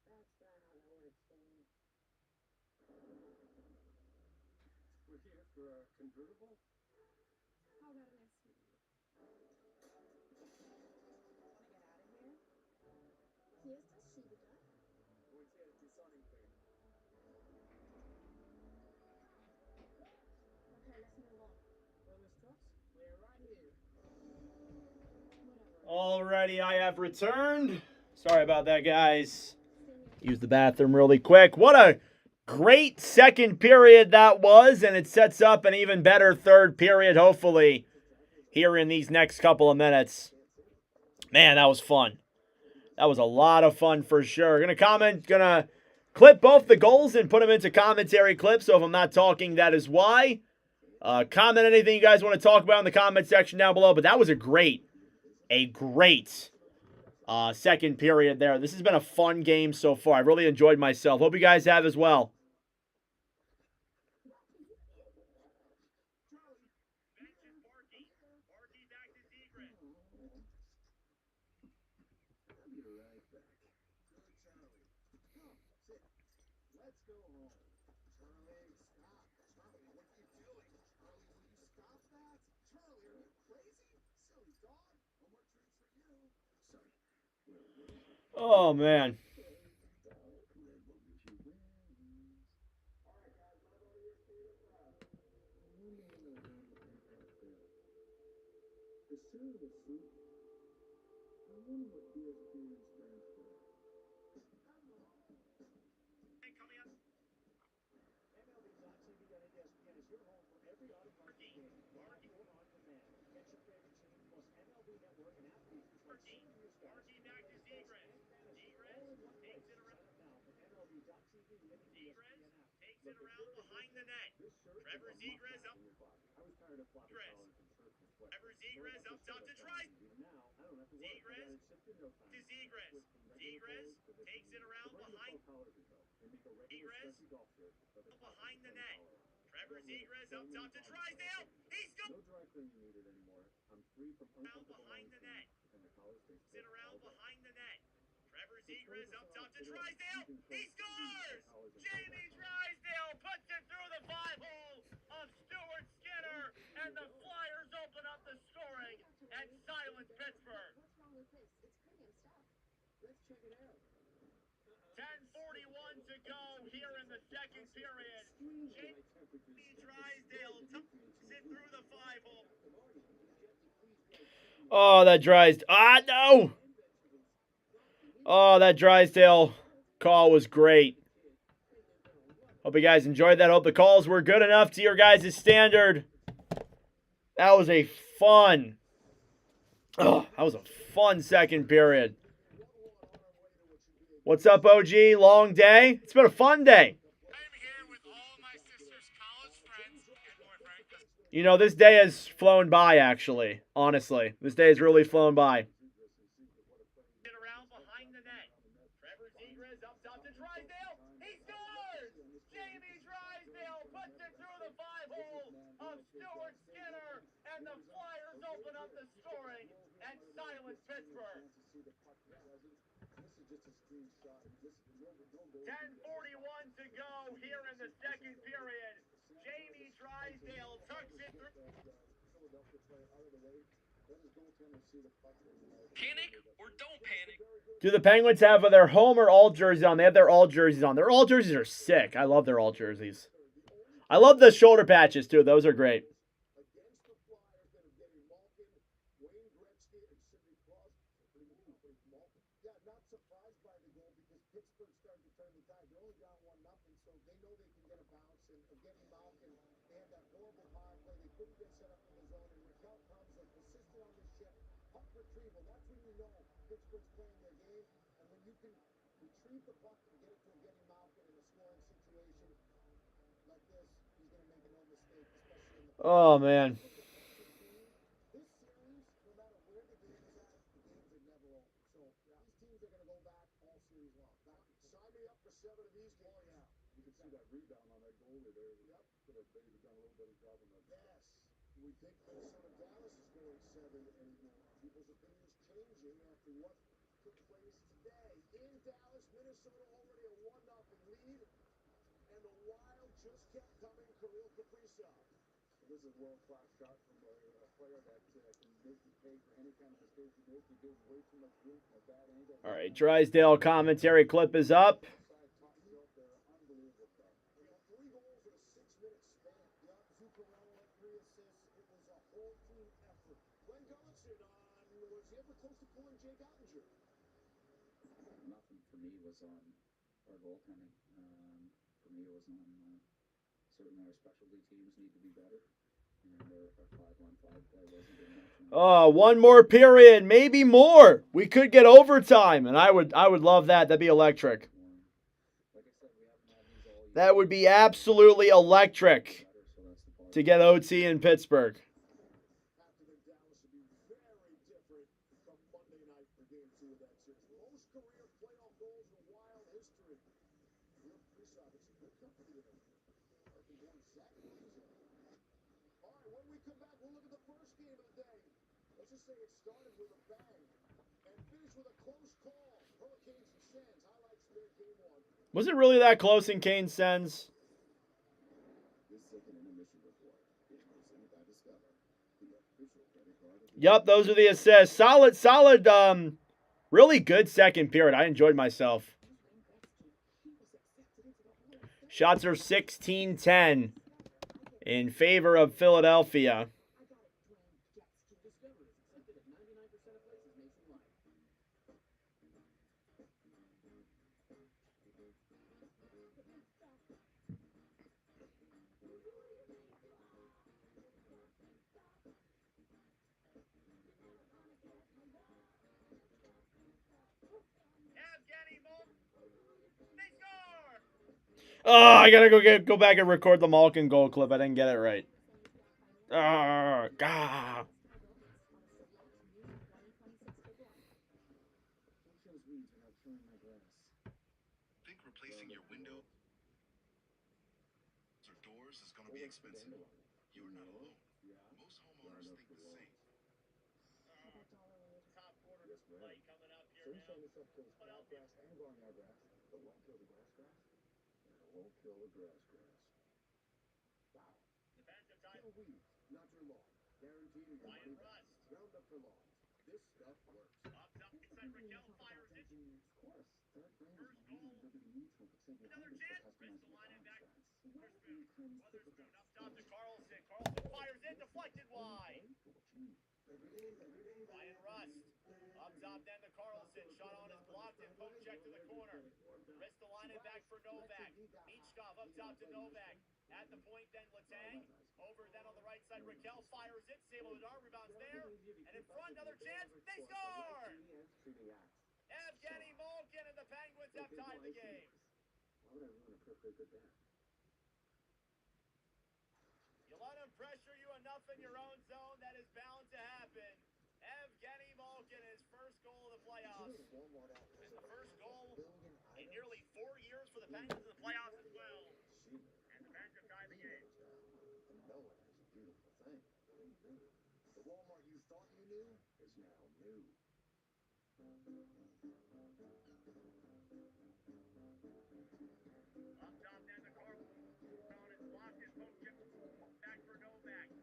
That's not how that works, Danny. We're here for a convertible? How about an SUV? Want to get out of here? Hier ist das Schiebedach. Wo ist hier die Sonnencreme? Okay, let's move on. Well, Miss Trucks, we're right here. Alrighty, I have returned. Sorry about that, guys. Use the bathroom really quick. What a great second period that was, and it sets up an even better third period, hopefully, here in these next couple of minutes. Man, that was fun. That was a lot of fun for sure. Gonna clip both the goals and put them into commentary clips, so if I'm not talking, that is why. Comment anything you guys want to talk about in the comment section down below, but that was a great second period there. This has been a fun game so far. I've really enjoyed myself. Hope you guys have as well. go home. Charlie, stop. Charlie, what are you doing? Charlie, will you stop that? Charlie, are you crazy? Silly dog. No more treats for you. Sorry. Oh, man. The cereal soup. I wonder what ESPN stands for. MLB.tv on ESPN is your home for every out-of-market game, live or on demand. Catch your favorite team plus MLB Network and app features like CPU stats, parlay bets, and fantasy, all in one place. Sign up now for MLB.tv in the ESPN app. Takes it around behind the net. Trevor Zegras up. I was tired of floppy collars and shirts and sweatshirts. Trevor Zegras up top to try. Now I don't have to worry. I got it shipped in no time. To Zegras. Zegras takes it around behind. Zegras behind the net. Trevor Zegras up top to Drysdale. He's No dry cleaning needed anymore. I'm free from uncomfortable behind the net. and the collar stays Sit around all day. behind the net. Trevor Zegras up top to Drysdale. He scores! Jamie Drysdale puts it through the 5-hole of Stuart Skinner, and the Flyers open up the scoring and silence Pittsburgh. What's wrong with this? It's premium stuff. Let's check it out. 10:41 to go here in the second period. Jamie Drysdale tucks it through the 5-hole. Oh, that Drysdale. No! Oh, that Drysdale call was great. Hope you guys enjoyed that. Hope the calls were good enough to your guys' standard. That was a fun second period. What's up, OG? Long day? It's been a fun day. I'm here with all my sister's college friends and boyfriend. You know, this day has flown by, actually. Honestly. This day has really flown by. Get around behind the net. Trevor Zegras up top to Drysdale. He scores! Jamie Drysdale puts it through the 5-hole of Stuart Skinner, and the Flyers open up the scoring and silence Pittsburgh. 10:41 to go here in the second period. Jamie Drysdale tucks it through. Panic or don't panic. Do the Penguins have their home or all jerseys on? They have their all jerseys on. Their all jerseys are sick. I love their all jerseys. I love the shoulder patches, too. Those are great. Pittsburgh started to turn the tide. They're only down 1-0, so they know they can get a bounce and get him out. And they had that horrible power play. They couldn't get set up in the zone. And Raquel comes like consistent on this ship. Puck retrieval. That's when you know Pittsburgh's playing their game. And when you can retrieve the puck and get it to a Getty Malkin in a scoring situation like this, he's going to make no mistake, especially in the. Oh, man. This series, no matter where the game is at, the games are never over. So these teams are going to go back all series long. Sign me up for 7 of these. Oh, yeah. You can see that rebound on that goalie there. Yep. Could have maybe done a little better job on that. Yes. We think Minnesota Dallas is going 7 anymore. People's opinions changing after what took place today. In Dallas, Minnesota already a 1-0 lead. And the Wild just kept coming. Kirill Kaprizov. This is world-class shot from a player that can make you pay for any kind of mistake you make. He gives way too much room from a bad angle. All right, Drysdale commentary clip is up. Unbelievable stuff. 3 goals in a 6-minute span. Yep, Zuccarello had 3 assists. It was a whole team effort. Glenn Gulletson was he ever close to pulling Jake Ottinger? Nothing for me was on our goaltending. For me, it was on certainly our specialty teams need to be better, and our 5-on-5 play wasn't good enough. Oh, one more period, maybe more. We could get overtime, and I would love that. That'd be electric. Like I said, we haven't had these all year. That would be absolutely electric to get OT in Pittsburgh. Have to think Dallas would be very different from Monday night for Game 2 of that series. Most career playoff goals in Wild history. Kirill Kaprizov, it's good company there. American-born Zach Parise. All right, when we come back, we'll look at the first game of the day. Let's just say it started with a bang and finished with a close call. Hurricanes and Sands highlights Was it really that close in Kane's sense? Yup, those are the assists. Solid, really good second period. I enjoyed myself. Shots are 16-10 in favor of Philadelphia. Oh, I gotta go back and record the Malkin goal clip. I didn't get it right. God. Think replacing your windows or doors is going to be expensive? You're not alone. Most homeowners think the same. Top quarter play coming up here now. Grass and barnyard grass. But won't kill the grass. And it won't kill the grass. Wow. Defensive time. Kill weeds, not your lawn. Guarantee you your money back. Roundup for lawns. This stuff works. Up top inside, Raquel fires it. Of course. First goal. Another chance. Missed the line and back. Witherspoon up top to Carlson. Carlson fires in, deflected wide. Ryan Rust. Up top then to Carlson. Shot on is blocked and poke check to the corner. Missed the line and back for Novak. Michkov up top to Novak. At the point then Letang. Over then on the right side. Raquel fires it. Sable Nadar rebounds there. And in front, another chance. They score! Evgeny Malkin and the Penguins have tied the game. Why would I ruin a perfectly good bat? You let him pressure you enough in your own zone, that is bound to happen. Evgeny Malkin, his first goal of the playoffs. And the first goal in nearly 4 years for the Penguins in the playoffs as well. And the Pens have tied the game. Knowing is a beautiful thing. The Walmart you thought you knew is now new. Up top then to Carlson. Down is blocked and poke chip back for Novak.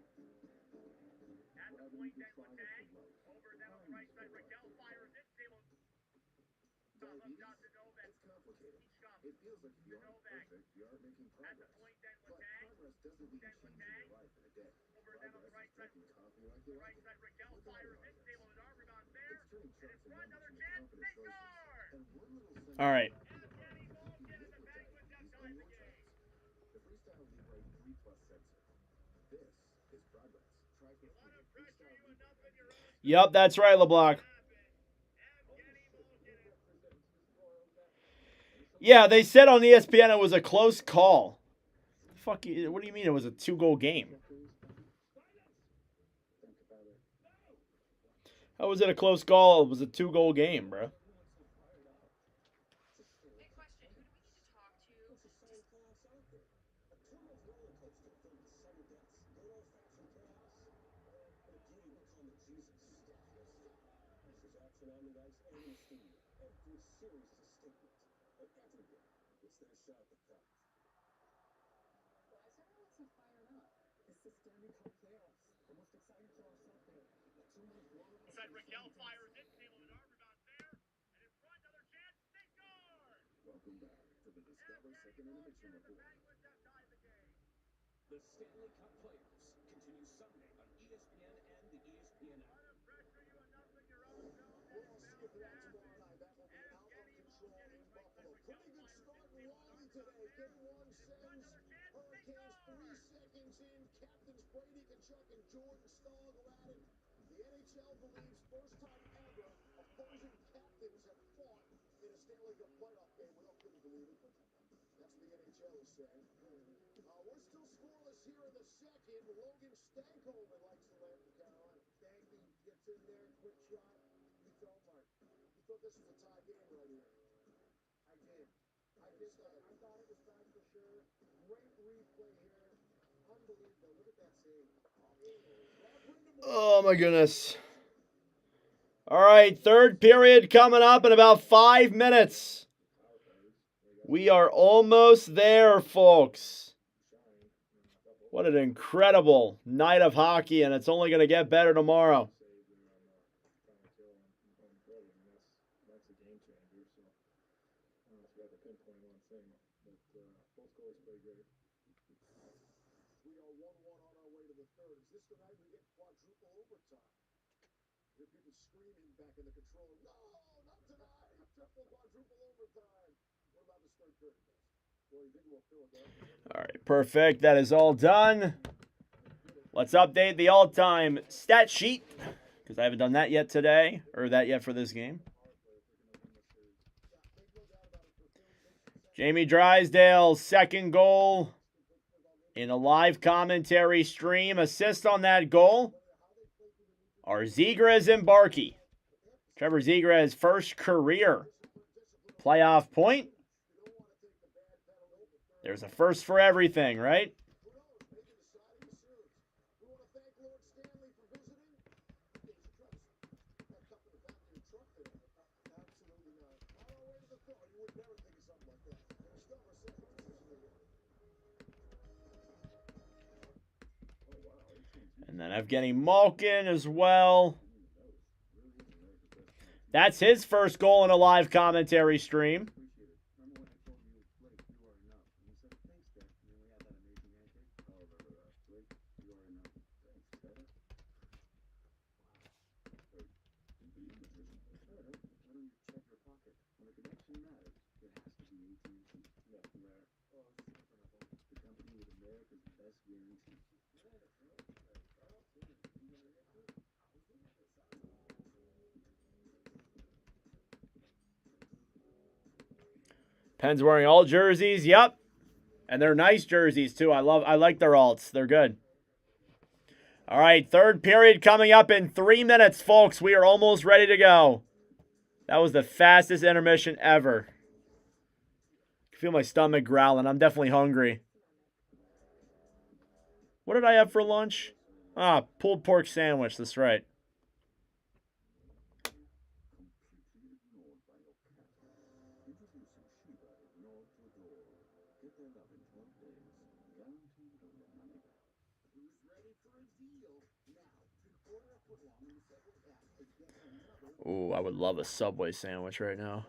At the point then Letang. Over then on the right side, Raquel fires it. Sable up top to Novak. It's complicated. It feels like if you aren't perfect, you aren't making At the progress. point then But Letang. progress doesn't mean changing your life in a day. Over then on the right side. Drinking coffee like you Right like it. side, Raquel fires it. Sable Nadar rebounds there. It's turning And in shots front, into another numbers chance. with They confident choices. score! And one little thing All right. about Evgeny Malkin and the Penguins have tied the game. the Freestyle Libre 3 Plus sensor. This is progress. Try for You let him pressure you enough in your own. Yup, that's right, LeBlanc. Yeah, they said on ESPN it was a close call. Fuck you, what do you mean it was a 2-goal game? How was it a close call? It was a 2-goal game, bro. Big question. Who do we need to talk to? Every series is a statement. But every game, it's their shot at the cup. Why is everyone so fired up? It's the Stanley Cup playoffs. The most exciting playoffs out there. A 2-month long. Inside, Raquel fires it. Sable Nadar rebounds there. And in front, another chance. They score! Welcome back to the Discover Second Intermission The Report. Penguins have tied the game. The Stanley Cup Playoffs continue Sunday on ESPN and the ESPN app. Let him pressure you enough in your own zone, that is bound to happen. That will be out of control in Buffalo. Pretty good start in Raleigh today. Game 1 sends Hurricanes 3 seconds in. Captains Brady Tkachuk and Jordan Staal go at it. The NHL believes first time ever opposing captains have fought in a Stanley Cup playoff game. We all couldn't believe it, but that's what the NHL is saying. We're still scoreless here in the second. Logan Stankoven likes to land for Carolina. Stanky gets in there, quick shot. You thought, Mark, you thought this was a tie game right here. I did. I thought it was tied for sure. Great replay here. Unbelievable. Look at that save. Oh my goodness. All right, third period coming up in about 5 minutes. We are almost there, folks. What an incredible night of hockey, and it's only going to get better tomorrow. We are 1-1 on our way to the third. Is this the night we get quadruple overtime? Hear people screaming back in the control. No, not tonight. Triple quadruple overtime. What about this third period, guys? Well, you think we'll fill it up? All right, perfect. That is all done. Let's update the all-time stat sheet, because I haven't done that yet today, or that yet for this game. Jamie Drysdale's second goal in a live commentary stream. Assist on that goal are Zegras and Barkey. Trevor Zegras' first career playoff point. There's a first for everything, right? We want to thank Lord Stanley for visiting. That cup in the back of your truck there. Absolutely not. On our way to the third. You would never think of something like that. Still for second position here. And then Evgeny Malkin as well. That's his first goal in a live commentary stream. Penn's wearing all jerseys. Yep. And they're nice jerseys too. I like their alts. They're good. All right, third period coming up in 3 minutes, folks. We are almost ready to go. That was the fastest intermission ever. I feel my stomach growling. I'm definitely hungry. What did I have for lunch? Ah, pulled pork sandwich. That's right. Ooh, I would love a Subway sandwich right now.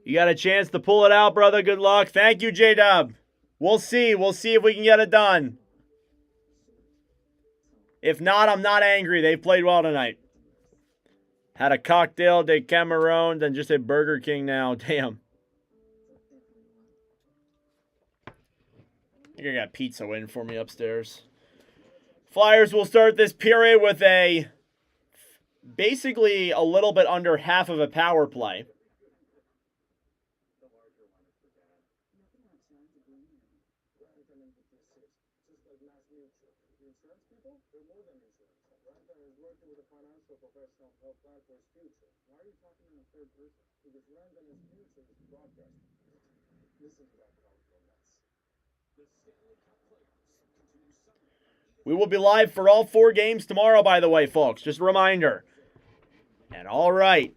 You got a chance to pull it out, brother. Good luck. Thank you, J-Dub. We'll see. We'll see if we can get it done. If not, I'm not angry. They played well tonight. Had a cocktail de Cameron, then just a Burger King now. Damn. I think I got pizza waiting for me upstairs. Flyers will start this period with basically a little bit under half of a power play. We will be live for all 4 games tomorrow, by the way, folks. Just a reminder. And all right,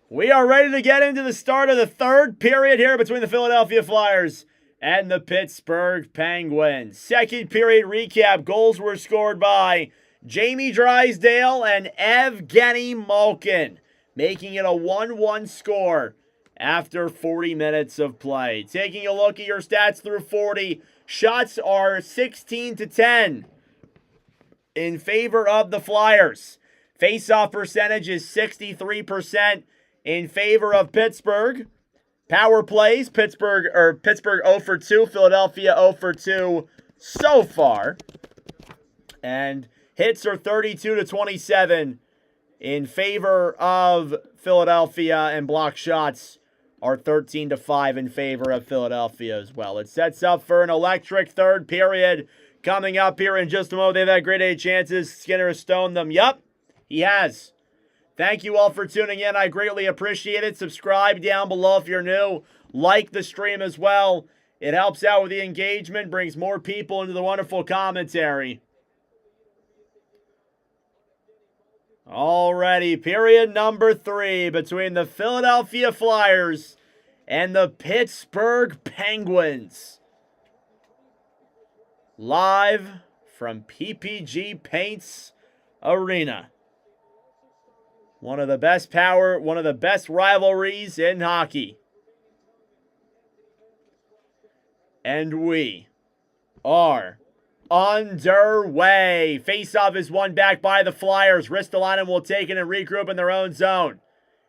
we are ready to get into the start of the third period here between the Philadelphia Flyers and the Pittsburgh Penguins. Second period recap. Goals were scored by Jamie Drysdale and Evgeny Malkin, making it a 1-1 score after 40 minutes of play. Taking a look at your stats through 40, shots are 16-10 in favor of the Flyers. Face-off percentage is 63% in favor of Pittsburgh. Power plays, Pittsburgh 0 for 2, Philadelphia 0 for 2 so far. And hits are 32-27 in favor of Philadelphia, and block shots are 13-5 in favor of Philadelphia as well. It sets up for an electric third period coming up here in just a moment. They've had grade A chances. Skinner has stoned them. Yup, he has. Thank you all for tuning in. I greatly appreciate it. Subscribe down below if you're new. Like the stream as well. It helps out with the engagement, brings more people into the wonderful commentary. Alrighty, period number 3 between the Philadelphia Flyers and the Pittsburgh Penguins. Live from PPG Paints Arena. One of the best rivalries in hockey. And we are underway. Faceoff is won back by the Flyers. Ristolainen will take it and regroup in their own zone.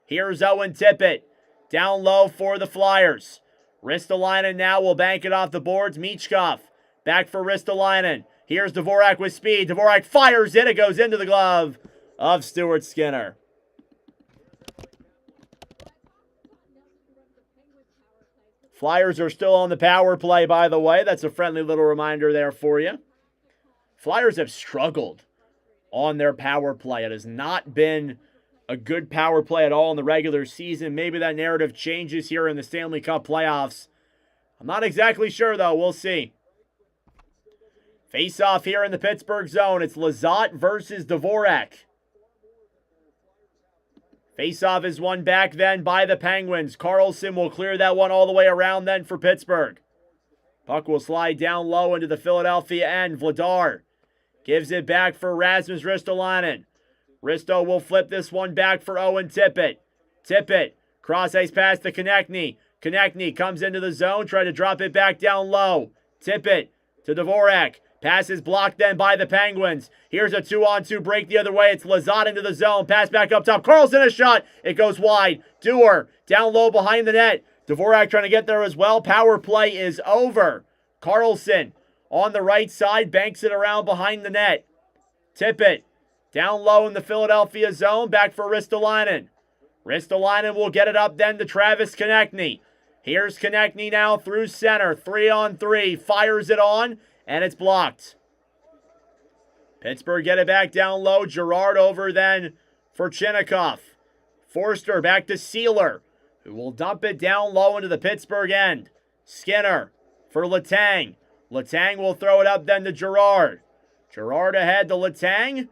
Here's Owen Tippett. Down low for the Flyers. Ristolainen now will bank it off the boards. Michkov back for Ristolainen. Here's Dvorak with speed. Dvorak fires it. It goes into the glove of Stuart Skinner. Flyers are still on the power play, by the way. That's a friendly little reminder there for you. Flyers have struggled on their power play. It has not been a good power play at all in the regular season. Maybe that narrative changes here in the Stanley Cup playoffs. I'm not exactly sure, though. We'll see. Face-off here in the Pittsburgh zone. It's Lizotte versus Dvorak. Face-off is won back then by the Penguins. Carlson will clear that one all the way around then for Pittsburgh. Puck will slide down low into the Philadelphia end. Vladar gives it back for Rasmus Ristolainen. Risto will flip this one back for Owen Tippett. Tippett, cross-ice pass to Konechny. Konechny comes into the zone, try to drop it back down low. Tippett to Dvorak. Pass is blocked then by the Penguins. Here's a 2-on-2 break the other way. It's Lizotte into the zone. Pass back up top. Carlson a shot. It goes wide. Dewar down low behind the net. Dvorak trying to get there as well. Power play is over. Carlson on the right side. Banks it around behind the net. Tippett down low in the Philadelphia zone. Back for Ristolainen. Ristolainen will get it up then to Travis Konechny. Here's Konechny now through center. 3-on-3. Fires it on. And it's blocked. Pittsburgh get it back down low. Girard over then for Chinnikov. Forster back to Sealer, who will dump it down low into the Pittsburgh end. Skinner for Letang. Letang will throw it up then to Girard. Girard ahead to Letang.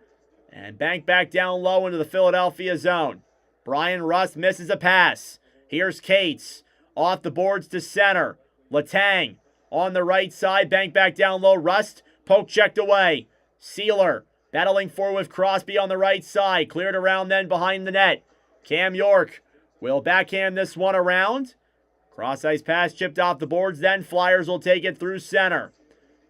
And bank back down low into the Philadelphia zone. Brian Rust misses a pass. Here's Cates. Off the boards to center. Letang. On the right side, bank back down low. Rust, poke checked away. Sealer, battling forward with Crosby on the right side. Cleared around then behind the net. Cam York will backhand this one around. Cross-ice pass chipped off the boards then. Flyers will take it through center.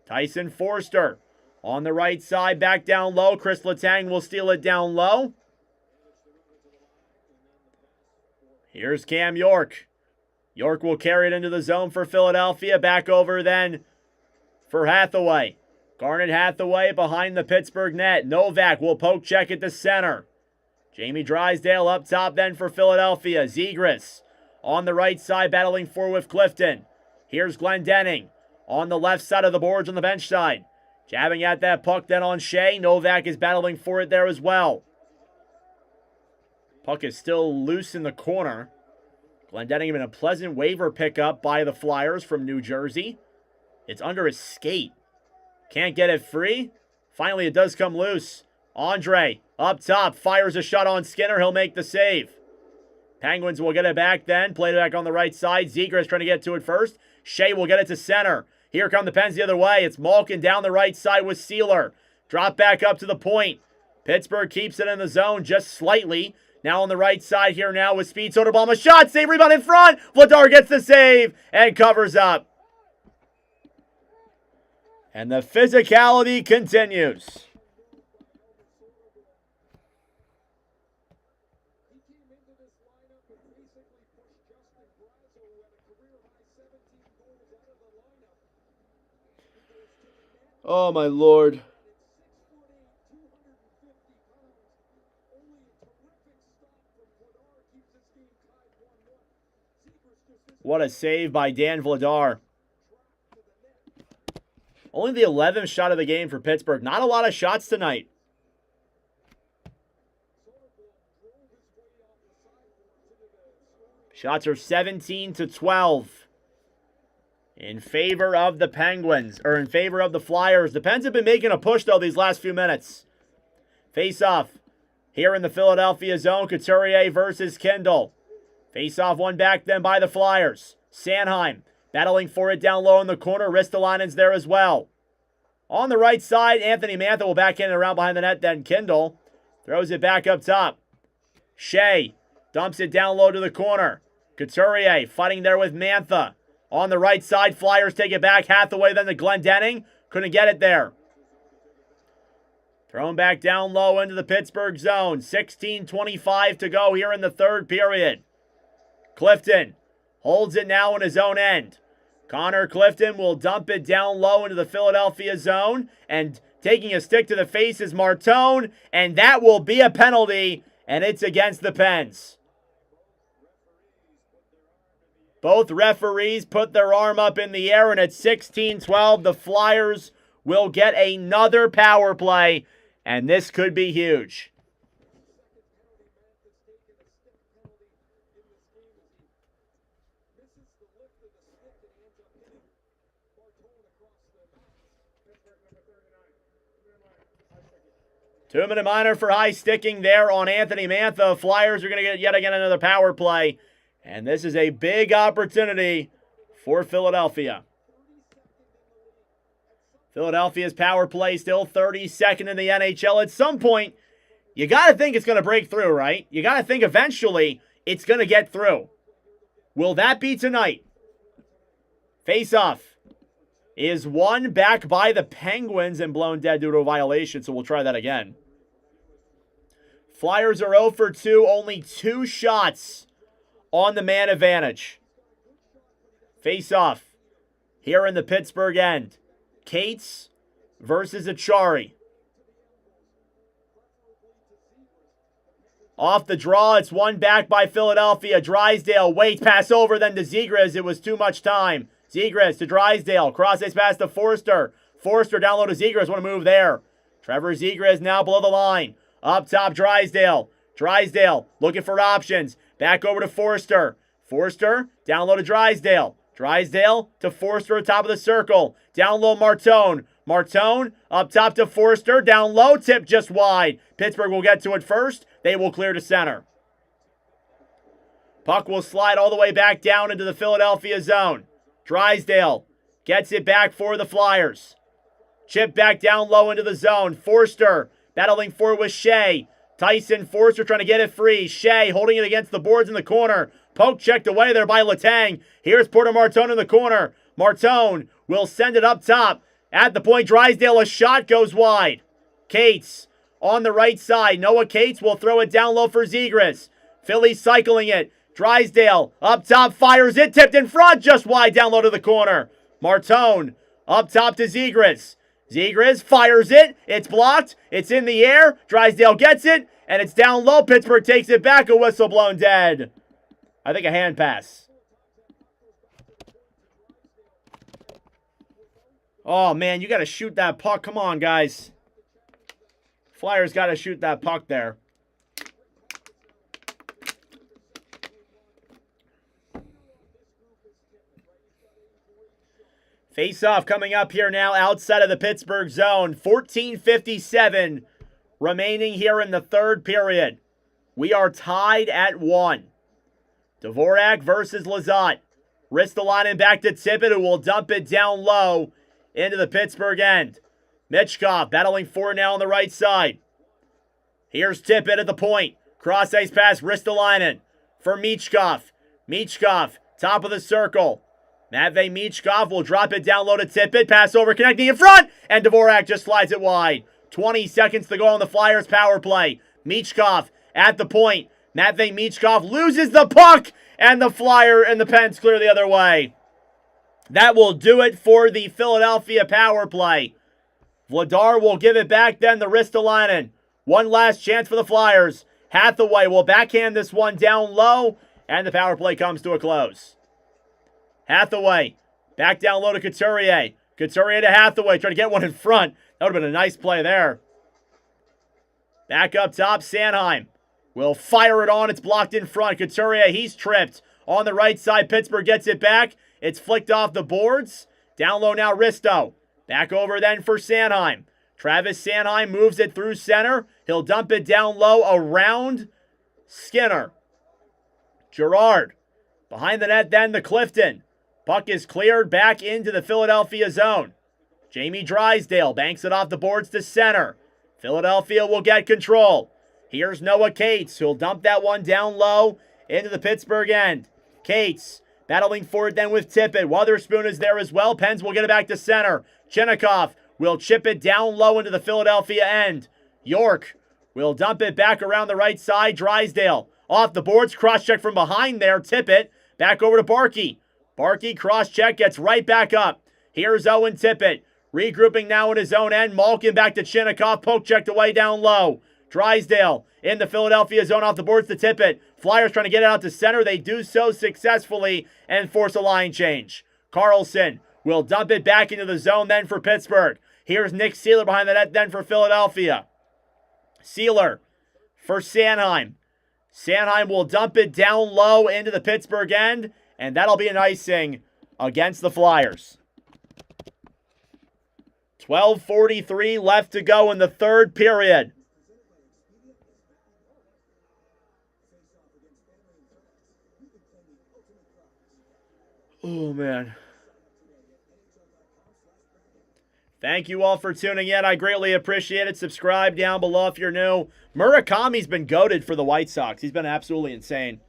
Tyson Forster on the right side, back down low. Chris Letang will steal it down low. Here's Cam York. York will carry it into the zone for Philadelphia. Back over then for Hathaway. Garnet Hathaway behind the Pittsburgh net. Novak will poke check at the center. Jamie Drysdale up top then for Philadelphia. Zegras on the right side battling forward with Clifton. Here's Glendening on the left side of the boards on the bench side. Jabbing at that puck then on Shea. Novak is battling for it there as well. Puck is still loose in the corner. Glendening even a pleasant waiver pickup by the Flyers from New Jersey. It's under his skate. Can't get it free. Finally, it does come loose. Andre up top fires a shot on Skinner. He'll make the save. Penguins will get it back then. Played it back on the right side. Zegras trying to get to it first. Shea will get it to center. Here come the Pens the other way. It's Malkin down the right side with Sealer. Drop back up to the point. Pittsburgh keeps it in the zone just slightly. Now on the right side here now with speed. Soderblom a shot. Save rebound in front. Vladar gets the save and covers up. And the physicality continues. He came into this lineup and basically pushed Justin Brazo, who had a career-high 17 goals out of the lineup. He goes to the net. Oh, my Lord. At 6'8", 250 pounds, only a terrific What a save by Dan Vladar. Only the 11th shot of the game for Pittsburgh. Not a lot of shots tonight. Shots are 17-12 in favor of the Penguins, or in favor of the Flyers. The Pens have been making a push, though, these last few minutes. Face-off here in the Philadelphia zone. Couturier versus Kindle. Face-off won back then by the Flyers. Sanheim battling for it down low in the corner. Ristolainen's there as well. On the right side, Anthony Mantha will backhand it around behind the net. Then Kindle throws it back up top. Shea dumps it down low to the corner. Couturier fighting there with Mantha. On the right side, Flyers take it back. Hathaway then to Glendening. Couldn't get it there. Thrown back down low into the Pittsburgh zone. 16:25 to go here in the third period. Clifton holds it now in his own end. Connor Clifton will dump it down low into the Philadelphia zone. And taking a stick to the face is Martone. And that will be a penalty. And it's against the Pens. Both referees put their arm up in the air. And at 16-12, the Flyers will get another power play. And this could be huge. Two-minute minor for high sticking there on Anthony Mantha. Flyers are going to get yet again another power play. And this is a big opportunity for Philadelphia. Philadelphia's power play still 32nd in the NHL. At some point, you got to think it's going to break through, right? You got to think eventually it's going to get through. Will that be tonight? Face-off is won back by the Penguins and blown dead due to a violation, so we'll try that again. Flyers are 0 for 2, only 2 shots on the man advantage. Face-off here in the Pittsburgh end. Cates versus Achari. Off the draw, it's won back by Philadelphia. Drysdale waits, pass over, then to Zegras. It was too much time. Zegras to Drysdale. Cross-ice pass to Forster. Forster down low to Zegras. Want to move there. Trevor Zegras now below the line. Up top, Drysdale. Drysdale looking for options. Back over to Forster. Forster down low to Drysdale. Drysdale to Forster at top of the circle. Down low, Martone. Martone up top to Forster. Down low, tip just wide. Pittsburgh will get to it first. They will clear to center. Puck will slide all the way back down into the Philadelphia zone. Drysdale gets it back for the Flyers. Chip back down low into the zone. Forster battling for it with Shea. Tyson Forster trying to get it free. Shea holding it against the boards in the corner. Poke checked away there by Letang. Here's Porter Martone in the corner. Martone will send it up top. At the point, Drysdale, a shot goes wide. Cates on the right side. Noah Cates will throw it down low for Zegras. Philly cycling it. Drysdale up top, fires it. Tipped in front, just wide down low to the corner. Martone up top to Zegras. Zegras fires it. It's blocked. It's in the air. Drysdale gets it. And it's down low. Pittsburgh takes it back. A whistle blown dead. I think a hand pass. Oh, man, you got to shoot that puck. Come on, guys. Flyers got to shoot that puck there. Face-off coming up here now outside of the Pittsburgh zone. 14:57 remaining here in the third period. We are tied at 1. Dvorak versus Lizotte. Ristolainen back to Tippett, who will dump it down low into the Pittsburgh end. Michkov battling for it now on the right side. Here's Tippett at the point. Cross-ice pass, Ristolainen for Michkov. Michkov, top of the circle. Matvei Michkov will drop it down low to Tippett. Pass over, connecting in front. And Dvorak just slides it wide. 20 seconds to go on the Flyers power play. Michkov at the point. Matvei Michkov loses the puck. And the Flyer and the Pens clear the other way. That will do it for the Philadelphia power play. Vladar will give it back then to Ristolainen. One last chance for the Flyers. Hathaway will backhand this one down low. And the power play comes to a close. Hathaway. Back down low to Couturier. Couturier to Hathaway. Trying to get one in front. That would have been a nice play there. Back up top, Sanheim. Will fire it on. It's blocked in front. Couturier, he's tripped. On the right side, Pittsburgh gets it back. It's flicked off the boards. Down low now, Risto. Back over then for Sanheim. Travis Sanheim moves it through center. He'll dump it down low around Skinner. Gerard. Behind the net then, the Clifton. Puck is cleared back into the Philadelphia zone. Jamie Drysdale banks it off the boards to center. Philadelphia will get control. Here's Noah Cates, who'll dump that one down low into the Pittsburgh end. Cates battling for it then with Tippett. Wotherspoon is there as well. Pens will get it back to center. Chinnikov will chip it down low into the Philadelphia end. York will dump it back around the right side. Drysdale off the boards. Cross-check from behind there. Tippett back over to Barkey. Barkey cross-check gets right back up. Here's Owen Tippett. Regrouping now in his own end. Malkin back to Chinnikov. Poke checked away down low. Drysdale in the Philadelphia zone off the boards to Tippett. Flyers trying to get it out to center. They do so successfully and force a line change. Carlson will dump it back into the zone then for Pittsburgh. Here's Nick Seeler behind the net then for Philadelphia. Seeler for Sanheim. Sanheim will dump it down low into the Pittsburgh end, and that'll be an icing against the Flyers. 12:43 left to go in the third period. Oh, man. Thank you all for tuning in. I greatly appreciate it. Subscribe down below if you're new. Murakami's been goated for the White Sox. He's been absolutely insane.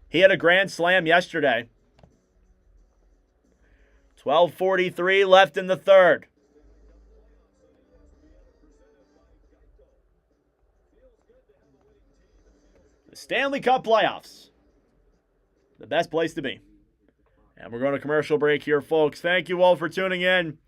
He had a grand slam yesterday. 12:43 left in the third. The Stanley Cup playoffs. The best place to be. And we're going to commercial break here, folks. Thank you all for tuning in.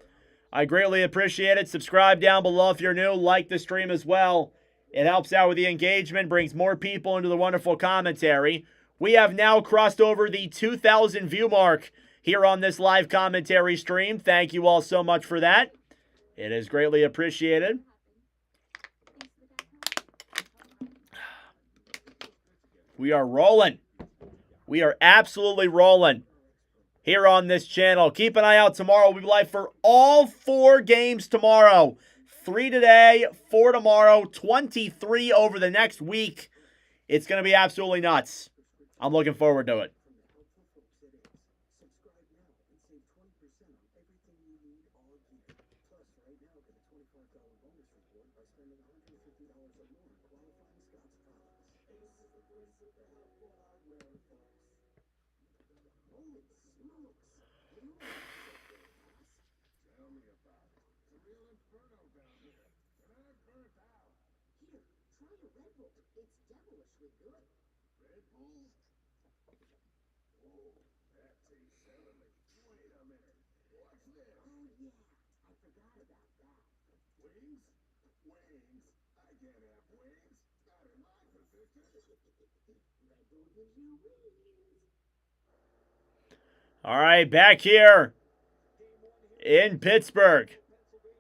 I greatly appreciate it. Subscribe down below if you're new. Like the stream as well. It helps out with the engagement, brings more people into the wonderful commentary. We have now crossed over the 2,000 view mark here on this live commentary stream. Thank you all so much for that. It is greatly appreciated. We are rolling. We are absolutely rolling here on this channel. Keep an eye out tomorrow. We'll be live for all 4 games tomorrow. 3 today, 4 tomorrow, 23 over the next week. It's going to be absolutely nuts. I'm looking forward to it. All right, back here in Pittsburgh.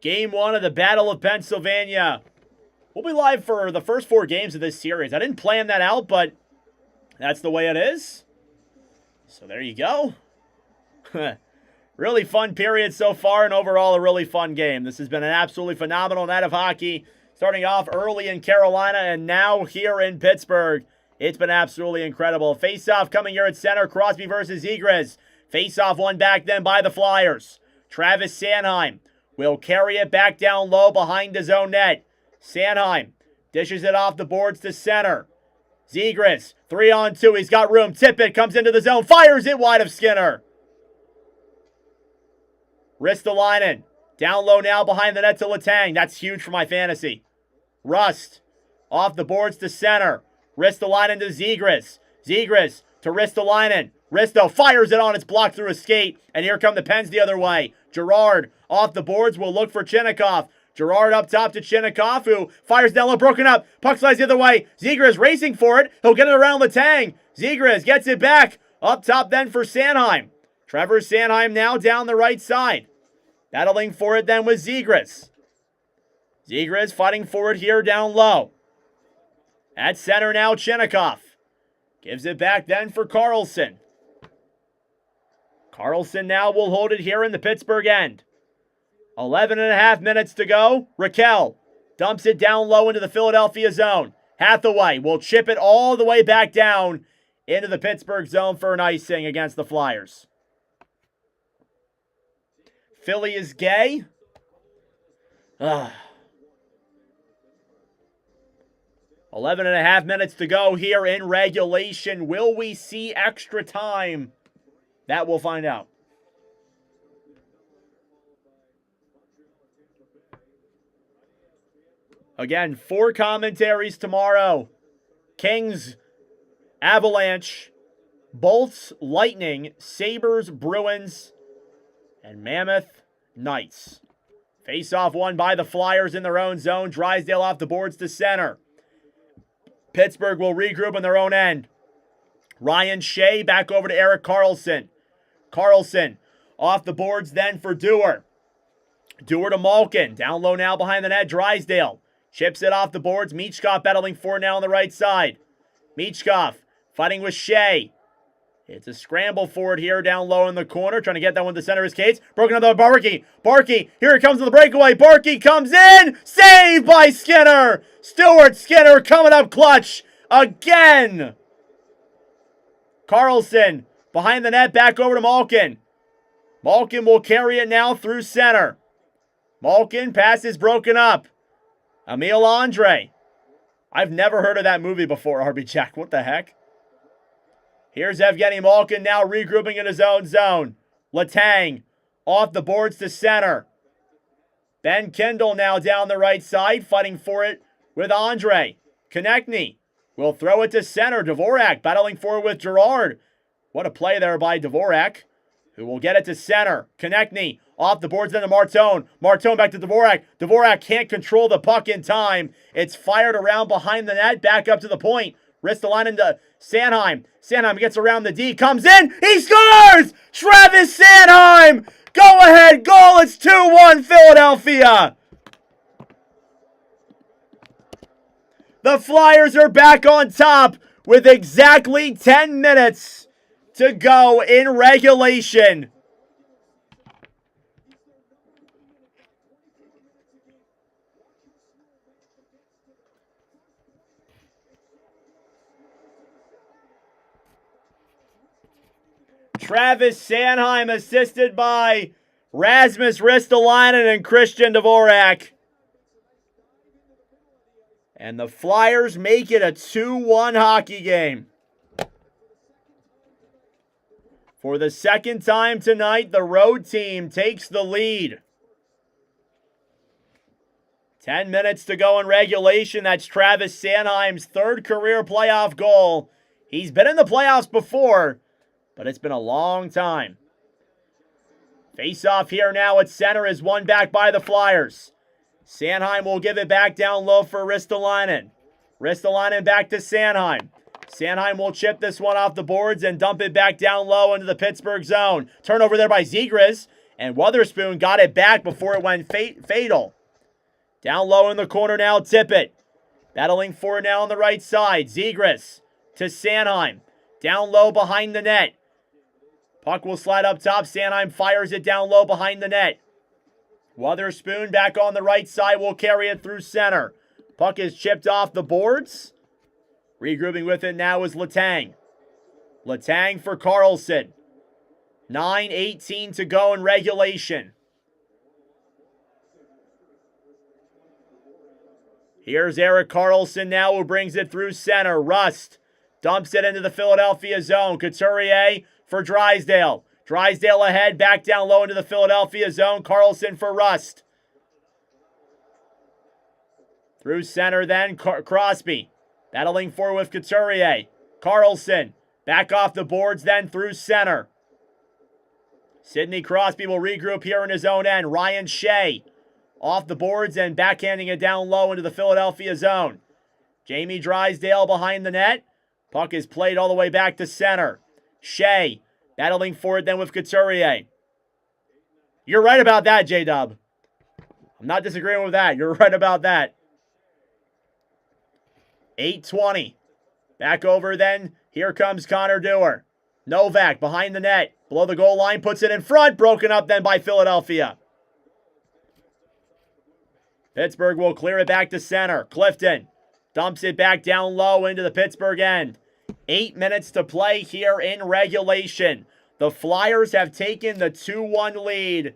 Game 1 of the Battle of Pennsylvania. We'll be live for the first 4 games of this series. I didn't plan that out, but that's the way it is. So there you go. Really fun period so far, and overall a really fun game. This has been an absolutely phenomenal night of hockey. Starting off early in Carolina and now here in Pittsburgh. It's been absolutely incredible. Face-off coming here at center. Crosby versus Zegras. Face-off won back then by the Flyers. Travis Sanheim will carry it back down low behind his own net. Sanheim dishes it off the boards to center. Zegras, 3-on-2. He's got room. Tippett comes into the zone. Fires it wide of Skinner. Ristolainen down low now behind the net to Letang. That's huge for my fantasy. Rust off the boards to center. Ristolainen to Zegras. Zegras to Ristolainen. Risto fires it on. It's blocked through a skate. And here come the Pens the other way. Gerard off the boards will look for Chinnikov. Gerard up top to Chinnikov, who fires down low, broken up. Puck slides the other way. Zegras racing for it. He'll get it around Letang. Zegras gets it back. Up top then for Sanheim. Trevor Sanheim now down the right side. Battling for it then with Zegras. Zegras fighting for it here down low. At center now, Chinnikov. Gives it back then for Carlson. Carlson now will hold it here in the Pittsburgh end. 11.5 minutes to go. Raquel dumps it down low into the Philadelphia zone. Hathaway will chip it all the way back down into the Pittsburgh zone for an icing against the Flyers. Philly is gay. 11.5 minutes to go here in regulation. Will we see extra time? That we'll find out. Again, 4 commentaries tomorrow. Kings, Avalanche, Bolts, Lightning, Sabres, Bruins, and Mammoth, Knights. Face-off won by the Flyers in their own zone. Drysdale off the boards to center. Pittsburgh will regroup in their own end. Ryan Shea back over to Erik Karlsson. Karlsson off the boards then for Dewar. Dewar to Malkin. Down low now behind the net. Drysdale chips it off the boards. Michkov battling for it now on the right side. Michkov fighting with Shea. It's a scramble for it here down low in the corner. Trying to get that one to the center of his case. Broken up by Barkey. Barkey, here it comes to the breakaway. Barkey comes in. Saved by Skinner. Stuart Skinner coming up clutch again. Karlsson behind the net. Back over to Malkin. Malkin will carry it now through center. Malkin, pass is broken up. Emil Andre. I've never heard of that movie before, RB Jack. What the heck? Here's Evgeny Malkin now regrouping in his own zone. Letang off the boards to center. Ben Kindle now down the right side, fighting for it with Andre. Konechny will throw it to center. Dvorak battling for it with Gerard. What a play there by Dvorak, who will get it to center. Konechny off the boards then to Martone. Martone back to Dvorak. Dvorak can't control the puck in time. It's fired around behind the net, back up to the point. Ristolainen to Sanheim. Sanheim gets around the D, comes in, he scores! Travis Sanheim! Go-ahead goal, it's 2-1 Philadelphia! The Flyers are back on top with exactly 10 minutes to go in regulation. Travis Sanheim assisted by Rasmus Ristolainen and Christian Dvorak. And the Flyers make it a 2-1 hockey game. For the second time tonight, the road team takes the lead. 10 minutes to go in regulation. That's Travis Sanheim's 3rd career playoff goal. He's been in the playoffs before, but it's been a long time. Face-off here now at center is won back by the Flyers. Sanheim will give it back down low for Ristolainen. Ristolainen back to Sanheim. Sanheim will chip this one off the boards and dump it back down low into the Pittsburgh zone. Turnover there by Zegras, and Wotherspoon got it back before it went fatal. Down low in the corner now, Tippett. Battling for it now on the right side. Zegras to Sanheim. Down low behind the net. Puck will slide up top. Sanheim fires it down low behind the net. Wotherspoon back on the right side will carry it through center. Puck is chipped off the boards. Regrouping with it now is Letang. Letang for Karlsson. 9:18 to go in regulation. Here's Erik Karlsson now, who brings it through center. Rust dumps it into the Philadelphia zone. Couturier for Drysdale. Drysdale ahead, back down low into the Philadelphia zone. Karlsson for Rust. Through center then, Crosby. Battling forward with Couturier. Karlsson back off the boards then through center. Sidney Crosby will regroup here in his own end. Ryan Shea off the boards and backhanding it down low into the Philadelphia zone. Jamie Drysdale behind the net. Puck is played all the way back to center. Shea battling for it then with Couturier. You're right about that, J-Dub. I'm not disagreeing with that. You're right about that. 8:20. Back over then. Here comes Connor Dewar. Novak behind the net. Below the goal line. Puts it in front. Broken up then by Philadelphia. Pittsburgh will clear it back to center. Clifton dumps it back down low into the Pittsburgh end. 8 minutes to play here in regulation. The Flyers have taken the 2-1 lead.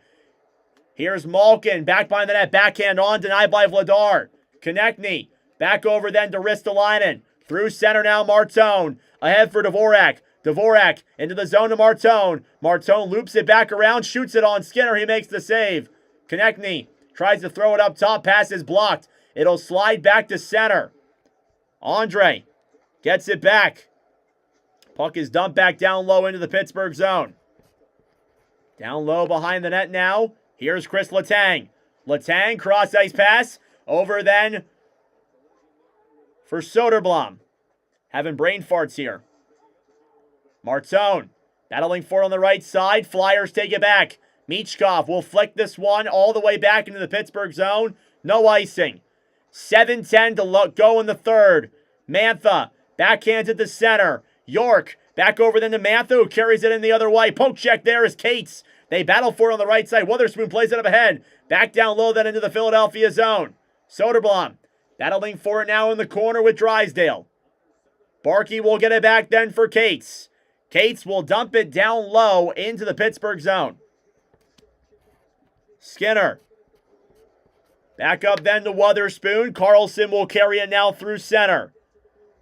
Here's Malkin back behind the net. Backhand on, denied by Vladar. Konechny back over then to Ristolainen. Through center now, Martone. Ahead for Dvorak. Dvorak into the zone to Martone. Martone loops it back around, shoots it on Skinner. He makes the save. Konechny tries to throw it up top. Pass is blocked. It'll slide back to center. Andre gets it back. Puck is dumped back down low into the Pittsburgh zone. Down low behind the net now. Here's Chris Letang. Letang, cross-ice pass. Over then for Soderblom. Having brain farts here. Martone battling for it on the right side. Flyers take it back. Michkov will flick this one all the way back into the Pittsburgh zone. No icing. 7:10 to go in the third. Mantha backhands at the center. York back over then to Mantha, who carries it in the other way. Poke check there is Cates. They battle for it on the right side. Witherspoon plays it up ahead. Back down low then into the Philadelphia zone. Soderblom battling for it now in the corner with Drysdale. Barkey will get it back then for Cates. Cates will dump it down low into the Pittsburgh zone. Skinner. Back up then to Witherspoon. Carlson will carry it now through center.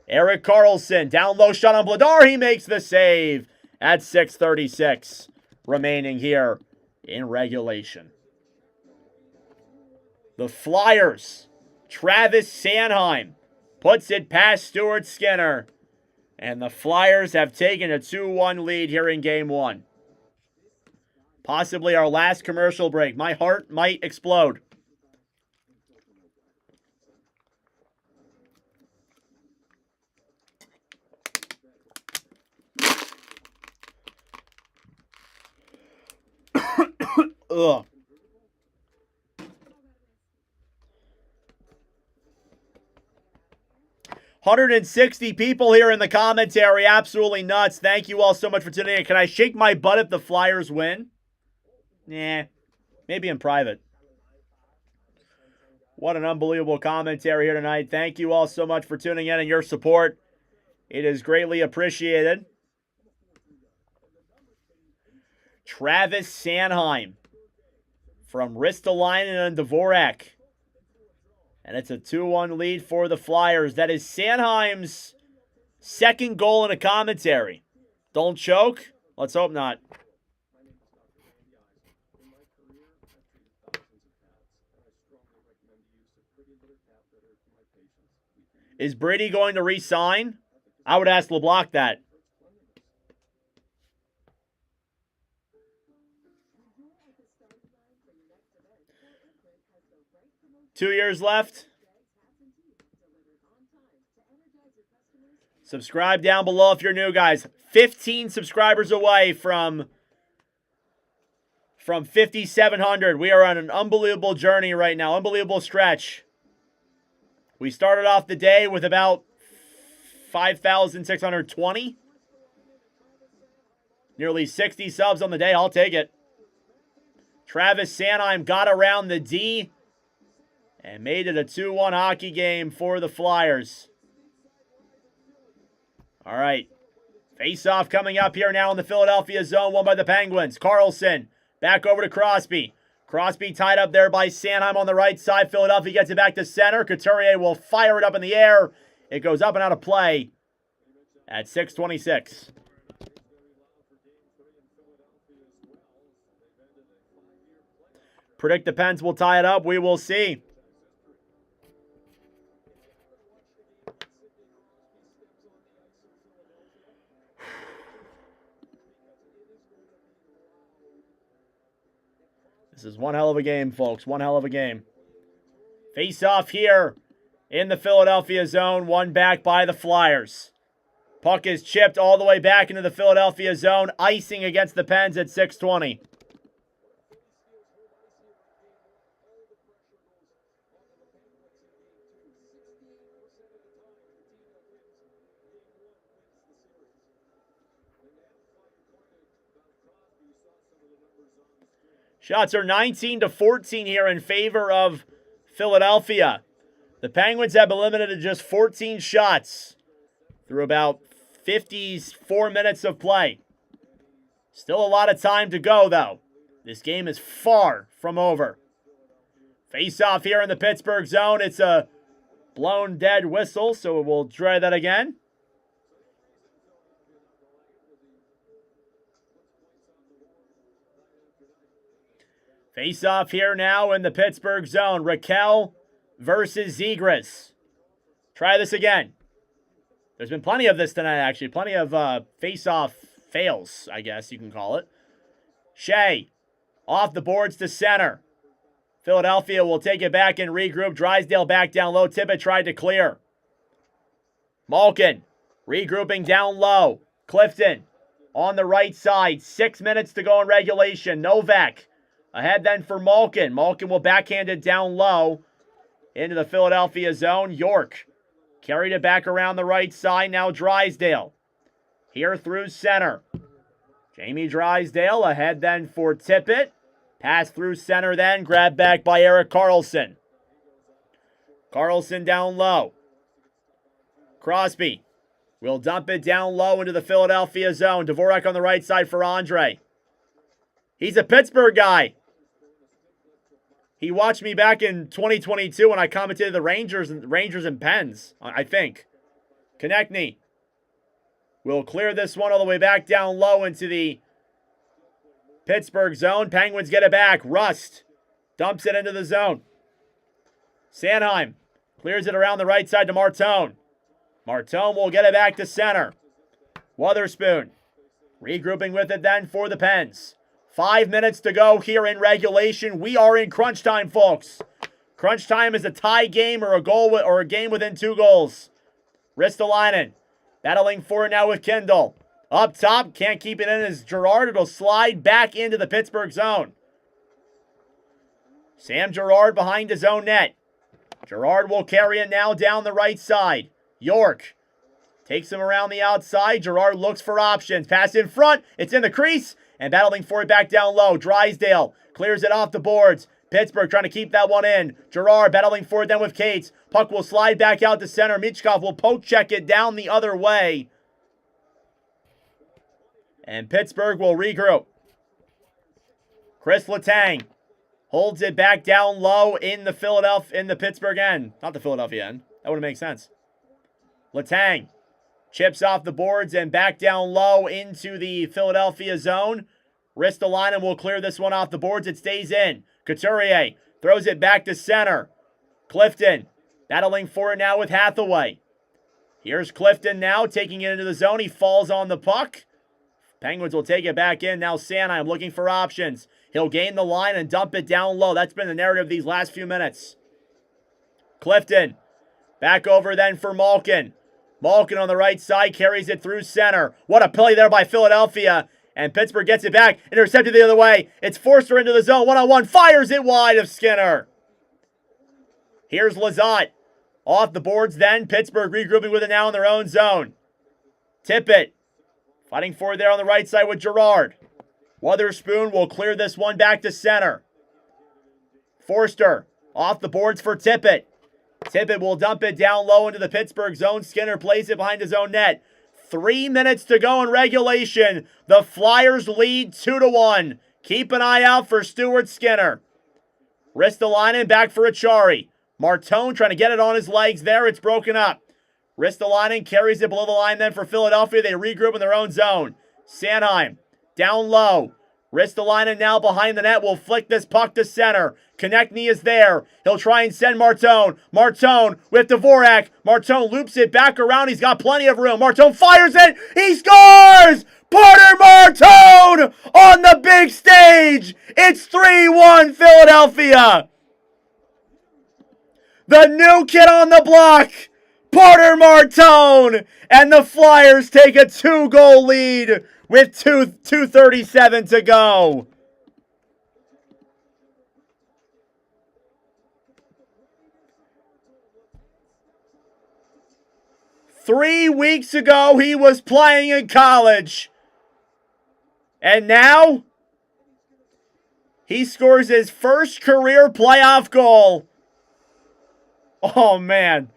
Erik Karlsson, down low shot on Vladar. He makes the save at 6:36 remaining here in regulation. The Flyers, Travis Sanheim puts it past Stuart Skinner. And the Flyers have taken a 2-1 lead here in Game 1. Possibly our last commercial break. My heart might explode. Ugh. 160 people here in the commentary. Absolutely nuts. Thank you all so much for tuning in. Can I shake my butt if the Flyers win? Nah. Maybe in private. What an unbelievable commentary here tonight. Thank you all so much for tuning in and your support. It is greatly appreciated. Travis Sanheim from Ristolainen and Dvorak. And it's a 2-1 lead for the Flyers. That is Sanheim's second goal in a commentary. Don't choke? Let's hope not. Is Brady going to re-sign? I would ask LeBlanc that. Two years left. Subscribe down below if you're new, guys. 15 subscribers away from 5,700. We are on an unbelievable journey right now. Unbelievable stretch. We started off the day with about 5,620. Nearly 60 subs on the day. I'll take it. Travis Sanheim got around the D and made it a 2-1 hockey game for the Flyers. All right. Face-off coming up here now in the Philadelphia zone, won by the Penguins. Karlsson back over to Crosby. Crosby tied up there by Sanheim on the right side. Philadelphia gets it back to center. Couturier will fire it up in the air. It goes up and out of play at 6:26. Predict the Pens will tie it up. We will see. This is one hell of a game, folks. One hell of a game. Face off here in the Philadelphia zone. One back by the Flyers. Puck is chipped all the way back into the Philadelphia zone. Icing against the Pens at 6:20. Shots are 19-14 here in favor of Philadelphia. The Penguins have been limited to just 14 shots through about 54 minutes of play. Still a lot of time to go, though. This game is far from over. Face-off here in the Pittsburgh zone. It's a blown dead whistle, so we'll try that again. Face-off here now in the Pittsburgh zone. Raquel versus Zegras. Try this again. There's been plenty of this tonight, actually. Plenty of face-off fails, I guess you can call it. Shea, off the boards to center. Philadelphia will take it back and regroup. Drysdale back down low. Tippett tried to clear. Malkin, regrouping down low. Clifton, on the right side. 6 minutes to go in regulation. Novak, ahead then for Malkin. Malkin will backhand it down low into the Philadelphia zone. York carried it back around the right side. Now Drysdale here through center. Jamie Drysdale ahead then for Tippett. Pass through center then. Grabbed back by Erik Karlsson. Karlsson down low. Crosby will dump it down low into the Philadelphia zone. Dvorak on the right side for Andre. He's a Pittsburgh guy. He watched me back in 2022 when I commentated the Rangers and Pens, I think. Konechny will clear this one all the way back down low into the Pittsburgh zone. Penguins get it back. Rust dumps it into the zone. Sanheim clears it around the right side to Martone. Martone will get it back to center. Wotherspoon regrouping with it then for the Pens. 5 minutes to go here in regulation. We are in crunch time, folks. Crunch time is a tie game or a game within 2 goals. Ristolainen battling for it now with Kindle. Up top, can't keep it in as Girard. It'll slide back into the Pittsburgh zone. Sam Girard behind his own net. Girard will carry it now down the right side. York takes him around the outside. Girard looks for options. Pass in front. It's in the crease. And battling for it back down low. Drysdale clears it off the boards. Pittsburgh trying to keep that one in. Girard battling for it then with Cates. Puck will slide back out to center. Michkov will poke check it down the other way. And Pittsburgh will regroup. Chris Letang holds it back down low in the Pittsburgh end. Not the Philadelphia end. That wouldn't make sense. Letang chips off the boards and back down low into the Philadelphia zone. Ristolainen will clear this one off the boards. It stays in. Couturier throws it back to center. Clifton battling for it now with Hathaway. Here's Clifton now taking it into the zone. He falls on the puck. Penguins will take it back in. Now Sanheim looking for options. He'll gain the line and dump it down low. That's been the narrative these last few minutes. Clifton back over then for Malkin. Malkin on the right side carries it through center. What a play there by Philadelphia. And Pittsburgh gets it back. Intercepted the other way. It's Forster into the zone. One-on-one. Fires it wide of Skinner. Here's Lizotte. Off the boards then. Pittsburgh regrouping with it now in their own zone. Tippett fighting for it there on the right side with Girard. Wotherspoon will clear this one back to center. Forster off the boards for Tippett. Tippett will dump it down low into the Pittsburgh zone. Skinner plays it behind his own net. 3 minutes to go in regulation. The Flyers lead 2-1. Keep an eye out for Stuart Skinner. Ristolainen back for Achari. Martone trying to get it on his legs there. It's broken up. Ristolainen carries it below the line then for Philadelphia. They regroup in their own zone. Sanheim down low. Ristolainen now behind the net will flick this puck to center. Konechny is there. He'll try and send Martone. Martone with Dvorak. Martone loops it back around. He's got plenty of room. Martone fires it. He scores! Porter Martone on the big stage. It's 3-1 Philadelphia. The new kid on the block. Porter Martone! And the Flyers take a 2-goal lead with 2:37 to go. Three weeks ago, he was playing in college. And now, he scores his first career playoff goal. Oh, man.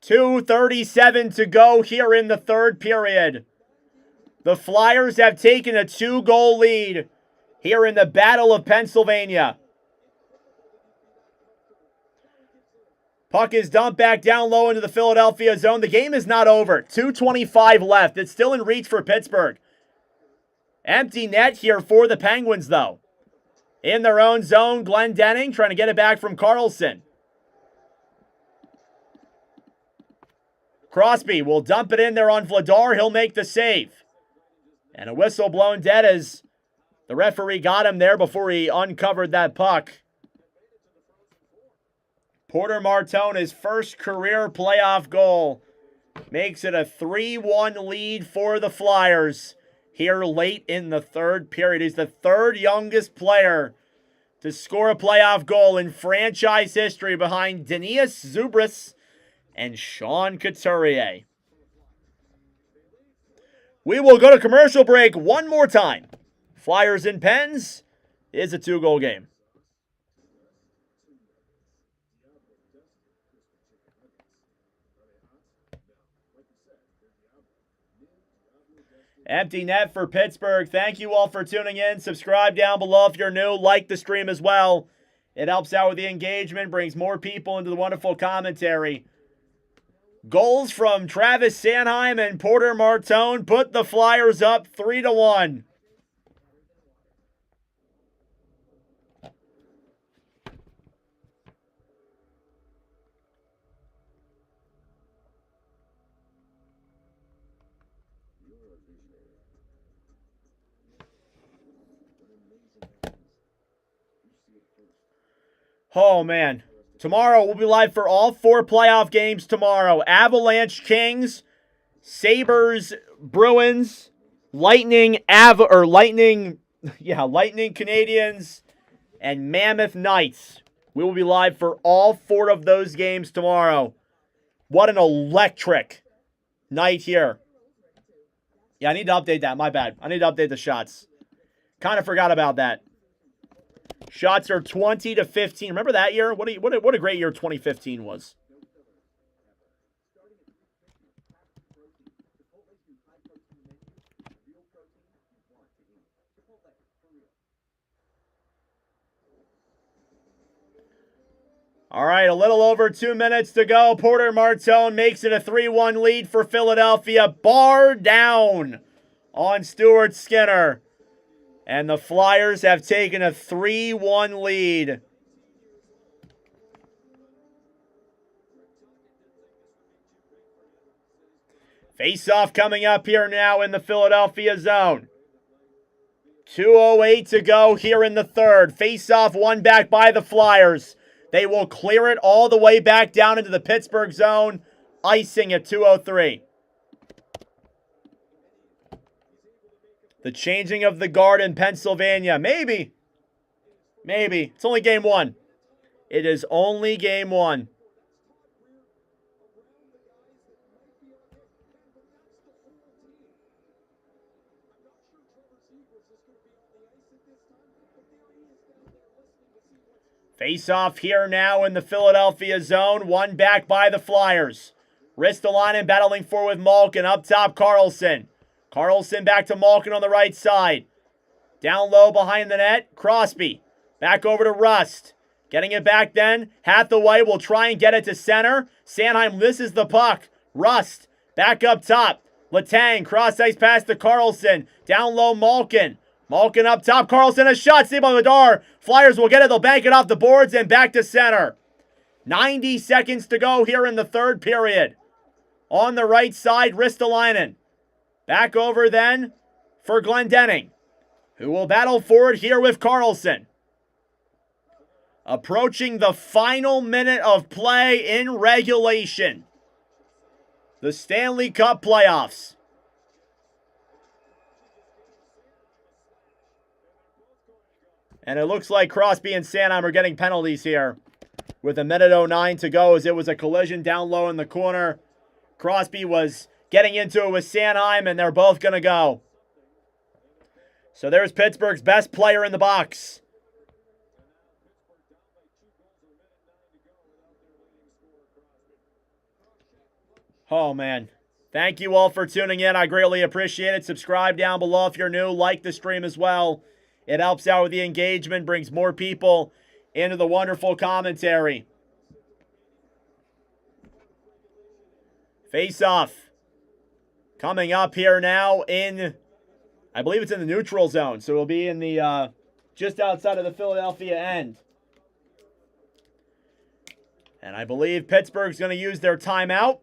.237 to go here in the third period. The Flyers have taken a 2-goal lead here in the Battle of Pennsylvania. Puck is dumped back down low into the Philadelphia zone. The game is not over. 2:25 left. It's still in reach for Pittsburgh. Empty net here for the Penguins, though. In their own zone, Glendening trying to get it back from Karlsson. Crosby will dump it in there on Vladar. He'll make the save. And a whistle blown dead as the referee got him there before he uncovered that puck. Porter Martone, his first career playoff goal, makes it a 3-1 lead for the Flyers here late in the third period. He's the third youngest player to score a playoff goal in franchise history behind Denius Zubris and Sean Couturier. We will go to commercial break one more time. Flyers and Pens is a 2-goal game. Empty net for Pittsburgh. Thank you all for tuning in. Subscribe down below if you're new. Like the stream as well. It helps out with the engagement, brings more people into the wonderful commentary. Goals from Travis Sanheim and Porter Martone put the Flyers up 3-1. Oh, man. Tomorrow, we'll be live for all 4 playoff games tomorrow. Avalanche Kings, Sabres Bruins, Lightning Canadians, and Mammoth Knights. We will be live for all 4 of those games tomorrow. What an electric night here. Yeah, I need to update that. My bad. I need to update the shots. Kind of forgot about that. Shots are 20-15. Remember that year? What a great year 2015 was. All right, a little over 2 minutes to go. Porter Martone makes it a 3-1 lead for Philadelphia. Bar down on Stuart Skinner. And the Flyers have taken a 3-1 lead. Face-off coming up here now in the Philadelphia zone. 2:08 to go here in the third. Face-off won back by the Flyers. They will clear it all the way back down into the Pittsburgh zone. Icing at 2:03. The changing of the guard in Pennsylvania. Maybe. It's only game 1. It is only game 1. Face off here now in the Philadelphia zone. One back by the Flyers. Ristolainen battling for with Malkin. Up top, Karlsson. Karlsson back to Malkin on the right side. Down low behind the net, Crosby. Back over to Rust. Getting it back then. Hathaway will try and get it to center. Sanheim misses the puck. Rust back up top. Letang cross ice pass to Karlsson. Down low, Malkin. Malkin up top. Karlsson a shot. Saved by Vladar. Flyers will get it. They'll bank it off the boards and back to center. 90 seconds to go here in the third period. On the right side, Ristolainen. Back over then for Glendening. who will battle for it here with Carlson. Approaching the final minute of play in regulation. The Stanley Cup playoffs. And it looks like Crosby and Sanheim are getting penalties here. With 1:09 to go, as it was a collision down low in the corner. Crosby was getting into it with Sanheim, and they're both going to go. So there's Pittsburgh's best player in the box. Oh, man. Thank you all for tuning in. I greatly appreciate it. Subscribe down below if you're new. Like the stream as well. It helps out with the engagement, brings more people into the wonderful commentary. Face-off. Coming up here now in, I believe it's in the neutral zone. So it'll be in the, just outside of the Philadelphia end. And I believe Pittsburgh's going to use their timeout.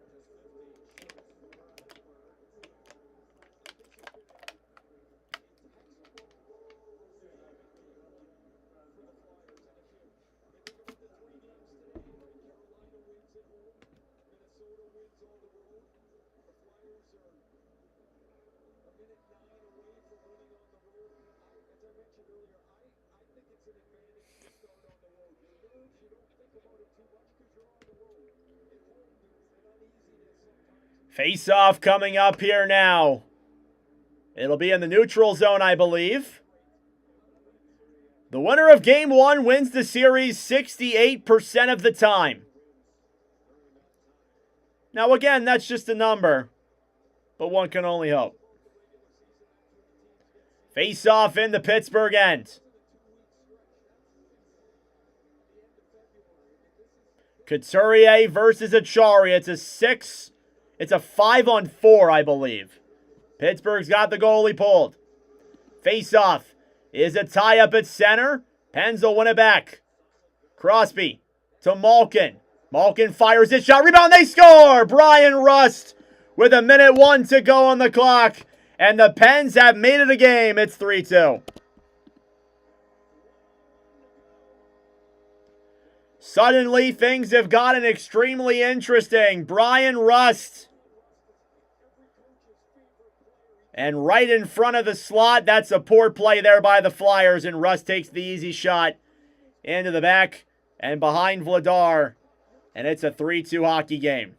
Face-off coming up here now. It'll be in the neutral zone, I believe. The winner of Game 1 wins the series 68% of the time. Now, again, that's just a number, but one can only hope. Face-off in the Pittsburgh end. Couturier versus Achari. It's a 5-on-4, I believe. Pittsburgh's got the goalie pulled. Face-off is a tie-up at center. Pens will win it back. Crosby to Malkin. Malkin fires his shot. Rebound, they score! Brian Rust with 1:01 to go on the clock. And the Pens have made it a game. It's 3-2. Suddenly, things have gotten extremely interesting. Brian Rust. And right in front of the slot, that's a poor play there by the Flyers. And Rust takes the easy shot into the back and behind Vladar. And it's a 3-2 hockey game.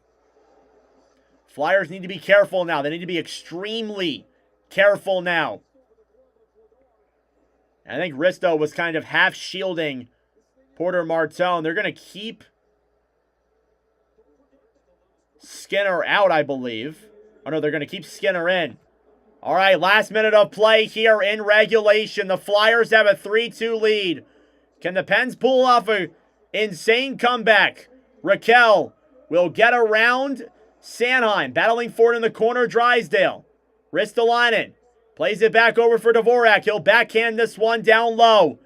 Flyers need to be careful now. They need to be extremely careful now. I think Risto was kind of half shielding Porter Martone. They're going to keep Skinner out, I believe. Oh, no, they're going to keep Skinner in. All right, last minute of play here in regulation. The Flyers have a 3-2 lead. Can the Pens pull off an insane comeback? Raquel will get around Sanheim. Battling for it in the corner, Drysdale. Ristolainen plays it back over for Dvorak. He'll backhand this one down low.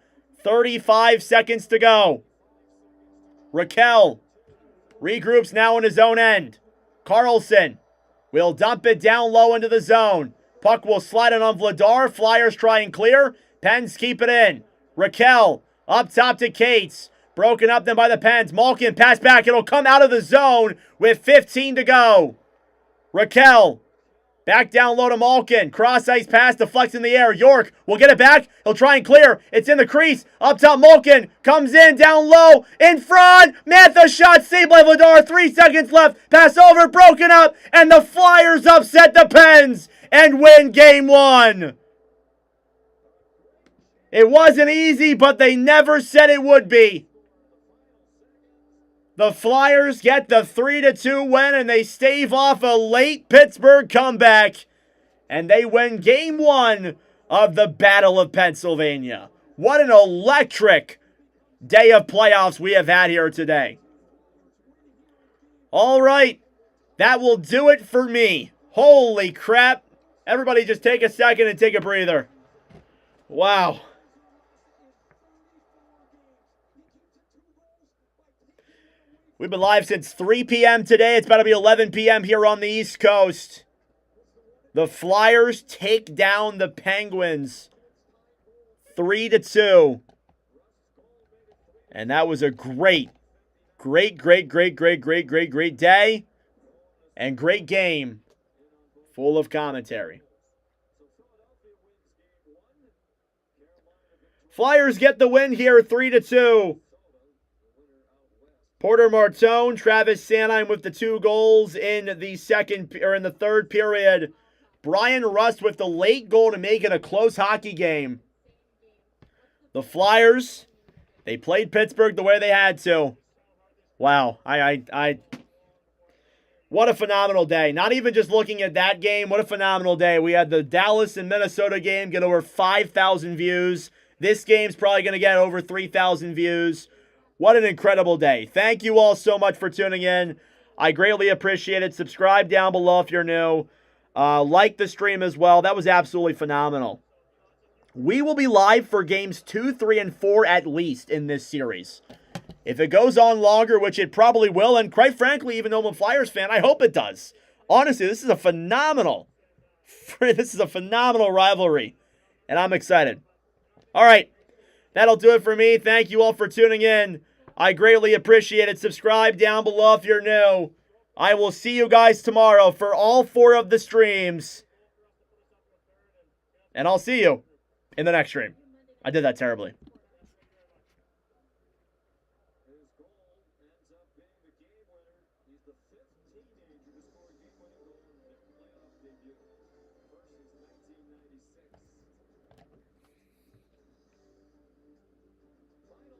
35 seconds to go. Raquel regroups now in his own end. Carlson will dump it down low into the zone. Puck will slide it on Vladar. Flyers try and clear. Pens keep it in. Raquel up top to Cates. Broken up then by the Pens. Malkin pass back. It'll come out of the zone with 15 to go. Raquel back down low to Malkin. Cross ice pass, deflects in the air. York will get it back. He'll try and clear. It's in the crease. Up top, Malkin comes in down low. In front. Mantha shot saved by Vladar. 3 seconds left. Pass over, broken up. And the Flyers upset the Pens and win Game 1. It wasn't easy, but they never said it would be. The Flyers get the 3-2 win, and they stave off a late Pittsburgh comeback. And they win Game 1 of the Battle of Pennsylvania. What an electric day of playoffs we have had here today. All right, that will do it for me. Holy crap. Everybody just take a second and take a breather. Wow. We've been live since 3 p.m. today. It's about to be 11 p.m. here on the East Coast. The Flyers take down the Penguins 3-2. And that was a great day and great game full of commentary. Flyers get the win here, 3-2. Porter Martone, Travis Sanheim with the 2 goals in the third period. Brian Rust with the late goal to make it a close hockey game. The Flyers, they played Pittsburgh the way they had to. Wow, what a phenomenal day. Not even just looking at that game, what a phenomenal day. We had the Dallas and Minnesota game get over 5,000 views. This game's probably going to get over 3,000 views. What an incredible day. Thank you all so much for tuning in. I greatly appreciate it. Subscribe down below if you're new. Like the stream as well. That was absolutely phenomenal. We will be live for games 2, 3, and 4 at least in this series. If it goes on longer, which it probably will, and quite frankly, even though I'm a Flyers fan, I hope it does. Honestly, this is a phenomenal rivalry, and I'm excited. All right, that'll do it for me. Thank you all for tuning in. I greatly appreciate it. Subscribe down below if you're new. I will see you guys tomorrow for all 4 of the streams, and I'll see you in the next stream. I did that terribly. His goal ends up being the game winner. He's the 5th teenager to score a game-winning goal in his playoff debut.